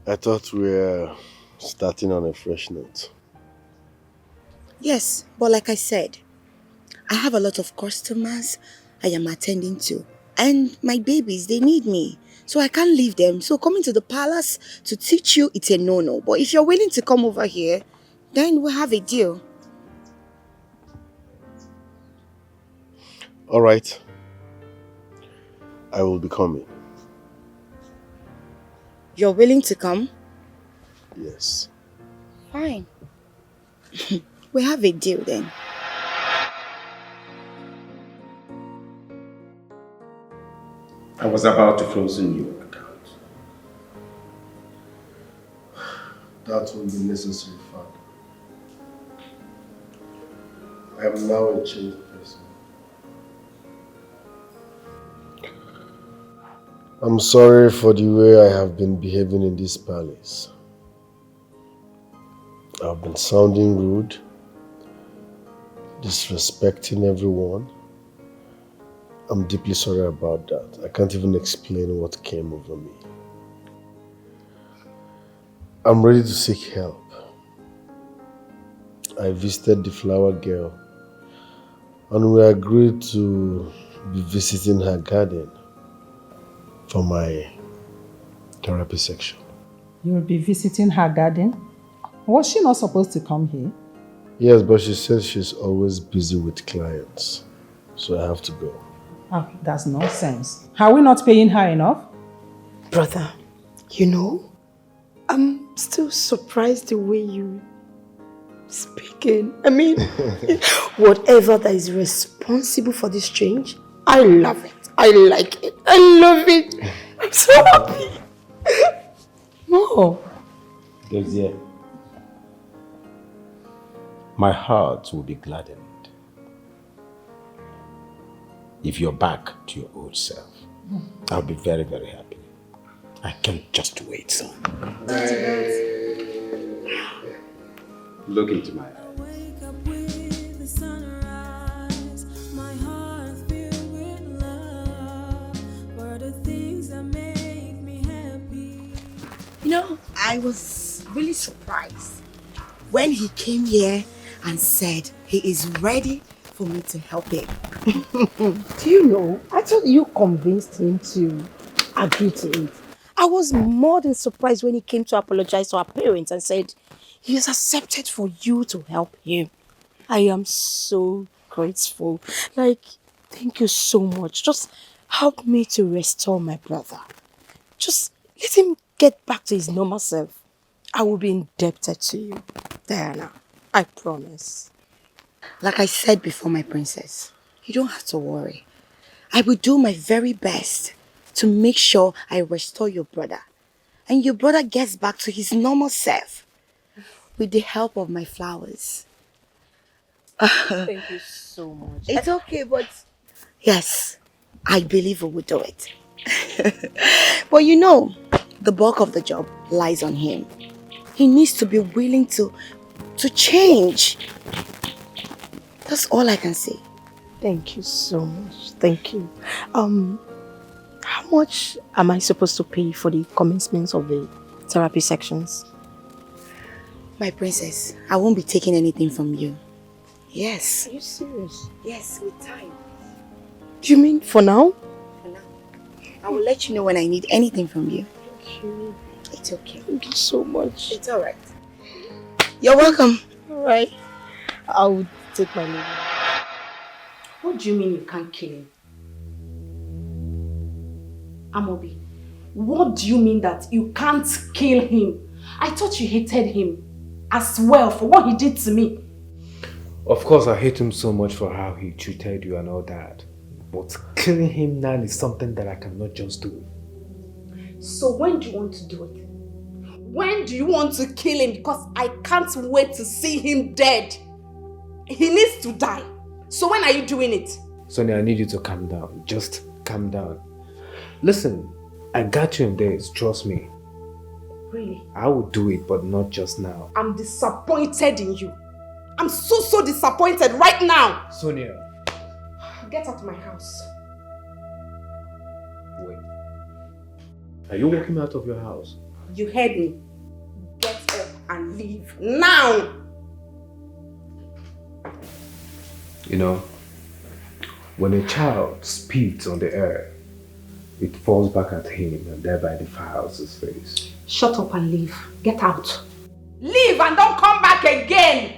I thought we were starting on a fresh note. Yes, but like I said, I have a lot of customers I am attending to. And my babies, they need me. So I can't leave them. So coming to the palace to teach you, it's a no-no. But if you're willing to come over here, then we'll have a deal. All right. I will be coming. You're willing to come? Yes. Fine. We have a deal then. I was about to close a new account. That will be necessary, Father. I am now a changed person. I'm sorry for the way I have been behaving in this palace. I've been sounding rude, disrespecting everyone. I'm deeply sorry about that. I can't even explain what came over me. I'm ready to seek help. I visited the flower girl and we agreed to be visiting her garden for my therapy section. You'll be visiting her garden? Was she not supposed to come here? Yes, but she says she's always busy with clients, so I have to go. Oh, that's nonsense. Are we not paying her enough? Brother, you know, I'm still surprised the way you speaking. I mean, whatever that is responsible for this change, I love it. I like it. I love it. I'm so happy. No. Deuxième. My heart will be gladdened if you're back to your old self. I'll be very, very happy. I can't just wait, son. Look into my eyes. You know, I was really surprised when he came here and said he is ready for me to help him. Do you know, I thought you convinced him to agree to it. I was more than surprised when he came to apologize to our parents and said he has accepted for you to help him. I am so grateful. Like, thank you so much. Just help me to restore my brother. Just let him get back to his normal self. I will be indebted to you, Diana. I promise. Like I said before, my princess, you don't have to worry. I will do my very best to make sure I restore your brother. And your brother gets back to his normal self. With the help of my flowers. Thank you so much. It's okay, but... Yes, I believe we will do it. But you know, the bulk of the job lies on him. He needs to be willing to change. That's all I can say. Thank you so much. Thank you. How much am I supposed to pay for the commencement of the therapy sections? My princess, I won't be taking anything from you. Yes. Are you serious? Yes, with time. Do you mean for now? For now. I will let you know when I need anything from you. Thank you. It's okay. Thank you so much. It's alright. You're welcome. Alright. I'll take my leave. What do you mean you can't kill him? Amobi, what do you mean that you can't kill him? I thought you hated him as well for what he did to me. Of course, I hate him so much for how he treated you and all that. But killing him now is something that I cannot just do. So when do you want to do it? When do you want to kill him? Because I can't wait to see him dead. He needs to die. So when are you doing it? Sonia, I need you to calm down. Just calm down. Listen, I got you in this, trust me. Really? I will do it, but not just now. I'm disappointed in you. I'm so disappointed right now. Sonia. Get out of my house. Wait. Are you walking out of your house? You heard me. Get up and leave now. You know, when a child spits on the air, it falls back at him and thereby defiles his face. Shut up and leave. Get out. Leave and don't come back again.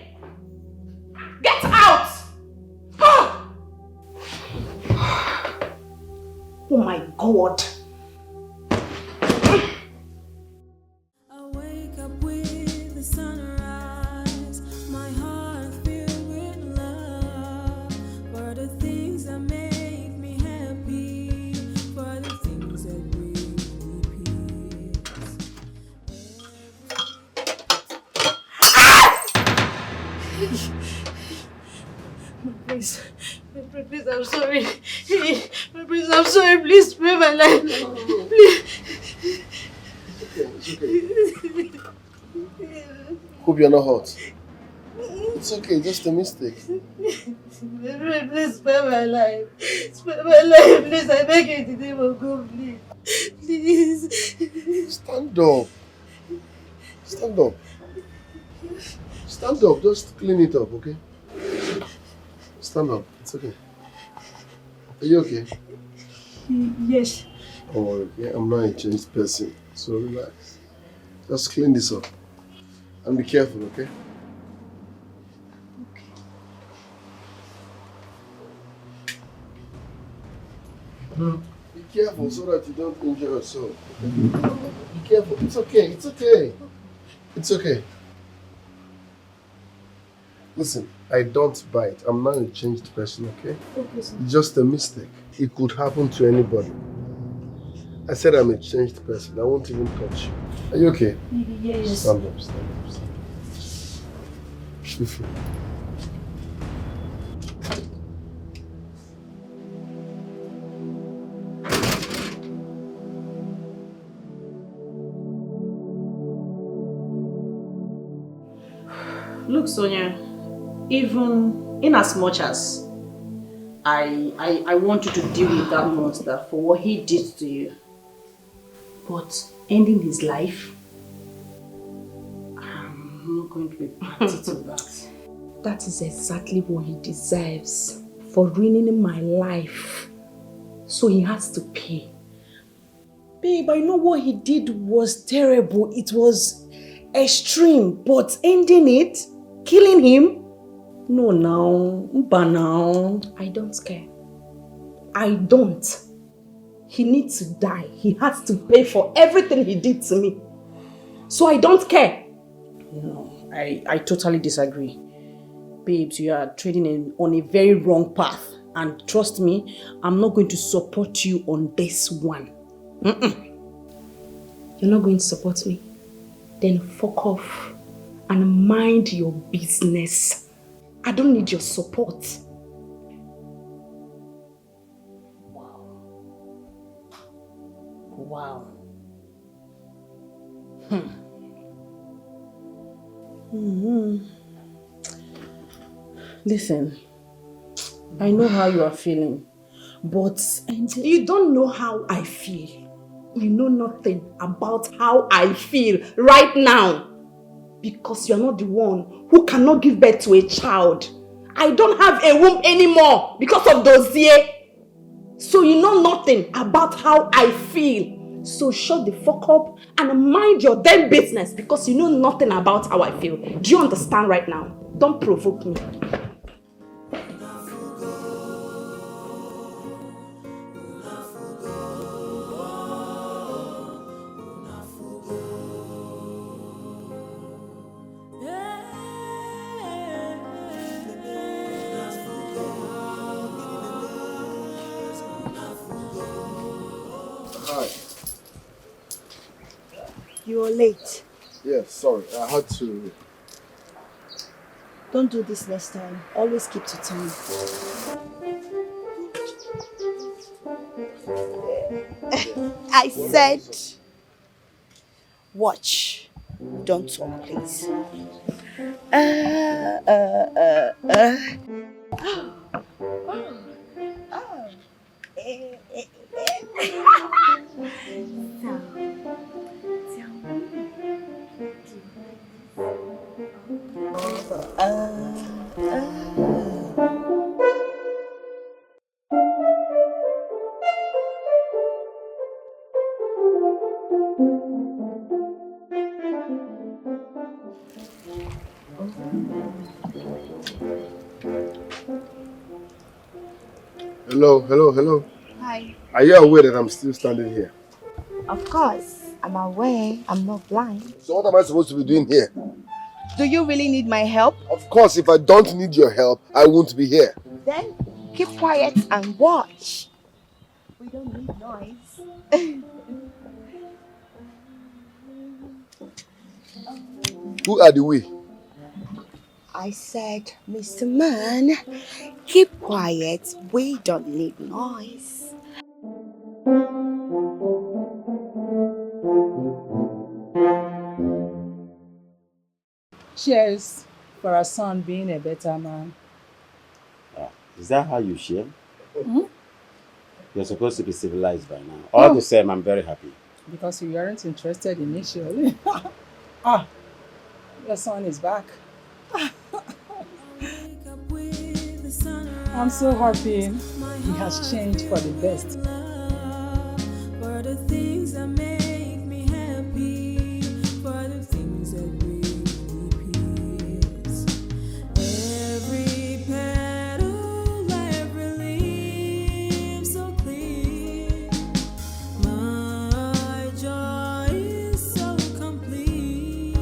Get out. Oh my God. I wake up with the sunrise, my heart filled with love for the things that make me happy, for the things that bring me peace. Please, please, I'm sorry. Please, I'm sorry. Please spare my life. Please. It's okay. Hope you're not hurt. It's okay, just a mistake. Please spare my life. Spare my life. Please, I beg you in the name of God, please. Please. Stand up. Stand up. Stand up, just clean it up, okay? Stand up, it's okay. Are you okay? Yes. Oh, okay. I'm not a changed person, so relax. Just clean this up. And be careful, okay? Be careful so that you don't injure yourself. Okay? Be careful. It's okay. It's okay. It's okay. Listen, I don't bite. I'm not a changed person, okay? Okay, sir. It's just a mistake. It could happen to anybody. I said I'm a changed person. I won't even touch you. Are you okay? Yes. Stand up, stand up, stand up. Be free. Look, Sonia, even in as much as I want you to deal with that monster for what he did to you, but ending his life, I'm not going to be party to that. That is exactly what he deserves for ruining my life. So he has to pay. Babe, I know what he did was terrible. It was extreme, but ending it, killing him, no now. I don't care. I don't. He needs to die. He has to pay for everything he did to me. So I don't care. No, I totally disagree. Babes, you are treading on a very wrong path. And trust me, I'm not going to support you on this one. You're not going to support me? Then fuck off and mind your business. I don't need your support. Wow. Listen, I know how you are feeling, but you don't know how I feel. You know nothing about how I feel right now. Because you're not the one who cannot give birth to a child. I don't have a womb anymore because of dossier. So you know nothing about how I feel. So shut the fuck up and mind your damn business because you know nothing about how I feel. Do you understand right now? Don't provoke me. You are late. Yes, sorry. I had to. Don't do this next time. Always keep to time. I said, watch. Don't talk, please. Hello. Hi. Are you aware that I'm still standing here? Of course, I'm aware. I'm not blind. So what am I supposed to be doing here? Do you really need my help? Of course, if I don't need your help, I won't be here. Then keep quiet and watch. We don't need noise. Who are the we? I said, Mr. Man, keep quiet. We don't need noise. Cheers for our son being a better man. Is that how you share? Hmm? You're supposed to be civilized by now. All the same, I'm very happy. Because you weren't interested initially. Your son is back. I'm so happy he has changed for the best. For the things that make me happy, for the things that bring me peace. Every petal, every leaf so clean. My joy is so complete.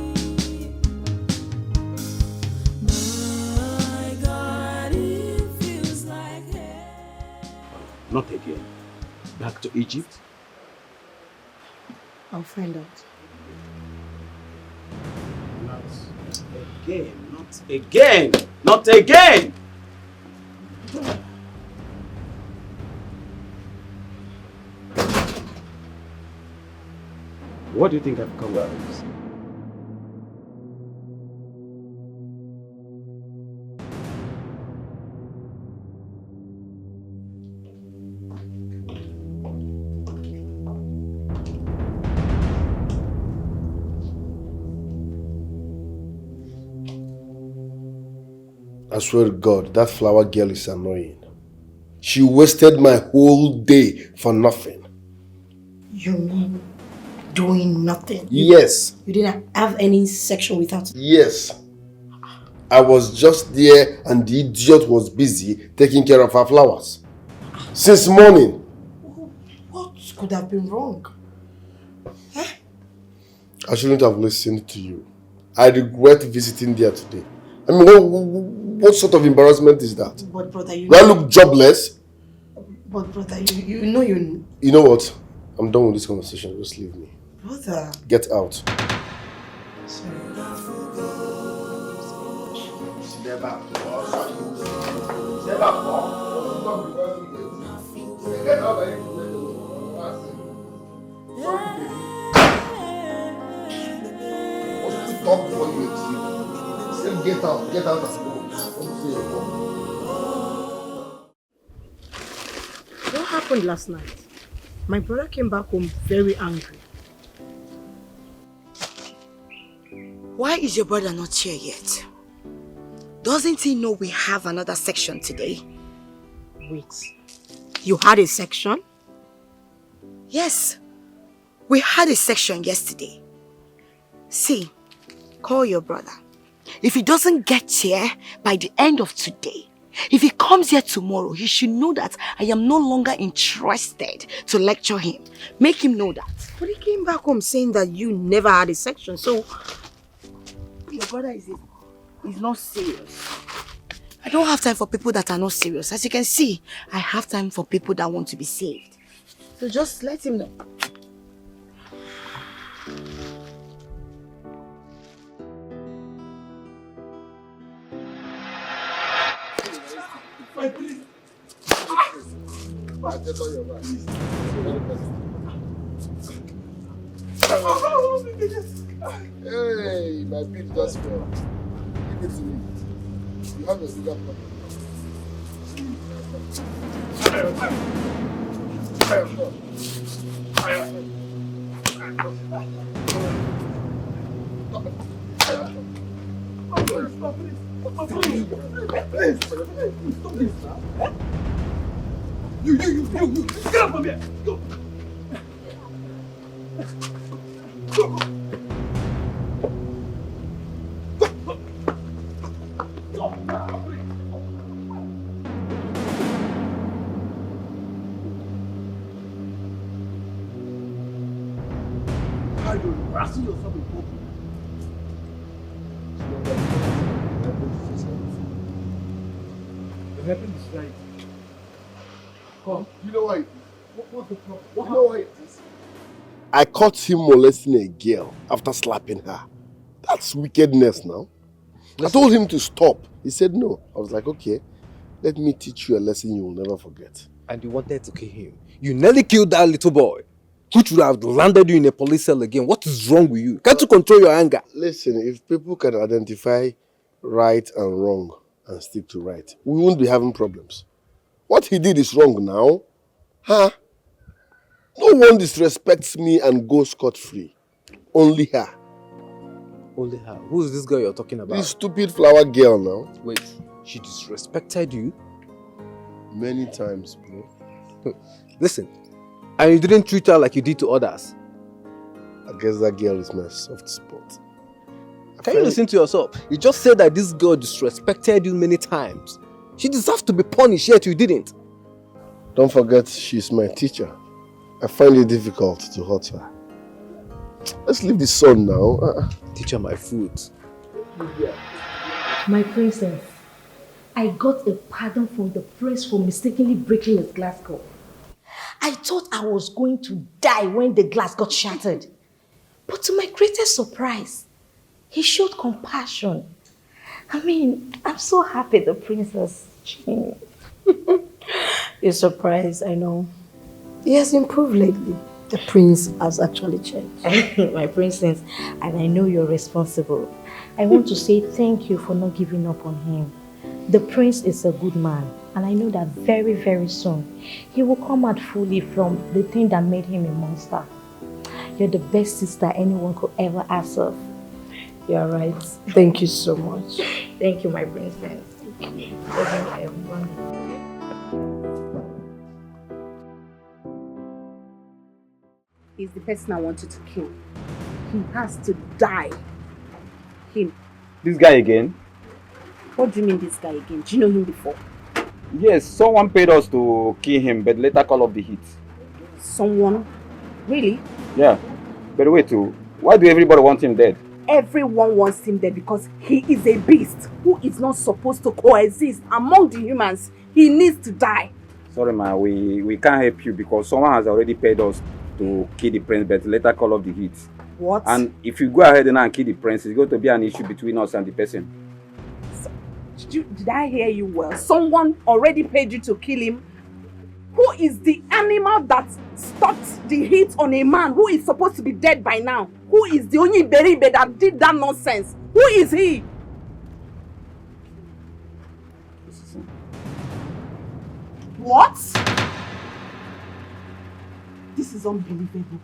My God, it feels like heaven. Not again. Back to Egypt? I'll find out. Not again! Not again! What do you think I've come out of this? I swear to God, that flower girl is annoying. She wasted my whole day for nothing. You mean doing nothing? Yes. You didn't have any section without... Yes. I was just there and the idiot was busy taking care of her flowers. Since morning. What could have been wrong? I shouldn't have listened to you. I regret visiting there today. I mean, what sort of embarrassment is that? But brother, you... Do I look jobless? But brother, you know you... You know what? I'm done with this conversation. Just leave me. Brother... Get out. Sorry. Get out and go. What happened last night? My brother came back home very angry. Why is your brother not here yet? Doesn't he know we have another section today? Wait, you had a section? Yes, we had a section yesterday. See, call your brother. If he doesn't get here by the end of today, if he comes here tomorrow, he should know that I am no longer interested to lecture him. Make him know that. But he came back home saying that you never had a section, so... Your brother is not serious. I don't have time for people that are not serious. As you can see, I have time for people that want to be saved. So just let him know. Hey, my beat just fell. Give it to me. You have a bigger problem. You, get up from here. Go. How you harassing yourself in public? What happened is right. Come, You know why? what's the problem? You know why it is? I caught him molesting a girl after slapping her. That's wickedness now. I told him to stop. He said no. I was like, okay, let me teach you a lesson you will never forget. And you wanted to kill him. You nearly killed that little boy, which would have landed you in a police cell again. What is wrong with you? Can't you control your anger? Listen, if people can identify right and wrong and stick to right, we won't be having problems. What he did is wrong now. Huh? No one disrespects me and goes scot-free. Only her. Only her. Who is this girl you're talking about? This stupid flower girl now. Wait, she disrespected you? Many times, bro. Listen, and you didn't treat her like you did to others. I guess that girl is my soft spot. Can you listen to yourself? You just said that this girl disrespected you many times. She deserves to be punished, yet you didn't. Don't forget, she's my teacher. I find it difficult to hurt her. Let's leave the sun now. Teacher, my food. My princess, I got a pardon from the prince for mistakenly breaking his glass cup. I thought I was going to die when the glass got shattered. But to my greatest surprise, he showed compassion. I mean, I'm so happy the princess changed. You're surprised, I know. He has improved lately. The prince has actually changed. My princess, and I know you're responsible. I want to say thank you for not giving up on him. The prince is a good man, and I know that very, very soon, he will come out fully from the thing that made him a monster. You're the best sister anyone could ever ask of. You're right. Thank you so much. Thank you, my princess. Thank you. Everyone. is the person I wanted to kill. He has to die. Him. This guy again? What do you mean this guy again? Do you know him before? Yes, someone paid us to kill him, but later call off the heat. Someone? Really? Yeah. But wait, why do everybody want him dead? Everyone wants him dead because he is a beast who is not supposed to coexist among the humans. He needs to die. Sorry, man, we can't help you because someone has already paid us to kill the prince, but later call off the heat. What? And if you go ahead and kill the prince, it's going to be an issue between us and the person. Did I hear you well? Someone already paid you to kill him? Who is the animal that stopped the hit on a man who is supposed to be dead by now? Who is the only beribe that did that nonsense? Who is he? What? This is unbelievable.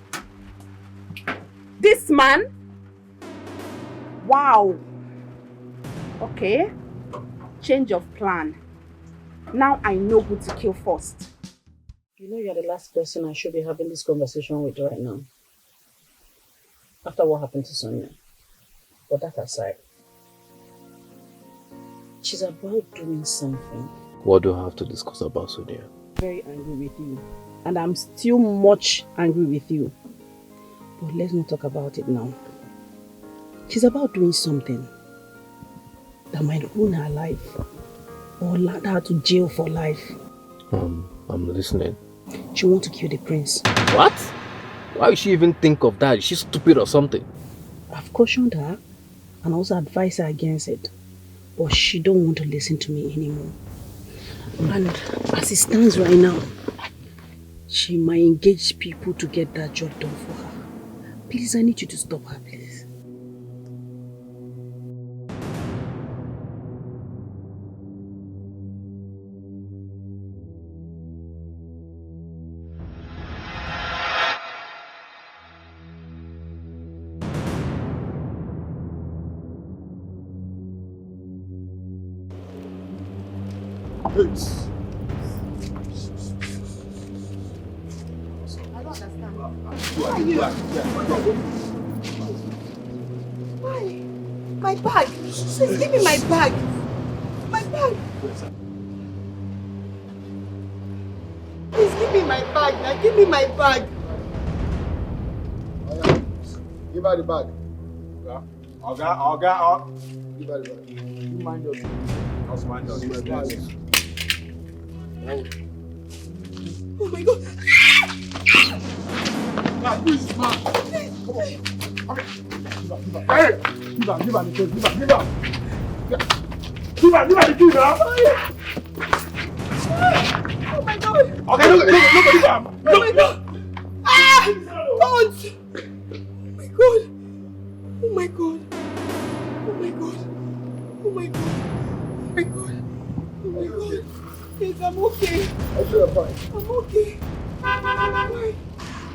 This man? Wow. Okay. Change of plan. Now I know who to kill first. You know you're the last person I should be having this conversation with right now. After what happened to Sonia. But that aside, she's about doing something. What do I have to discuss about Sonia? Very angry with you. And I'm still much angry with you. But let's not talk about it now. She's about doing something that might ruin her life or land her to jail for life. I'm listening. She wants to kill the prince. What? Why would she even think of that? Is she stupid or something? I've cautioned her and also advised her against it. But she don't want to listen to me anymore. And as it stands right now, she might engage people to get that job done for her. Please, I need you to stop her, please. Why? My bag. Please give me my bag. My bag. Please give me my bag. Now give me my bag. Give her the bag. Oga. Give her the bag. You mind yourself. Just mind yourself. Oh my God. Now, please, man. Come on. Okay. Give her. Hey! Give her the key. Give her the key now. Oh my God. Okay, look. Oh my God. Ah! Don't. Oh my God. Oh my God. Oh my God. Oh my God. Oh my God. Oh my God. Yes, I'm okay. I feel fine. I'm okay. Why?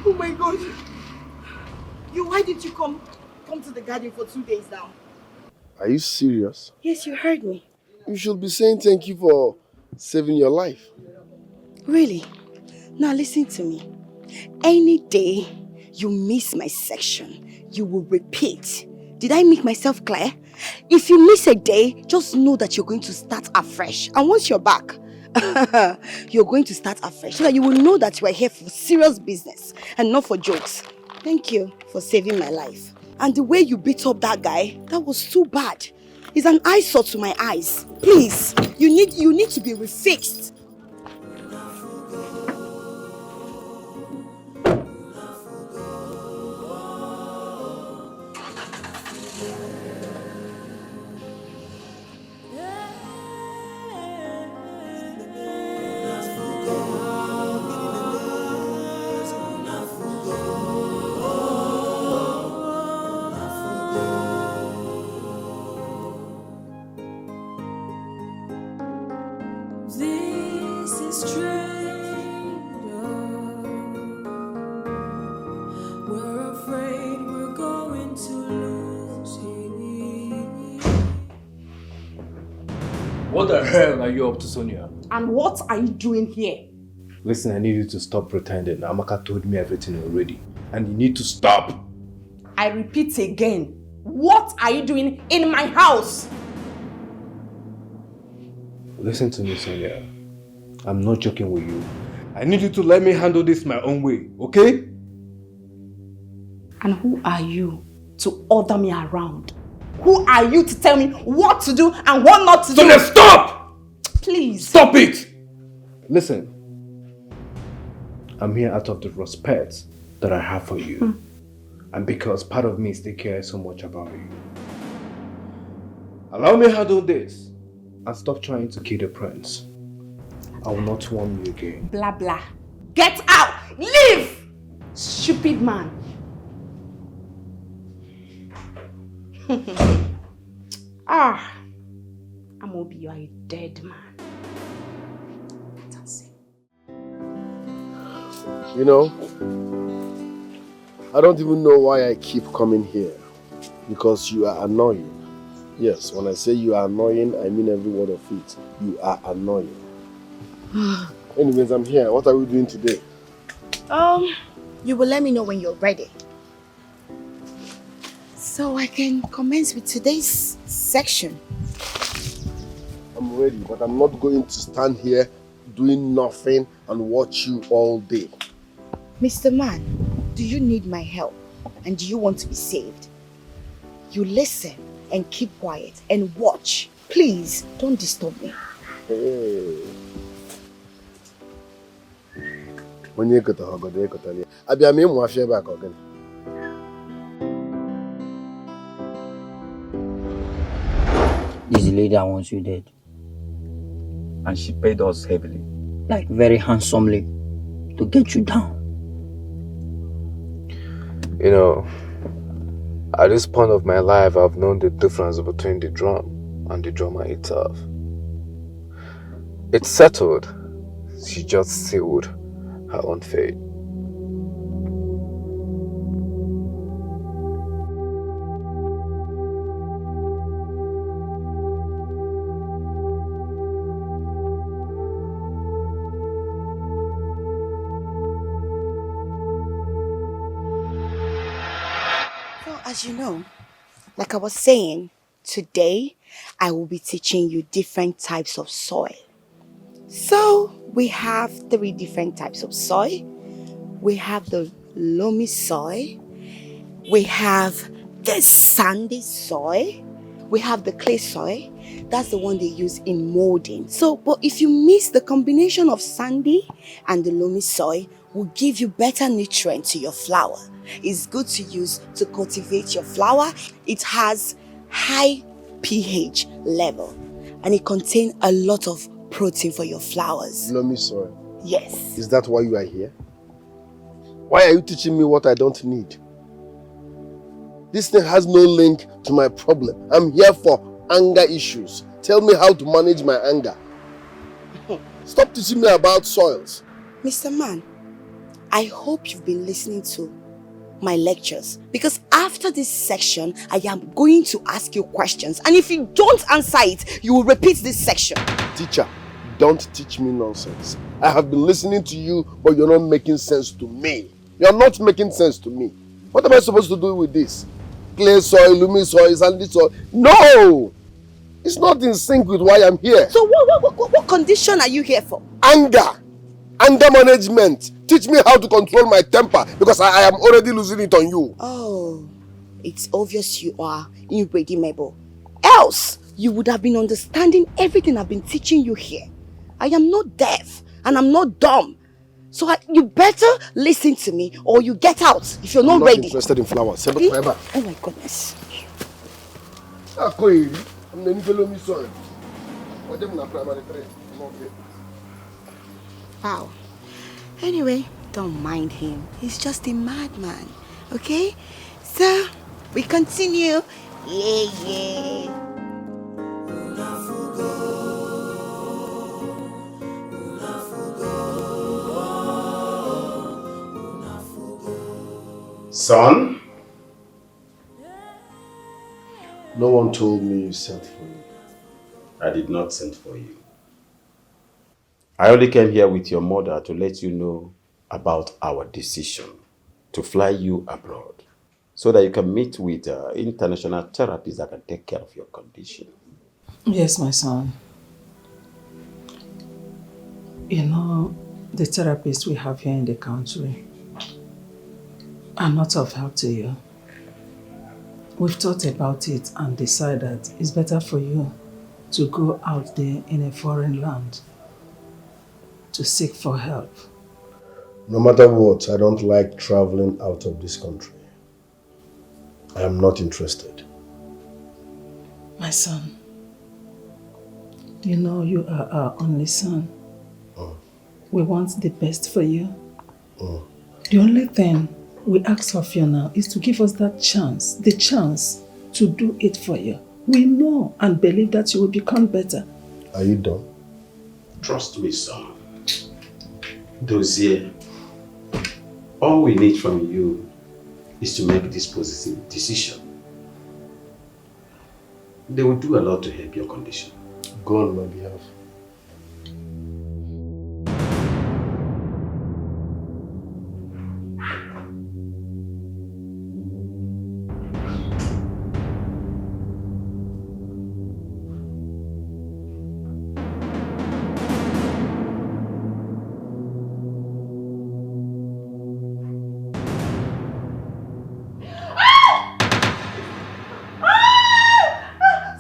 Oh my God. Why did you come to the garden for 2 days now? Are you serious? Yes, you heard me. You should be saying thank you for saving your life. Really? Now listen to me. Any day you miss my section, you will repeat. Did I make myself clear? If you miss a day, just know that you're going to start afresh. And once you're back, you're going to start afresh so that you will know that you are here for serious business and not for jokes. Thank you for saving my life. And the way you beat up that guy, that was too bad. It's an eyesore to my eyes. Please, you need to be refixed. This is stranger. We're afraid we're going to lose him. What the hell are you up to, Sonia? And what are you doing here? Listen, I need you to stop pretending. Amaka told me everything already. And you need to stop! I repeat again. What are you doing in my house? Listen to me, Sonia. I'm not joking with you. I need you to let me handle this my own way, okay? And who are you to order me around? Who are you to tell me what to do and what not to do? Sonia, stop! Please. Stop it! Listen. I'm here out of the respect that I have for you. And because part of me still cares so much about you. Allow me to handle this and stop trying to kill the prince. I will not warn you again. Blah blah. Get out! Leave! Stupid man. Amobi, you are a dead man. You know, I don't even know why I keep coming here. Because you are annoying. Yes, when I say you are annoying, I mean every word of it. You are annoying. Anyways, I'm here. What are we doing today? You will let me know when you're ready. So I can commence with today's section. I'm ready, but I'm not going to stand here doing nothing and watch you all day. Mr. Man, do you need my help? And do you want to be saved? You listen and keep quiet and watch. Please, don't disturb me. Hey. This lady that wants you dead. And she paid us heavily. Like very handsomely. To get you down. You know, at this point of my life, I've known the difference between the drum and the drummer itself. It's settled. She just sealed her own fate. As you know, like I was saying, today I will be teaching you different types of soil. So we have 3 different types of soil. We have the loamy soil, we have the sandy soil, we have the clay soil. That's the one they use in molding. So, but if you mix the combination of sandy and the loamy soil, will give you better nutrients to your flower. It's good to use to cultivate your flower. It has high pH level and it contains a lot of protein for your flowers. Loamy soil. Yes. Is that why you are here? Why are you teaching me what I don't need? This thing has no link to my problem. I'm here for anger issues. Tell me how to manage my anger. Stop teaching me about soils. Mr. Man, I hope you've been listening to my lectures, because after this section, I am going to ask you questions, and if you don't answer it, you will repeat this section. Teacher, don't teach me nonsense. I have been listening to you, but you're not making sense to me. You're not making sense to me. What am I supposed to do with this? Clay soil, loamy soil, sandy soil? No! It's not in sync with why I'm here. So what condition are you here for? Anger. Anger management. Teach me how to control my temper, because I am already losing it on you. Oh, it's obvious you are irredeemable. Else, you would have been understanding everything I've been teaching you here. I am not deaf and I'm not dumb. So you better listen to me or you get out if you're not ready. I'm not interested in flowers. Oh my goodness. Wow. Anyway, don't mind him. He's just a madman. Okay? So, we continue. Yeah. Son? No one told me you sent for me. I did not send for you. I only came here with your mother to let you know about our decision to fly you abroad so that you can meet with international therapists that can take care of your condition. Yes, my son. You know, the therapists we have here in the country are not of help to you. We've thought about it and decided it's better for you to go out there in a foreign land to seek for help. No matter what, I don't like traveling out of this country. I am not interested. My son, you know you are our only son. We want the best for you. The only thing we ask of you now is to give us that chance, the chance to do it for you. We know and believe that you will become better. Are you done? Trust me, son. Dozier, all we need from you is to make this positive decision. They will do a lot to help your condition. Go on my behalf.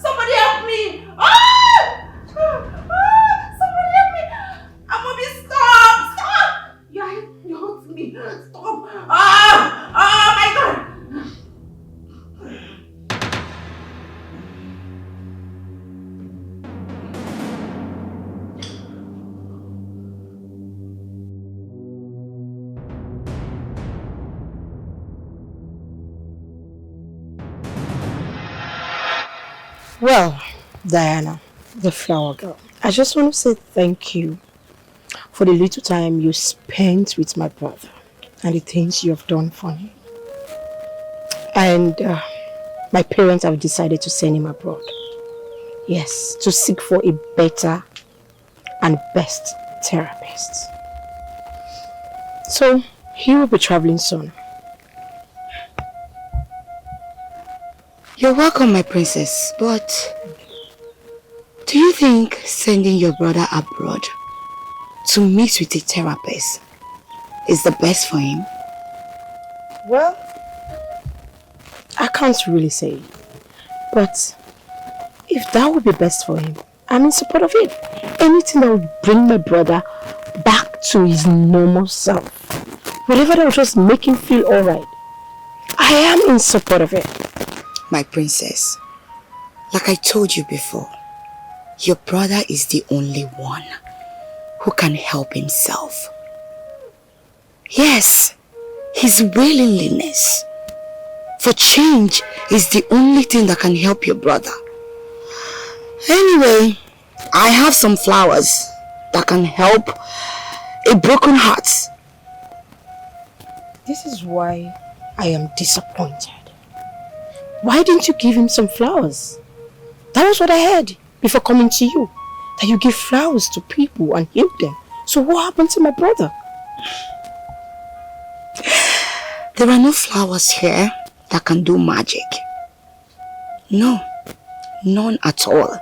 Somebody help me! Somebody help me! I'm gonna be stop! Stop! You hurt me. Stop! My God! Well, Diana, the flower girl, I just want to say thank you for the little time you spent with my brother and the things you have done for him. And my parents have decided to send him abroad. Yes, to seek for a better and best therapist. So, he will be traveling soon. You're welcome, my princess, but do you think sending your brother abroad to meet with a therapist is the best for him? Well, I can't really say. But if that would be best for him, I'm in support of it. Anything that would bring my brother back to his normal self. Whatever that will just make him feel alright. I am in support of it. My princess, like I told you before, your brother is the only one who can help himself. Yes, his willingness for change is the only thing that can help your brother. Anyway, I have some flowers that can help a broken heart. This is why I am disappointed. Why didn't you give him some flowers? That was what I heard before coming to you. That you give flowers to people and heal them. So what happened to my brother? There are no flowers here that can do magic. No, none at all.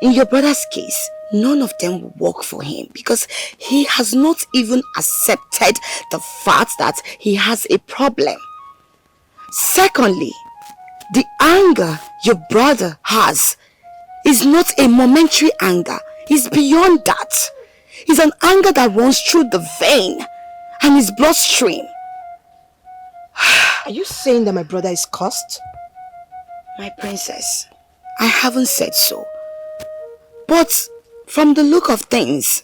In your brother's case, none of them will work for him because he has not even accepted the fact that he has a problem. Secondly, the anger your brother has is not a momentary anger. It's beyond that. It's an anger that runs through the vein and his bloodstream. Are you saying that my brother is cursed? My princess, I haven't said so. But from the look of things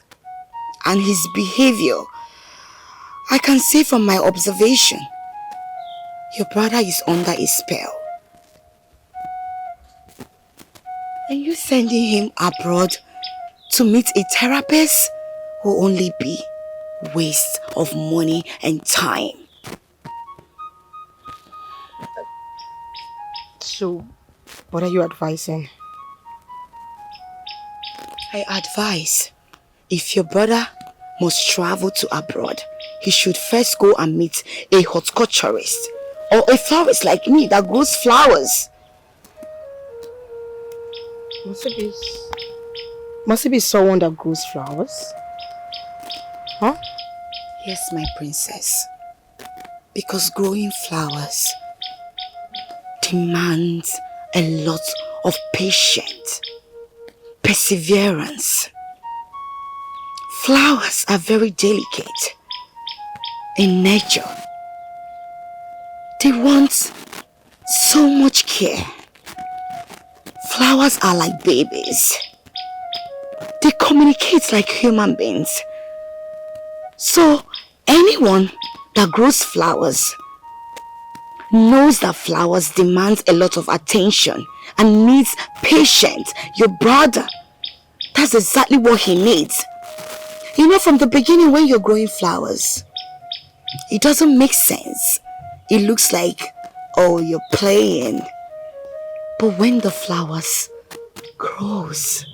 and his behavior, I can say from my observation, your brother is under a spell. And you sending him abroad to meet a therapist will only be waste of money and time. So, what are you advising? I advise, if your brother must travel to abroad, he should first go and meet a horticulturist or a florist like me that grows flowers. Must it be someone that grows flowers? Huh? Yes, my princess. Because growing flowers demands a lot of patience, perseverance. Flowers are very delicate in nature. They want so much care. Flowers are like babies. They communicate like human beings. So anyone that grows flowers knows that flowers demand a lot of attention and needs patience. Your brother, that's exactly what he needs. You know, from the beginning when you're growing flowers, it doesn't make sense. It looks like, oh, you're playing. But when the flowers grows,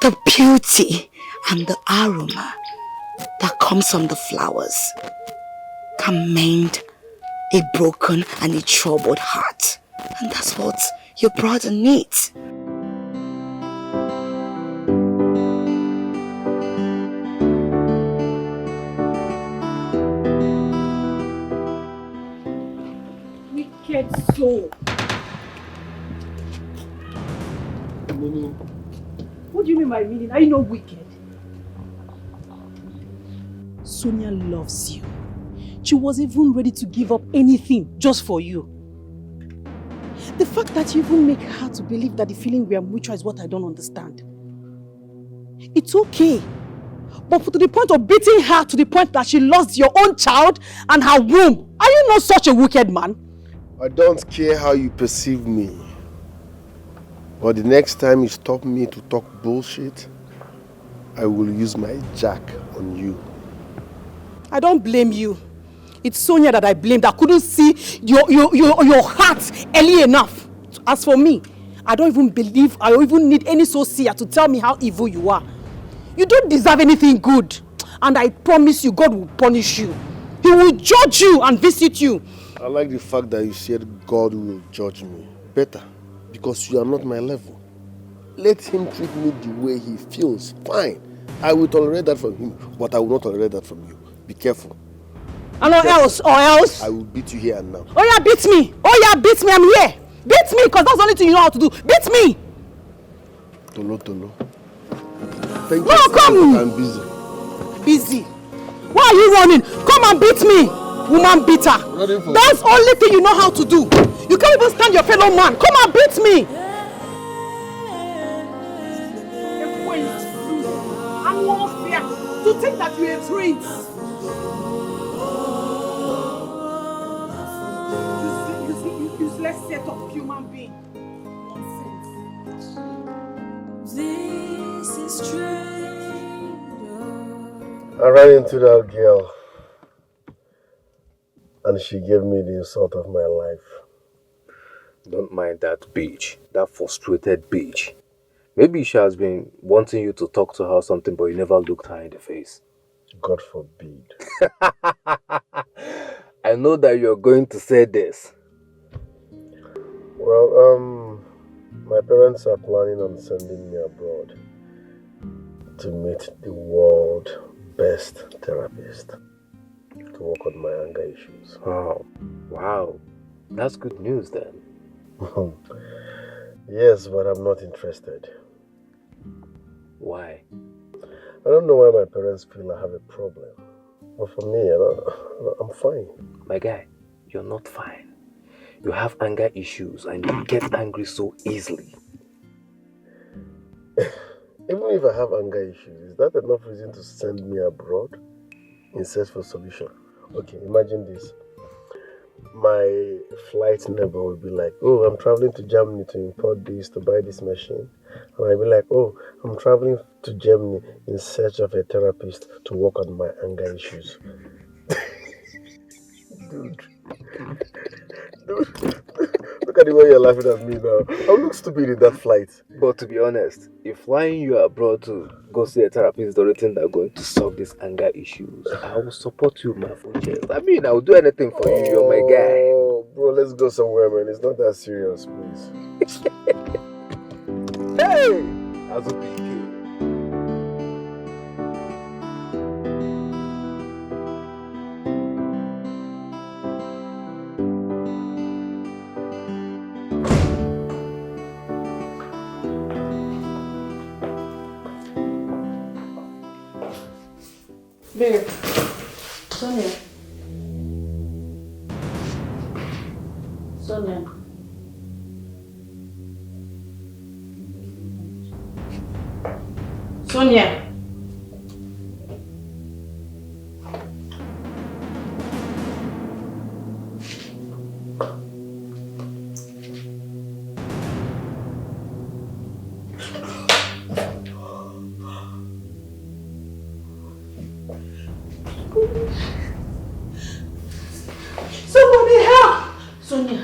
the beauty and the aroma that comes from the flowers can mend a broken and a troubled heart. And that's what your brother needs. Wicked soul. Meaning? What do you mean by meaning? Are you not wicked? Sonia loves you. She was even ready to give up anything just for you. The fact that you even make her to believe that the feeling we are mutual is what I don't understand. It's okay. But to the point of beating her to the point that she lost your own child and her womb, are you not such a wicked man? I don't care how you perceive me. But the next time you stop me to talk bullshit, I will use my jack on you. I don't blame you. It's Sonia that I blame that couldn't see your heart early enough. As for me, I don't even believe I even need any socier to tell me how evil you are. You don't deserve anything good. And I promise you, God will punish you. He will judge you and visit you. I like the fact that you said God will judge me. Better, because you are not my level. Let him treat me the way he feels. Fine. I will tolerate that from him, but I will not tolerate that from you. Be careful. And or else? I will beat you here and now. Oh yeah, beat me. Oh yeah, beat me. I'm here. Beat me, because that's the only thing you know how to do. Beat me. Tolo, Tolo. Thank No, you. come. I'm busy. Busy? Why are you running? Come and beat me. Woman beater. That's the only thing you know how to do. You can't even stand your fellow man. Come and beat me. I'm more fear to think that you're a prince. Useless set of human being. This is strange. I ran into that girl and she gave me the insult of my life. Don't mind that bitch, that frustrated bitch. Maybe she has been wanting you to talk to her or something, but you never looked her in the face. God forbid. I know that you're going to say this. Well, my parents are planning on sending me abroad to meet the world's best therapist to work on my anger issues. Oh, wow. That's good news then. Yes, but I'm not interested. Why? I don't know why my parents feel I have a problem. But for me, I'm fine. My guy, you're not fine. You have anger issues and you get angry so easily. Even if I have anger issues, is that enough reason to send me abroad in search for a solution? Okay, imagine this. My flight neighbor will be like, oh, I'm traveling to Germany to import this, to buy this machine. And I'll be like, oh, I'm traveling to Germany in search of a therapist to work on my anger issues. Dude, Look at the way you're laughing at me now. I look stupid in that flight. But to be honest, if flying you abroad to go see a therapist is the only thing that's going to solve these anger issues, I will support you, my full chest. I mean, I will do anything for you. You're my guy. Oh, bro, let's go somewhere, man. It's not that serious, please. Hey! Azuki. Babe, Sonia. Sonia. Sonia. Somebody help! Sonia.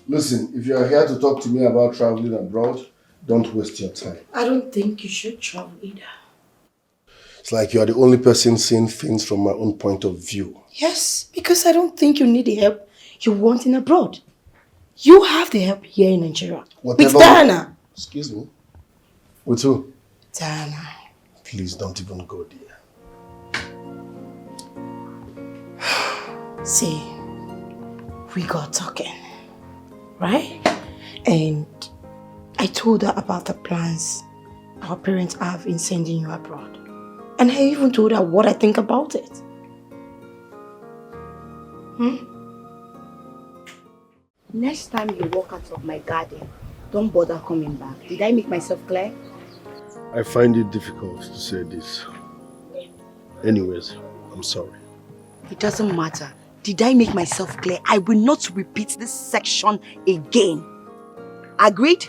Listen, if you are here to talk to me about traveling abroad, don't waste your time. I don't think you should travel either. It's like you are the only person seeing things from my own point of view. Yes, because I don't think you need the help you want in abroad. You have the help here in Nigeria. Whatever. With Diana. Excuse me? With who? Diana. Please don't even go there. See, we got talking, right? And I told her about the plans our parents have in sending you abroad. And I even told her what I think about it. Next time you walk out of my garden, don't bother coming back. Did I make myself clear? I find it difficult to say this. Anyways, I'm sorry. It doesn't matter. Did I make myself clear? I will not repeat this section again. Agreed?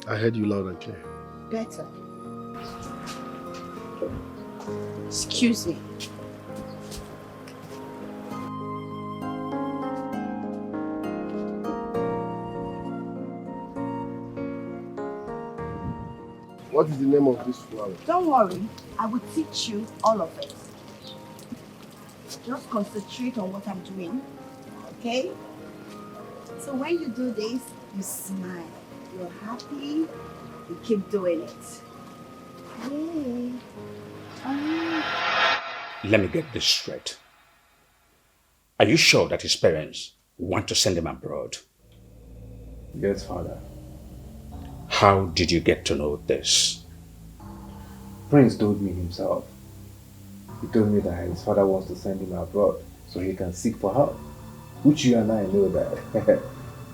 I heard you loud and clear. Better. Excuse me. What is the name of this flower? Don't worry. I will teach you all of it. Just concentrate on what I'm doing. Okay? So when you do this, you smile. You're happy. You keep doing it. Yay. Let me get this straight. Are you sure that his parents want to send him abroad? Yes, father. How did you get to know this? Prince told me himself. He told me that his father wants to send him abroad so he can seek for help. Which you and I know that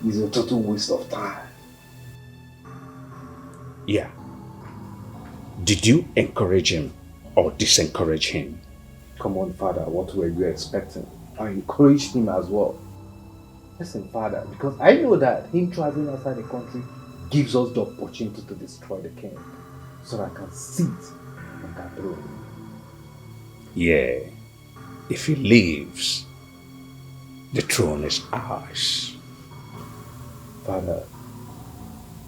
is a total waste of time. Yeah. Did you encourage him or disencourage him? Come on, father, what were you expecting? I encouraged him as well. Listen, father, because I know that him traveling outside the country gives us the opportunity to destroy the king so that I can sit on that throne. Yeah. If he leaves, the throne is ours. Father,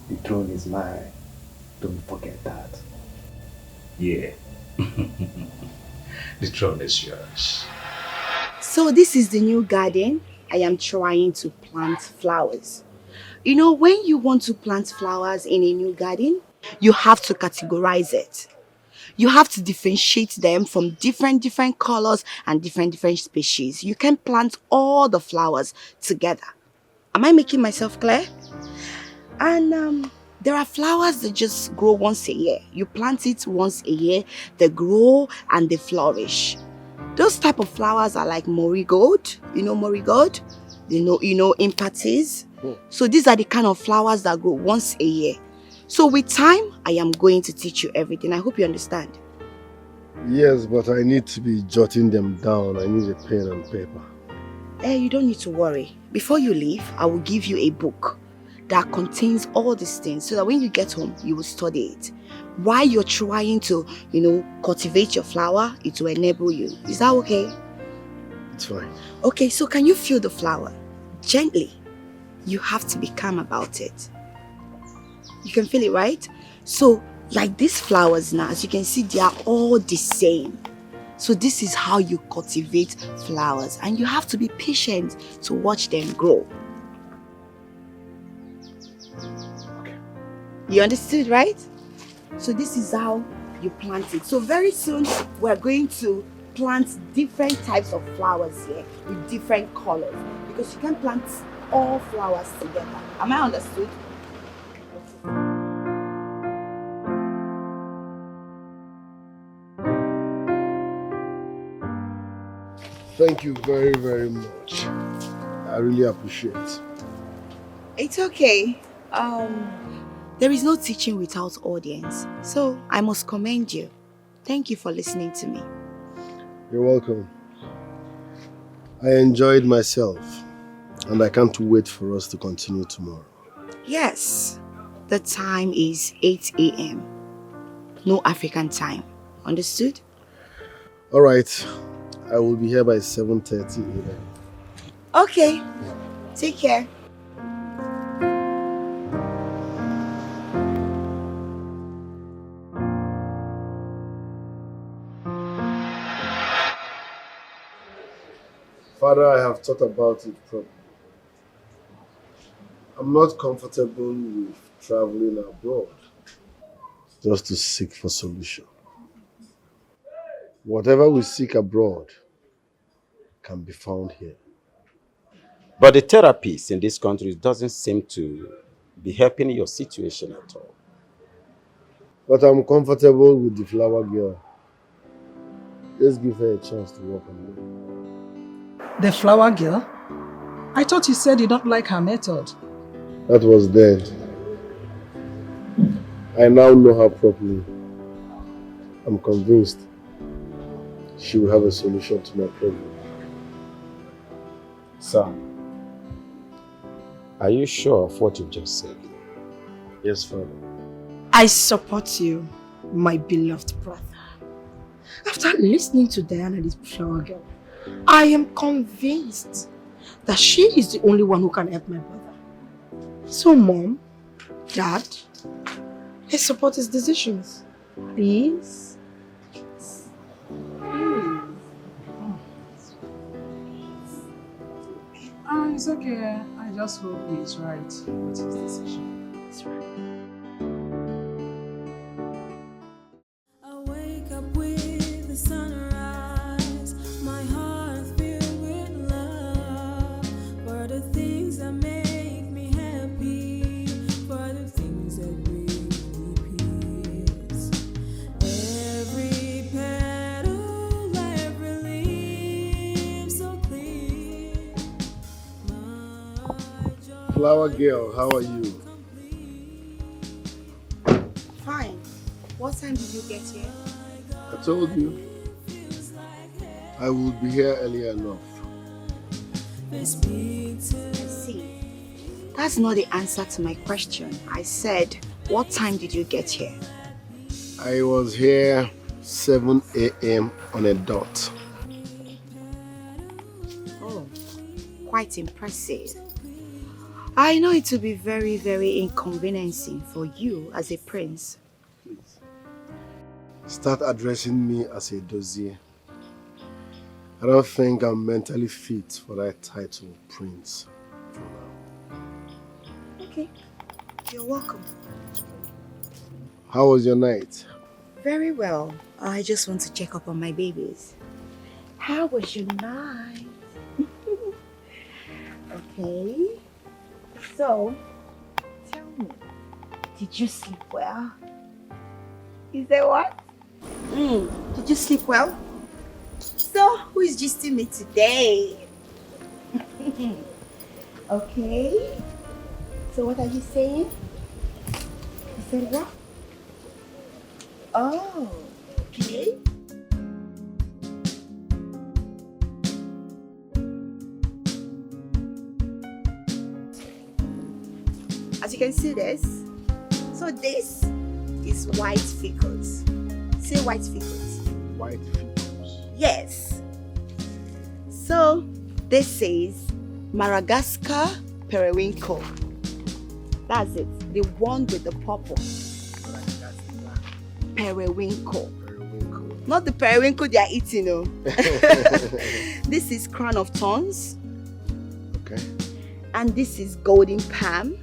the throne is mine. Don't forget that. Yeah. The throne is yours. So this is the new garden. I am trying to plant flowers. You know, when you want to plant flowers in a new garden, you have to categorize it. You have to differentiate them from different colors and different species. You can plant all the flowers together. Am I making myself clear? And there are flowers that just grow once a year. You plant it once a year, they grow and they flourish. Those type of flowers are like marigold. You know marigold? You know impatis. So these are the kind of flowers that grow once a year. So with time, I am going to teach you everything. I hope you understand. Yes, but I need to be jotting them down. I need a pen and paper. You don't need to worry. Before you leave, I will give you a book that contains all these things so that when you get home, you will study it. While you're trying to, cultivate your flower, it will enable you. Is that okay? It's fine. Okay, so can you feel the flower? Gently. You have to be calm about it. You can feel it, right? So, like these flowers now, as you can see, they are all the same. So this is how you cultivate flowers. And you have to be patient to watch them grow. Okay. You understood, right? So this is how you plant it. So very soon, we're going to plant different types of flowers here with different colors. Because you can plant all flowers together. Am I understood? Thank you very, very much. I really appreciate it. It's okay. There is no teaching without audience. So I must commend you. Thank you for listening to me. You're welcome. I enjoyed myself and I can't wait for us to continue tomorrow. Yes, the time is 8 a.m. No African time. Understood? All right. I will be here by 7:30 a.m. Okay. Take care. Father, I have thought about it properly. I'm not comfortable with traveling abroad just to seek for solution. Whatever we seek abroad can be found here. But the therapists in this country doesn't seem to be helping your situation at all. But I'm comfortable with the flower girl. Let's give her a chance to work on me. The flower girl? I thought you said you don't like her method. That was then. I now know her properly. I'm convinced she will have a solution to my problem. Son, are you sure of what you've just said? Yes, Father. I support you, my beloved brother. After listening to Diana, this flower girl, I am convinced that she is the only one who can help my brother. So, Mom, Dad, I support his decisions. Please. It's okay. I just hope he's right with his decision. That's right. I wake up with the sunrise, my heart filled with love for the things that make me happy, for the things that bring me peace. Every petal, every leaf so clear. Flower girl, how are you? Fine. What time did you get here? I told you. I will be here early enough. I see. That's not the answer to my question. I said, what time did you get here? I was here 7 a.m. on a dot. Oh, quite impressive. I know it will be very, very inconveniencing for you as a prince. Please. Start addressing me as a dossier. I don't think I'm mentally fit for that title, prince, for now. Okay, you're welcome. How was your night? Very well. I just want to check up on my babies. How was your night? Okay. So, tell me, did you sleep well? Is that what? Did you sleep well? So, who is gisting me today? Okay. So what are you saying? You said what? Oh, okay. As you can see this, so this is white fickles. Say white fickles. White fickles. Yes. So this says Madagascar periwinkle. That's it. The one with the purple. Periwinkle. Not the periwinkle they are eating, no. This is crown of thorns. Okay. And this is golden palm.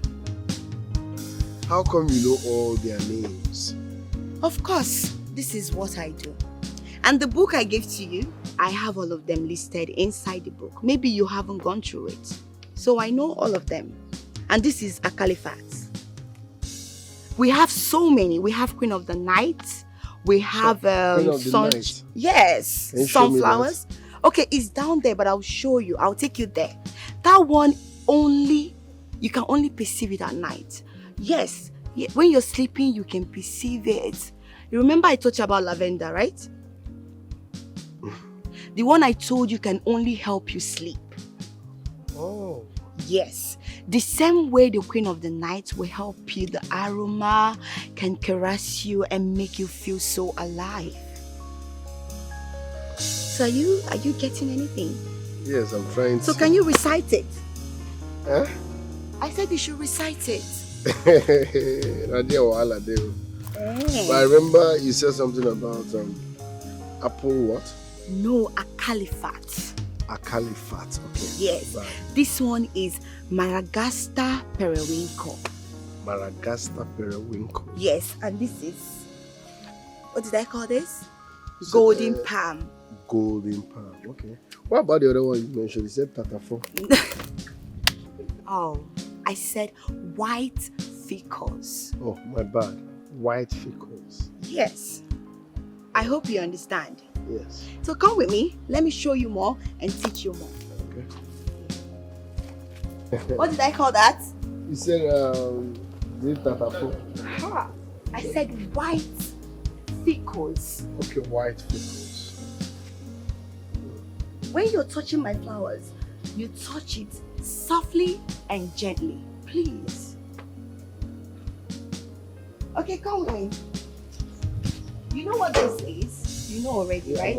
How come you know all their names? Of course, this is what I do. And the book I gave to you, I have all of them listed inside the book. Maybe you haven't gone through it. So I know all of them. And this is a caliphate. We have so many. We have Queen of the Night. We have Queen of the Night. Yes, Can you show me sunflowers. Okay, it's down there, but I'll show you. I'll take you there. That one only, you can only perceive it at night. Yes, when you're sleeping, you can perceive it. You remember I told you about lavender, right? The one I told you can only help you sleep. Oh. Yes. The same way the Queen of the Night will help you. The aroma can caress you and make you feel so alive. So are you getting anything? Yes, I'm trying to. So can you recite it? Huh? I said you should recite it. But I remember you said something about apple what? No, a caliphate. A caliphate, okay. Yes. Right. This one is Madagascar periwinkle. Madagascar periwinkle. Yes, and this is, what did I call this? Golden palm. Golden palm, okay. What about the other one you mentioned? You said tatafo. Oh, I said white fickles. Oh, my bad. White fickles. Yes. I hope you understand. Yes. So come with me. Let me show you more and teach you more. Okay. What did I call that? You said tatafo. Ha! I said white fickles. Okay, white fickles. When you're touching my flowers, you touch it softly and gently. Please. Okay, come with me. You know what this is? You know already, right?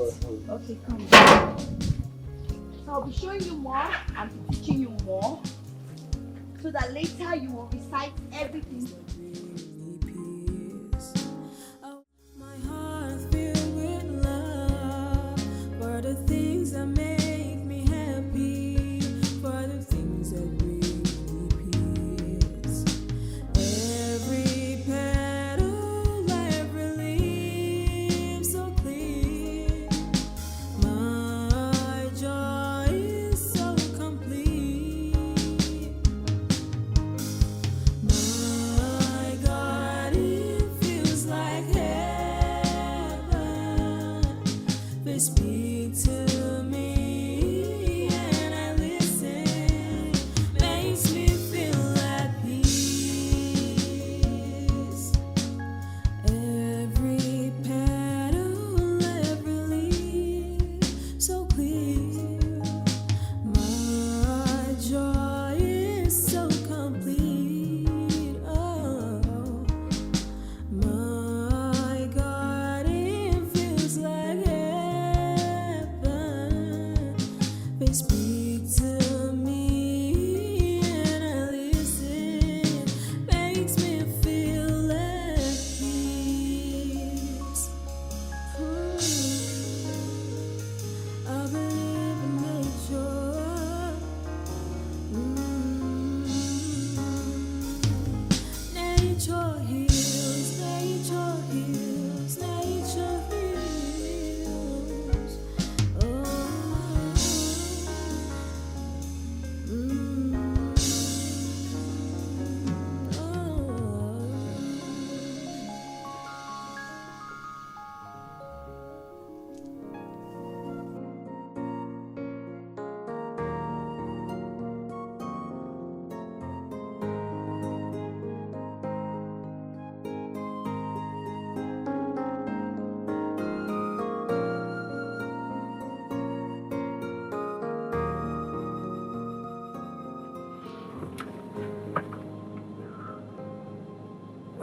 Okay, come. So I'll be showing you more and teaching you more so that later you will recite everything. My heart filled with love for the things that make me happy, for the things that bring me peace. Every petal, every leaf so clear. My joy is so complete. My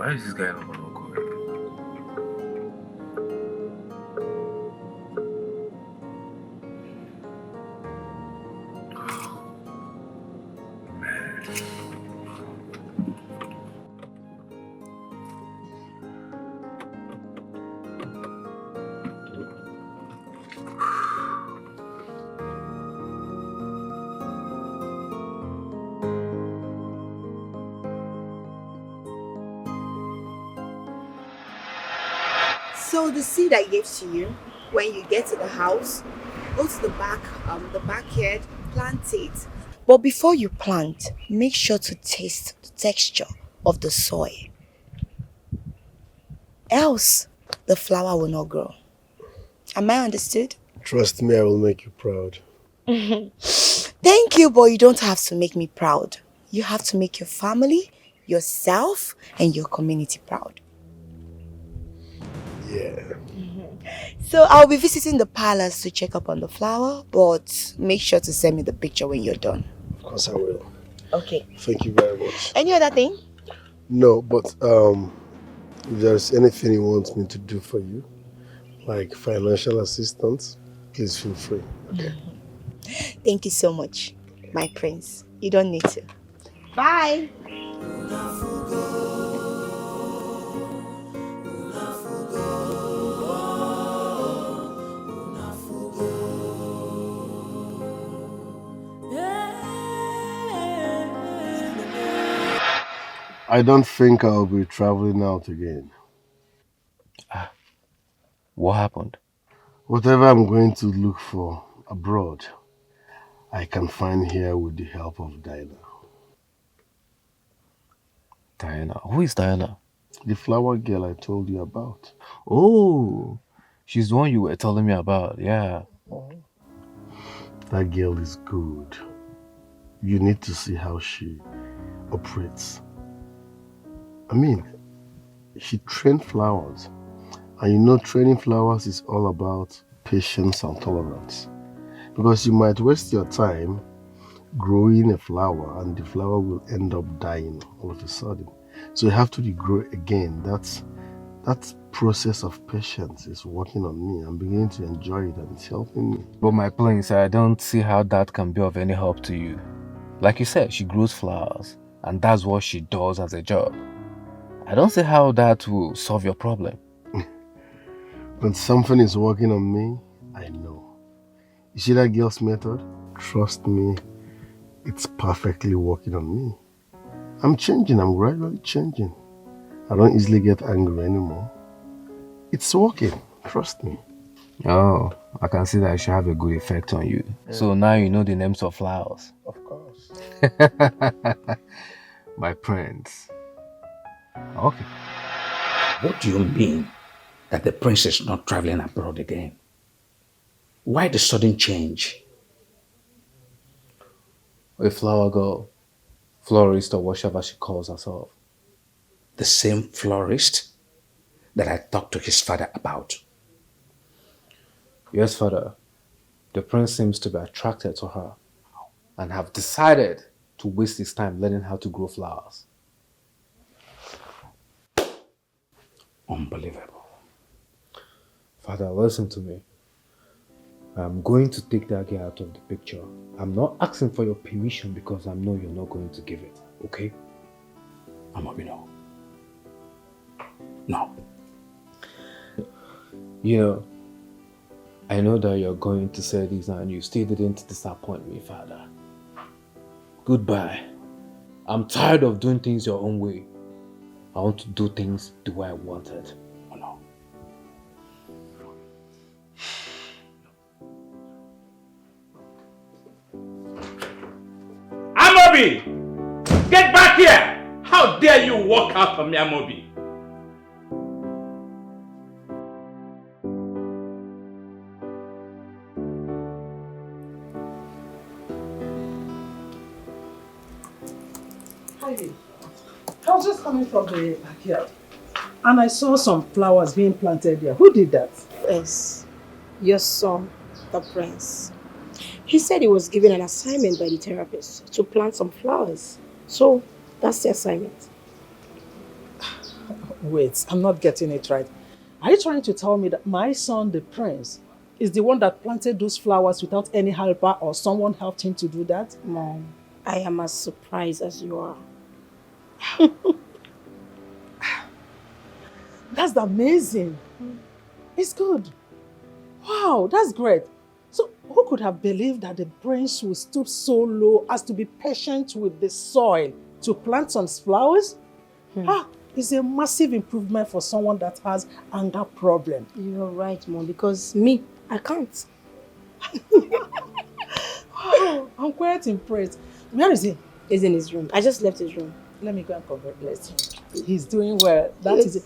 Why is this guy not gonna go? So the seed I gave to you, when you get to the house, go to the backyard, plant it. But before you plant, make sure to taste the texture of the soil. Else, the flower will not grow. Am I understood? Trust me, I will make you proud. Thank you, but you don't have to make me proud. You have to make your family, yourself, and your community proud. Yeah. So I'll be visiting the palace to check up on the flower, but make sure to send me the picture when you're done. Of course I will. Okay. Thank you very much. Any other thing? No, but if there's anything you want me to do for you, like financial assistance, please feel free. Okay. Thank you so much, my prince. You don't need to. Bye. I don't think I'll be traveling out again. What happened? Whatever I'm going to look for abroad, I can find here with the help of Diana. Diana? Who is Diana? The flower girl I told you about. Oh, she's the one you were telling me about, yeah. That girl is good. You need to see how she operates. I mean, she trained flowers. And you know, training flowers is all about patience and tolerance. Because you might waste your time growing a flower and the flower will end up dying all of a sudden. So you have to regrow again. That process of patience is working on me. I'm beginning to enjoy it and it's helping me. But my prince, I don't see how that can be of any help to you. Like you said, she grows flowers and that's what she does as a job. I don't see how that will solve your problem. When something is working on me, I know. You see that girl's method? Trust me, it's perfectly working on me. I'm changing, I'm gradually changing. I don't easily get angry anymore. It's working, trust me. Oh, I can see that it should have a good effect on you. Yeah. So now you know the names of flowers. Of course. My prince. Okay. What do you mean that the prince is not traveling abroad again? Why the sudden change? A flower girl, florist or whatever she calls herself. The same florist that I talked to his father about? Yes, father. The prince seems to be attracted to her and have decided to waste his time learning how to grow flowers. Unbelievable. Father, listen to me. I'm going to take that girl out of the picture. I'm not asking for your permission because I know you're not going to give it, okay? Amobi, no. No. You know, I know that you're going to say this and you still didn't disappoint me, Father. Goodbye. I'm tired of doing things your own way. I want to do things the way I wanted. Oh no. Amobi! Get back here! How dare you walk out on me, Amobi? I was just coming from the backyard and I saw some flowers being planted there. Who did that? Yes, your son, the prince. He said he was given an assignment by the therapist to plant some flowers. So that's the assignment. Wait, I'm not getting it right. Are you trying to tell me that my son, the prince, is the one that planted those flowers without any helper or someone helped him to do that? Mom, I am as surprised as you are. That's amazing. It's good. Wow, that's great. So who could have believed that the prince would stoop so low as to be patient with the soil to plant some flowers? It's a massive improvement for someone that has anger problem. You're right, Mom, because me, I can't. Wow, I'm quite impressed. Where is he? He's in his room. I just left his room. Let me go and congratulate him. He's doing well. That is it.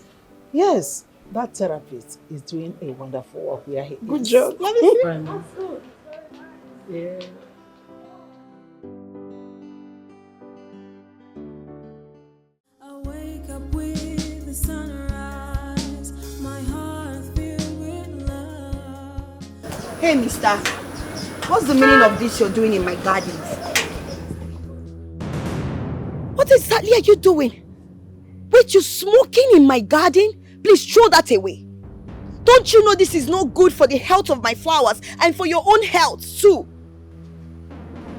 Yes, that therapist is doing a wonderful work where he is. Good job. Let me see. Yeah. I wake up with the sunrise, my heart filled with love. Hey, mister. What's the meaning of this you're doing in my gardens? What exactly are you doing? Wait, you're smoking in my garden? Please throw that away. Don't you know this is not good for the health of my flowers and for your own health too?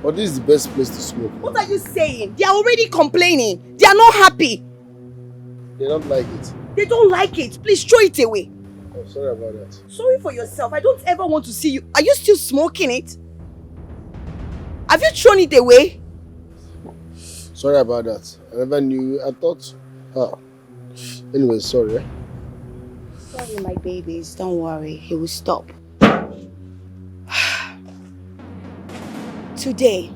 But this is the best place to smoke. What are you saying? They are already complaining. They are not happy. They don't like it. They don't like it. Please throw it away. Oh, sorry about that. Sorry for yourself. I don't ever want to see you. Are you still smoking it? Have you thrown it away? Sorry about that. I never knew. I thought. Anyway, sorry. Sorry, my babies. Don't worry. He will stop. Today,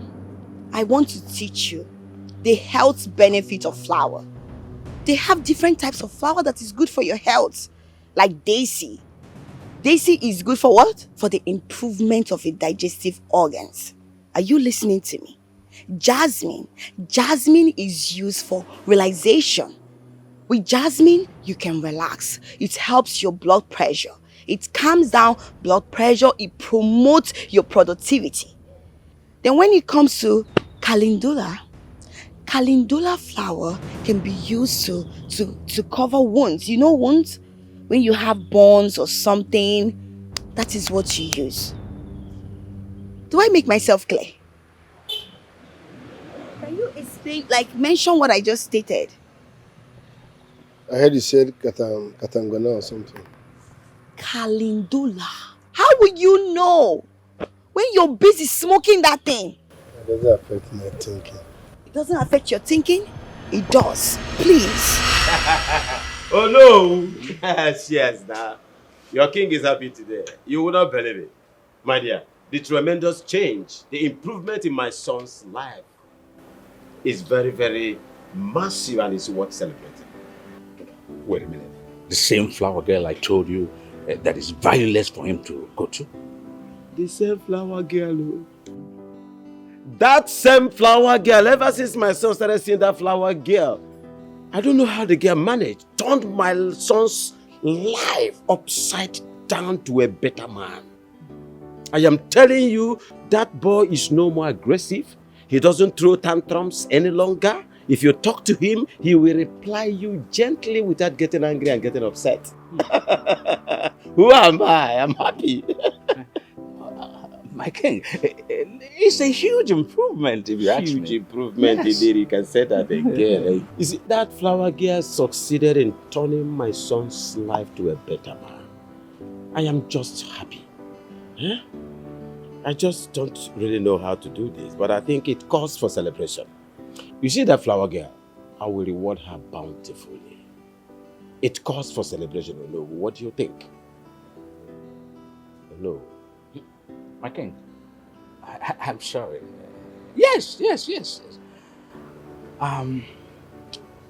I want to teach you the health benefit of flour. They have different types of flour that is good for your health. Like Daisy. Daisy is good for what? For the improvement of your digestive organs. Are you listening to me? Jasmine. Jasmine is used for relaxation. With jasmine, you can relax. It helps your blood pressure. It calms down blood pressure. It promotes your productivity. Then when it comes to calendula flower can be used to cover wounds. You know wounds? When you have burns or something, that is what you use. Do I make myself clear? Can you explain, mention what I just stated? I heard you said Katangana or something. Calendula. How will you know? When you're busy smoking that thing. It doesn't affect my thinking. It doesn't affect your thinking? It does. Please. Oh no! Yes, now. Your king is happy today. You will not believe it. My dear, the tremendous change, the improvement in my son's life is very, very massive and is worth celebrating. Wait a minute. The same flower girl I told you that is valueless for him to go to? The same flower girl. That same flower girl, ever since my son started seeing that flower girl, I don't know how the girl managed. Turned my son's life upside down to a better man. I am telling you, that boy is no more aggressive. He doesn't throw tantrums any longer. If you talk to him, he will reply you gently without getting angry and getting upset. Who am I? I'm happy. My king, it's a huge improvement if you ask me. Huge improvement, Yes. indeed. You can say that again. You see, that flower girl succeeded in turning my son's life to a better man. I am just happy. Huh? I just don't really know how to do this, but I think it calls for celebration. You see that flower girl? I will reward her bountifully. It calls for celebration. Hello, what do you think? Hello. My king, I'm sorry. Yes.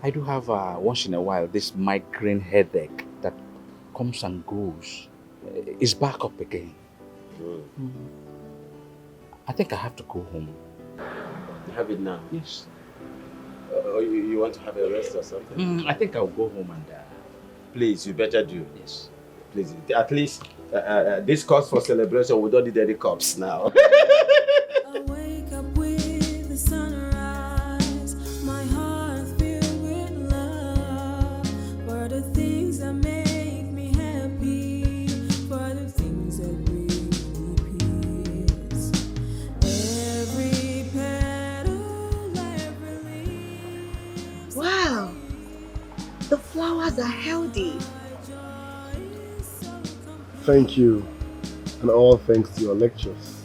I do have once in a while this migraine headache that comes and goes. It's back up again. I think I have to go home. You have it now? Yes. You want to have a rest or something? I think I'll go home and... Please, you better do. Yes. Please, at least this calls for celebration. We don't need any cups now. I wake up with the sunrise, my heart filled with love for the Thank you. And all thanks to your lectures.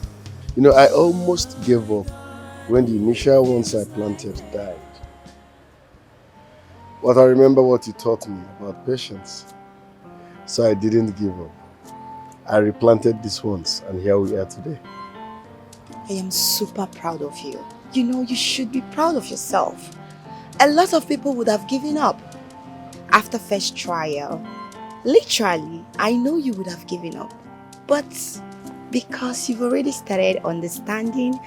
You know, I almost gave up when the initial ones I planted died. But I remember what you taught me about patience. So I didn't give up. I replanted these ones and here we are today. I am super proud of you. You know, you should be proud of yourself. A lot of people would have given up after first trial. Literally, I know you would have given up. But because you've already started understanding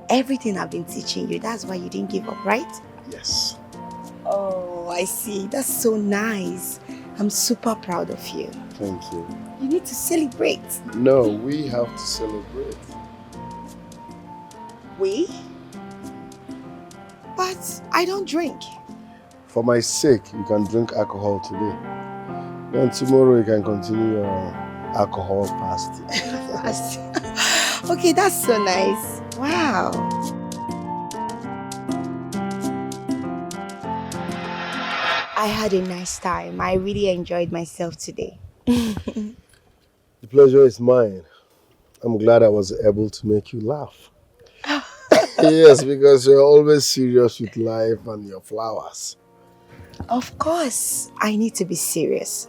everything I've been teaching you, that's why you didn't give up, right? Yes. Oh, I see. That's so nice. I'm super proud of you. Thank you. You need to celebrate. No, we have to celebrate. We? But I don't drink. For my sake, you can drink alcohol today. Then tomorrow you can continue your alcohol fast. Okay, that's so nice. Wow. I had a nice time. I really enjoyed myself today. The pleasure is mine. I'm glad I was able to make you laugh. Yes, because you're always serious with life and your flowers. Of course, I need to be serious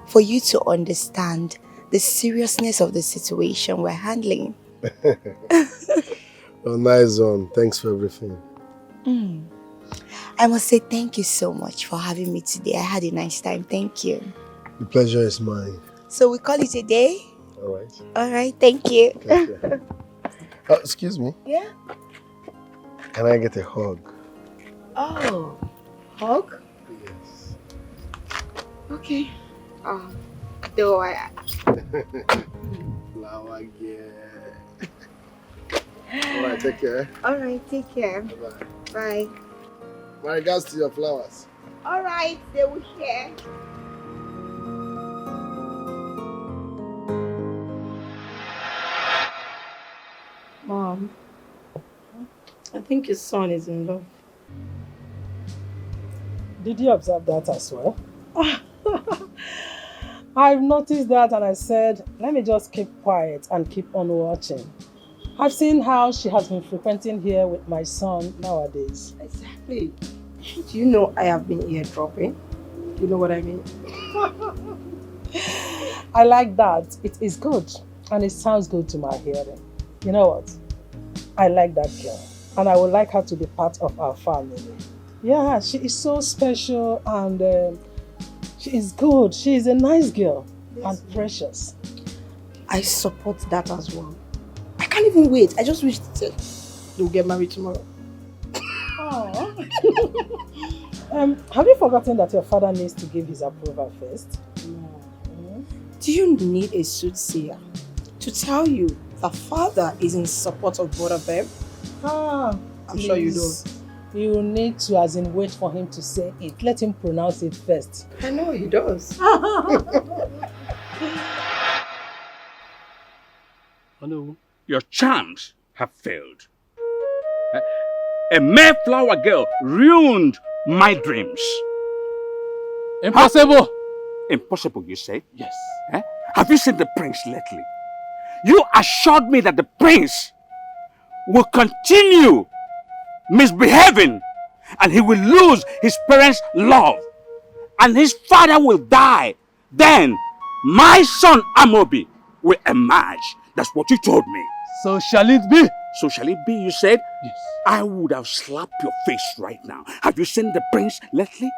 for you to understand the seriousness of the situation we're handling. Oh, nice one. Thanks for everything. I must say thank you so much for having me today. I had a nice time. Thank you. The pleasure is mine. So we call it a day? All right. All right, thank you. Excuse me. Yeah? Can I get a hug? Oh, hug? Yes. Okay. Though Flower girl. All right, take care. All right, take care. Bye-bye. Bye. My regards to your flowers. All right, they will share. Mom, I think your son is in love. Did you observe that as well? I've noticed that and I said, let me just keep quiet and keep on watching. I've seen how she has been frequenting here with my son nowadays. Exactly. Do you know I have been eardropping? You know what I mean? I like that. It is good and it sounds good to my hearing. You know what? I like that girl and I would like her to be part of our family. Yeah, she is so special and she is good. She is a nice girl and precious. I support that as well. I can't even wait. I just wish they'll get married tomorrow. Have you forgotten that your father needs to give his approval first? No. Do you need a soothsayer to tell you the father is in support of both of them? I'm sure you don't. You need to, as in, wait for him to say it. Let him pronounce it first. I know he does. Hello. Your charms have failed. A Mayflower girl ruined my dreams. Impossible! Huh? Impossible, you say? Yes. Have you seen the prince lately? You assured me that the prince will continue misbehaving and he will lose his parents' love and his father will die. Then my son Amobi will emerge. That's what you told me. So shall it be? So shall it be, you said? Yes. I would have slapped your face right now. Have you seen the prince lately?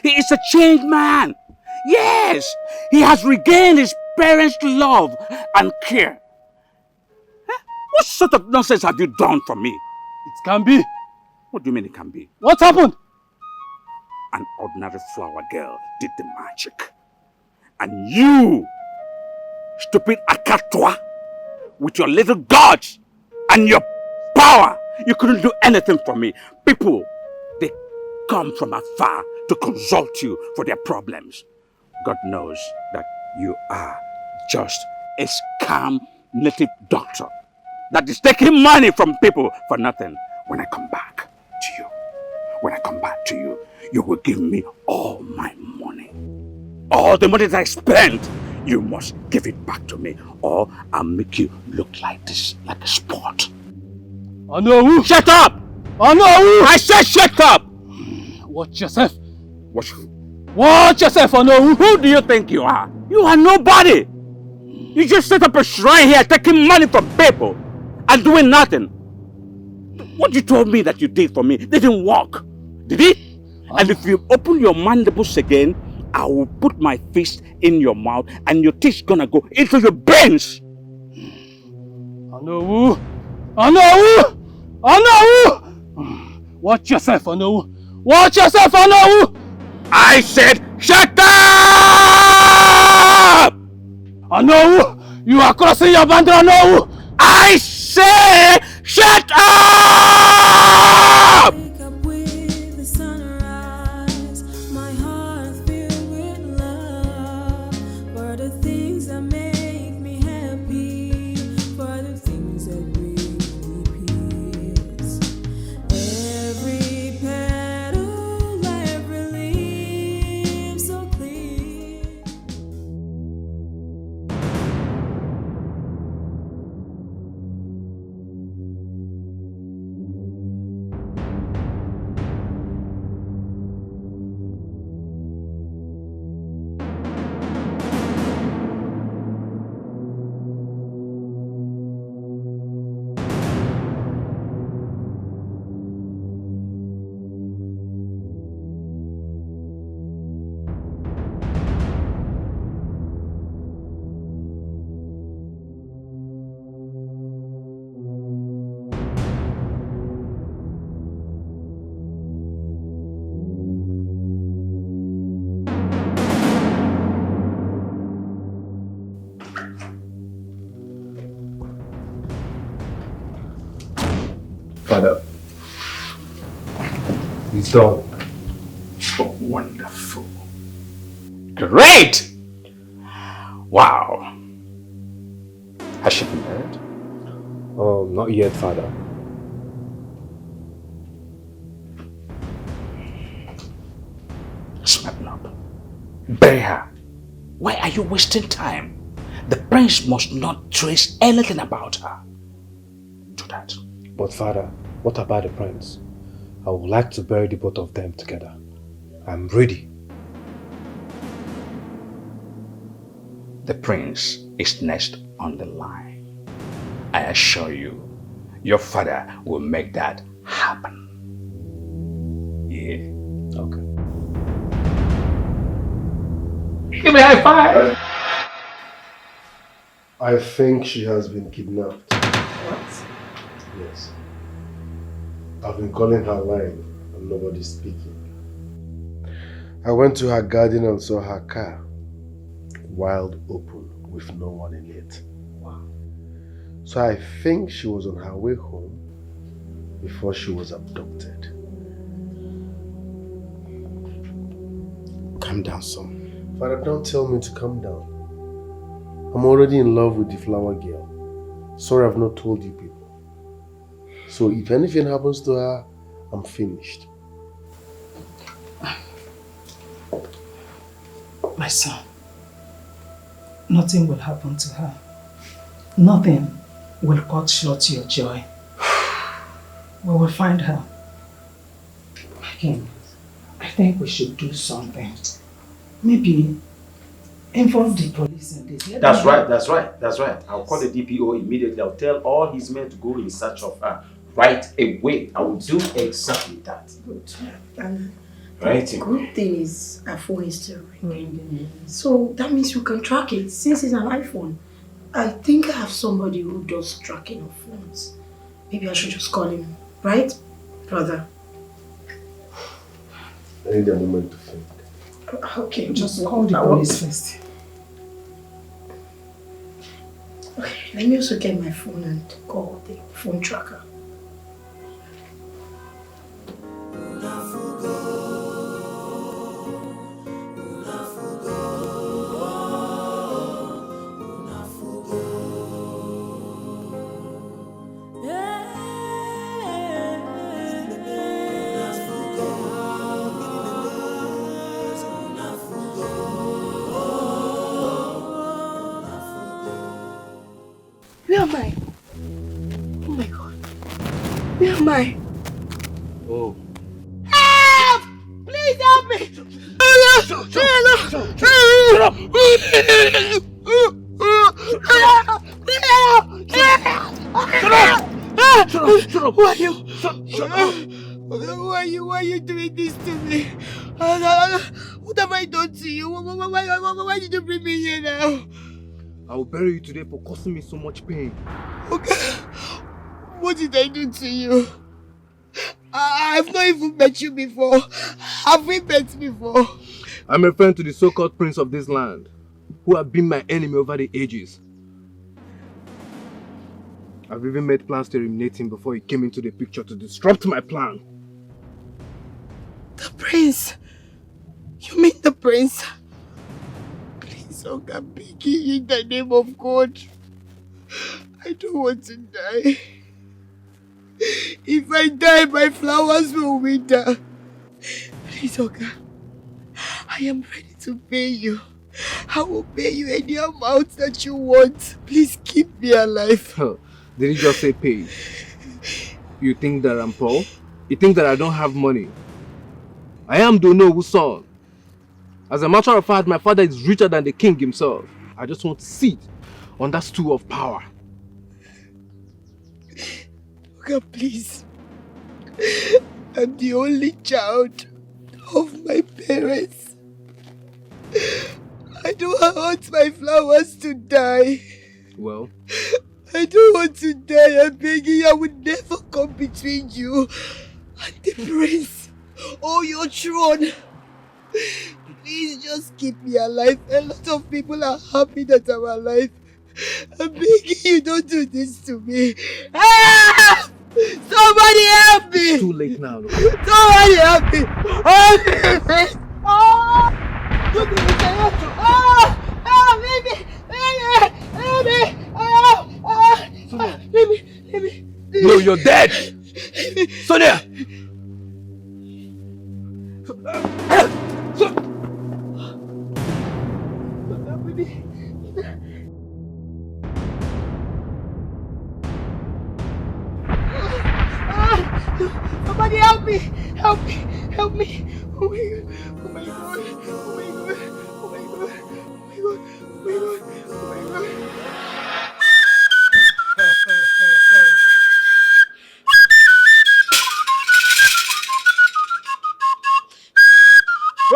He is a changed man. Yes, he has regained his parents' love and care. What sort of nonsense have you done for me? It can be. What do you mean it can be? What happened? An ordinary flower girl did the magic. And you, stupid Akatwa, with your little gods and your power, you couldn't do anything for me. People, they come from afar to consult you for their problems. God knows that you are just a scam native doctor that is taking money from people for nothing. When I come back to you, you will give me all my money. All the money that I spent, You must give it back to me, or I'll make you look like this, like a sport. Onowu! Shut up! Onowu! I said shut up! Watch yourself. Watch who? Watch yourself, Onowu! Who do you think you are? You are nobody! You just set up a shrine here taking money from people and doing nothing. What you told me that you did for me didn't work, did it? And if you open your mandibles again, I will put my fist in your mouth and your teeth gonna go into your brains. Onowu! Onowu! Onowu! Watch yourself, Onowu! Watch yourself, Onowu! I said, shut up! Onowu! You are crossing your boundary, Onowu! I say, shut up! Wake up with the sunrise, my heart filled with love for the things that make me happy, for the things that bring me peace. Every petal, every leaf so clear. Father, it's done. Oh, wonderful. Great! Wow. Has she been married? Not yet, Father. Smarten up. Bury her. Why are you wasting time? The prince must not trace anything about her. Do that. But Father, what about the prince? I would like to bury the both of them together. I'm ready. The prince is next on the line. I assure you, your father will make that happen. Yeah. Okay. Give me a high five. I think she has been kidnapped. What? Yes. I've been calling her line and nobody's speaking. I went to her garden and saw her car, wide open with no one in it. Wow. So I think she was on her way home before she was abducted. Calm down, son. Father, don't tell me to calm down. I'm already in love with the flower girl. Sorry I've not told you people. So if anything happens to her, I'm finished. My son, nothing will happen to her. Nothing will cut short your joy. We will find her. Again, I think we should do something. Maybe involve the police in this. That's right. I'll call the DPO immediately. I'll tell all his men to go in search of her right away. I will do exactly that. Good. And Right. the good thing is our phone is still ringing. So that means we can track it since it's an iPhone. I think I have somebody who does tracking of phones. Maybe I should just call him. Right, brother? I need a moment to think. Okay, Just call the police first. Okay, let me also get my phone and call the phone tracker. am I? Oh my God. Where am I? Oh. Help! Please help me! Shut up! Why are you doing this to me? What have I done to you? Why did you bring me here now? I will bury you today for causing me so much pain. Okay. What did I do to you? I've not even met you before. Have we met before? I'm referring to the so-called prince of this land, who have been my enemy over the ages. I've even made plans to eliminate him before he came into the picture to disrupt my plan. The prince? You mean the prince? Please, Oga, I'm begging you in the name of God. I don't want to die. If I die, my flowers will wither. Please, Oga, I am ready to pay you. I will pay you any amount that you want. Please keep me alive. Did he just say pay? You think that I'm poor? You think that I don't have money? I am Donowu's son. As a matter of fact, my father is richer than the king himself. I just want to sit on that stool of power. God, please. I'm the only child of my parents. I don't want my flowers to die. Well, I don't want to die. I'm begging you. I would never come between you and the prince or your throne. Please just keep me alive. A lot of people are happy that I'm alive. I'm begging you, don't do this to me. Ah! Somebody help me! It's too late now. Look. Somebody help me! Oh, please! Oh! Don't do this, I have to. Oh! Oh, baby! Baby! Oh! Let me. No, you're dead! Sonia! Somebody help me! Help me! Help me! Oh my God! Oh my God! Oh my God! Oh my God! Oh my God! Oh my God!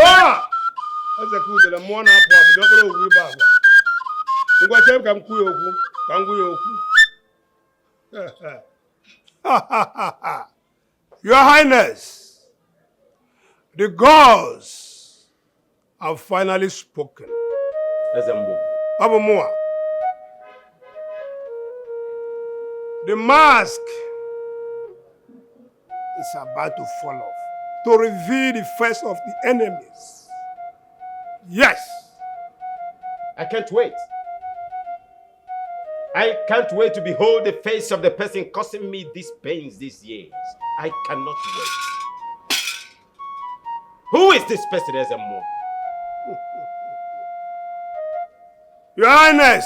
Ah! That's a good one. One up, don't go back. You got to come quick. Your Highness, the gods have finally spoken. Abumua, the mask is about to fall off to reveal the face of the enemies. Yes, I can't wait. I can't wait to behold the face of the person causing me these pains these years. I cannot wait. Who is this person, Ezemo? Your Highness,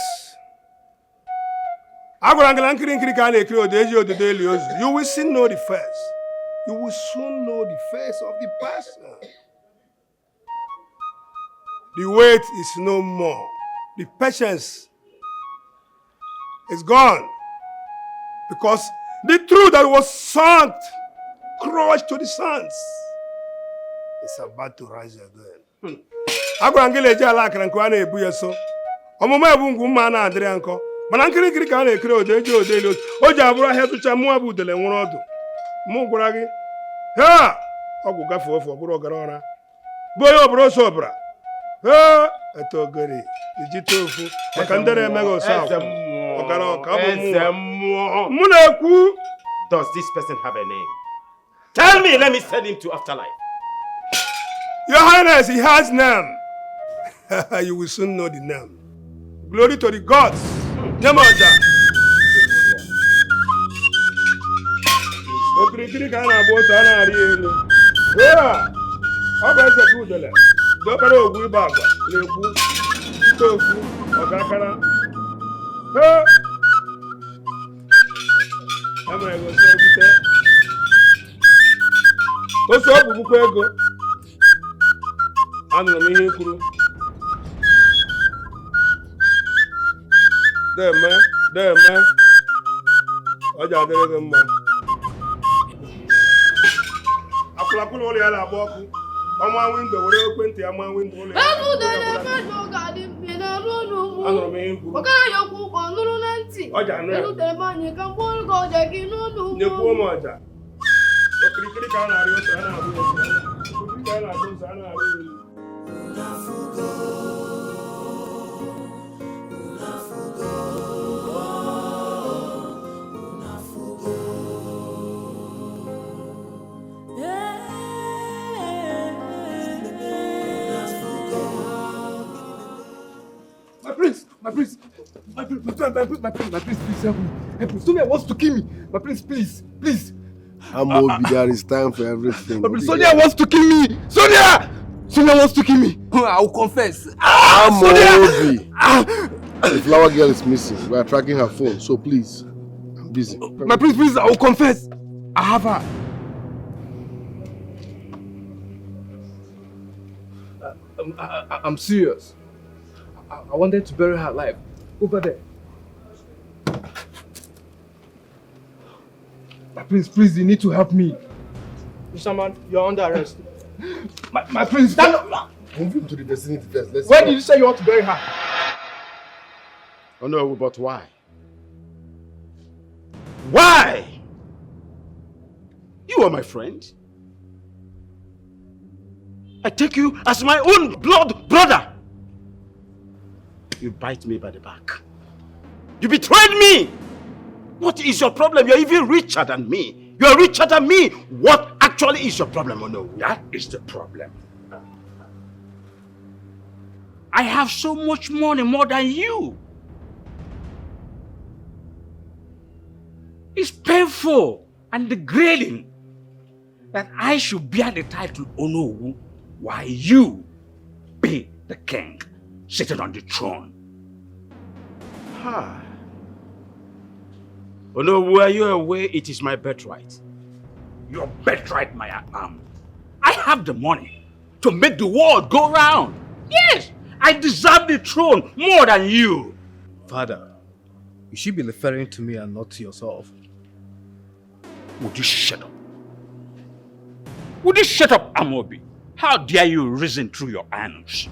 you will soon know the face. You will soon know the face of the person. The wait is no more. The patience is gone. Because the truth that was sunk, crushed to the sands, is about to rise again. Does this person have a name? Tell me, let me send him to afterlife. Your Highness, he has name. You will soon know the name. Glory to the gods. Namaja. Oso bukwa ego. Anụrụ m ihe kwuru. Deme. Ọ ji adịrị gị mma. Akwụlakwụ ụlọ ya na-agba ọkụ. Ọma windo were ekwentị ya ma windo ụlọ ya. Anụrụ m ihe kwuru. Ọ ji anụ ya. Nyekwuo m ọja. Okirikiri ka a na-arị otu a na-abụ otu. Okirikiri ka a na-abụ otu a na-arị otu. My prince, please help me. Help me. Sonia wants to kill me. My prince, please. Amobi, there is time for everything. My prince, Sonia wants to kill me. Sonia wants to kill me. I will confess. Amobi. The flower girl is missing. We are tracking her phone, so please, I'm busy. My prince, please, I will confess. I have her. I'm serious. I wanted to bury her alive. Over there. Please, you need to help me. Mr. Man, you're under arrest. My prince, stand up! Move him to the vicinity first. Where did you say you want to bury her? Oh no, but why? Why? You are my friend. I take you as my own blood brother. You bite me by the back. You betrayed me! What is your problem? You're even richer than me. You're richer than me. What actually is your problem, Ono? That is the problem. I have so much money, more than you. It's painful and degrading that I should bear the title Ono while you be the king sitting on the throne. Ono, were you aware it is my birthright? Your birthright, my arm. I have the money to make the world go round. Yes, I deserve the throne more than you. Father, you should be referring to me and not to yourself. Would you shut up? Would you shut up, Amobi? How dare you reason through your anus?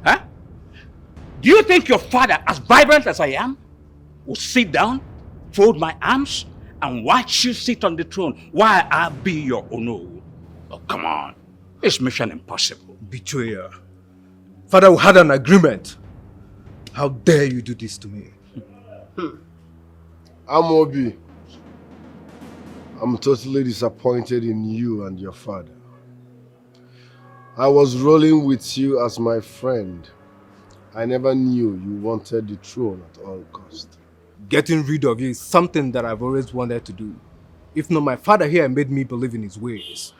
Huh? Do you think your father, as vibrant as I am, will sit down, fold my arms, and watch you sit on the throne while I be your Ono? Oh, come on. It's mission impossible. Betrayer. Father, we had an agreement. How dare you do this to me? Amobi, I'm totally disappointed in you and your father. I was rolling with you as my friend. I never knew you wanted the throne at all costs. Getting rid of you is something that I've always wanted to do. If not, my father here made me believe in his ways.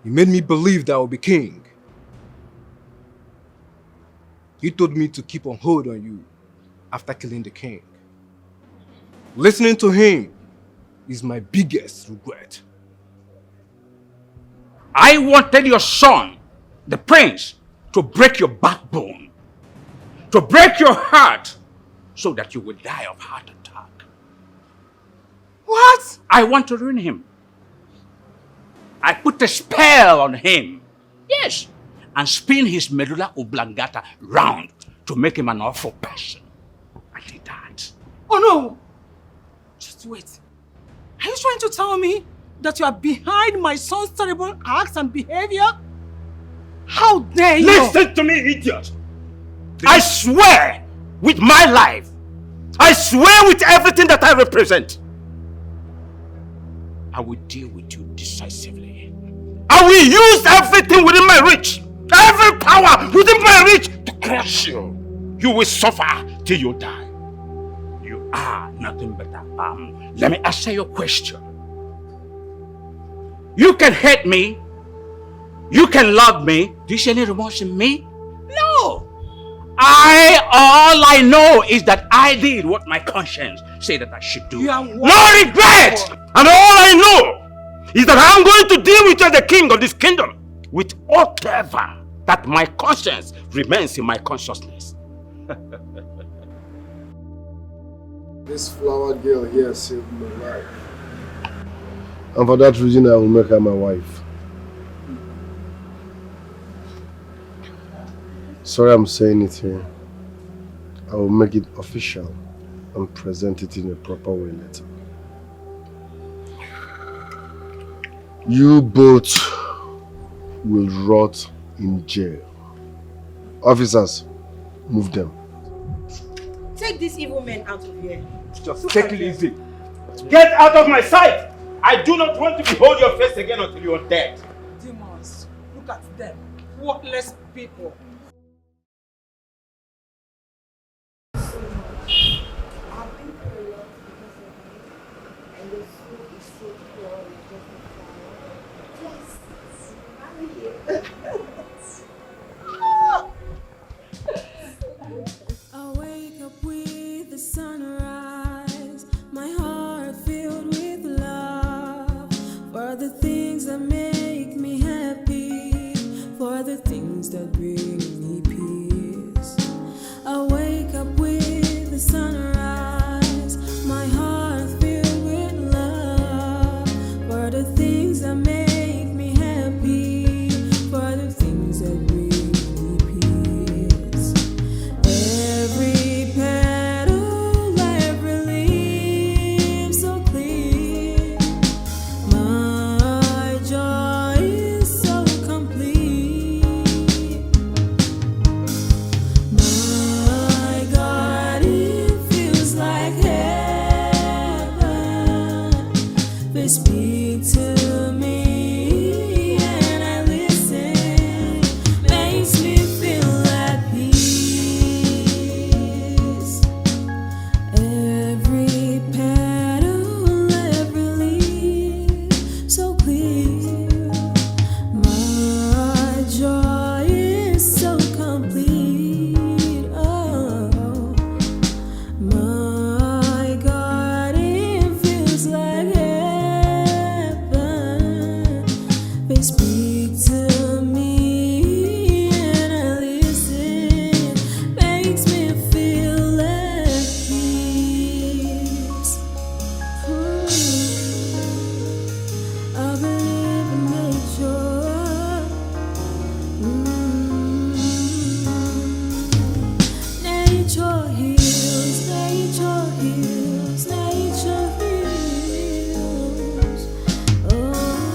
He made me believe that I will be king. He told me to keep on hold on you after killing the king. Listening to him is my biggest regret. I wanted your son, the prince, to break your backbone, to break your heart, so that you would die of heart attack. What? I want to ruin him. I put a spell on him. Yes. And spin his medulla oblongata round to make him an awful person. I did that. Oh no! Just wait. Are you trying to tell me that you are behind my son's terrible acts and behavior? How dare you! Listen to me, idiot! I swear with my life, I swear with everything that I represent, I will deal with you decisively. I will use everything within my reach, every power within my reach to crush you. You will suffer till you die. You are nothing but a bomb. Let me answer your question. You can hate me. You can love me. Do you see any remorse in me? No. All I know is that I did what my conscience said that I should do. No regret. And all I know is that I'm going to deal with you as the king of this kingdom with whatever that my conscience remains in my consciousness. This flower girl here saved my life. And for that reason, I will make her my wife. Sorry I'm saying it here. I will make it official and present it in a proper way later. You both will rot in jail. Officers, move them. Take these evil men out of here. Just take it easy. Get out of my sight! I do not want to behold your face again until you are dead. Demons, look at them. Worthless people. I wake up with the sunrise, my heart filled with love for the things that make me happy, for the things that bring me peace. I wake up with the sunrise, my heart filled with love for the things that make me happy, for the things that bring every petal, every leaf so clear. My joy is so complete. My God, it feels like heaven. They speak to me and I listen. Makes me feel at peace. Every petal, every leaf so clear. My joy is so complete. Oh, my God, it feels like heaven. They speak to me and I listen. Makes me feel at peace. I believe in nature. Nature heals, nature heals, nature heals. Oh.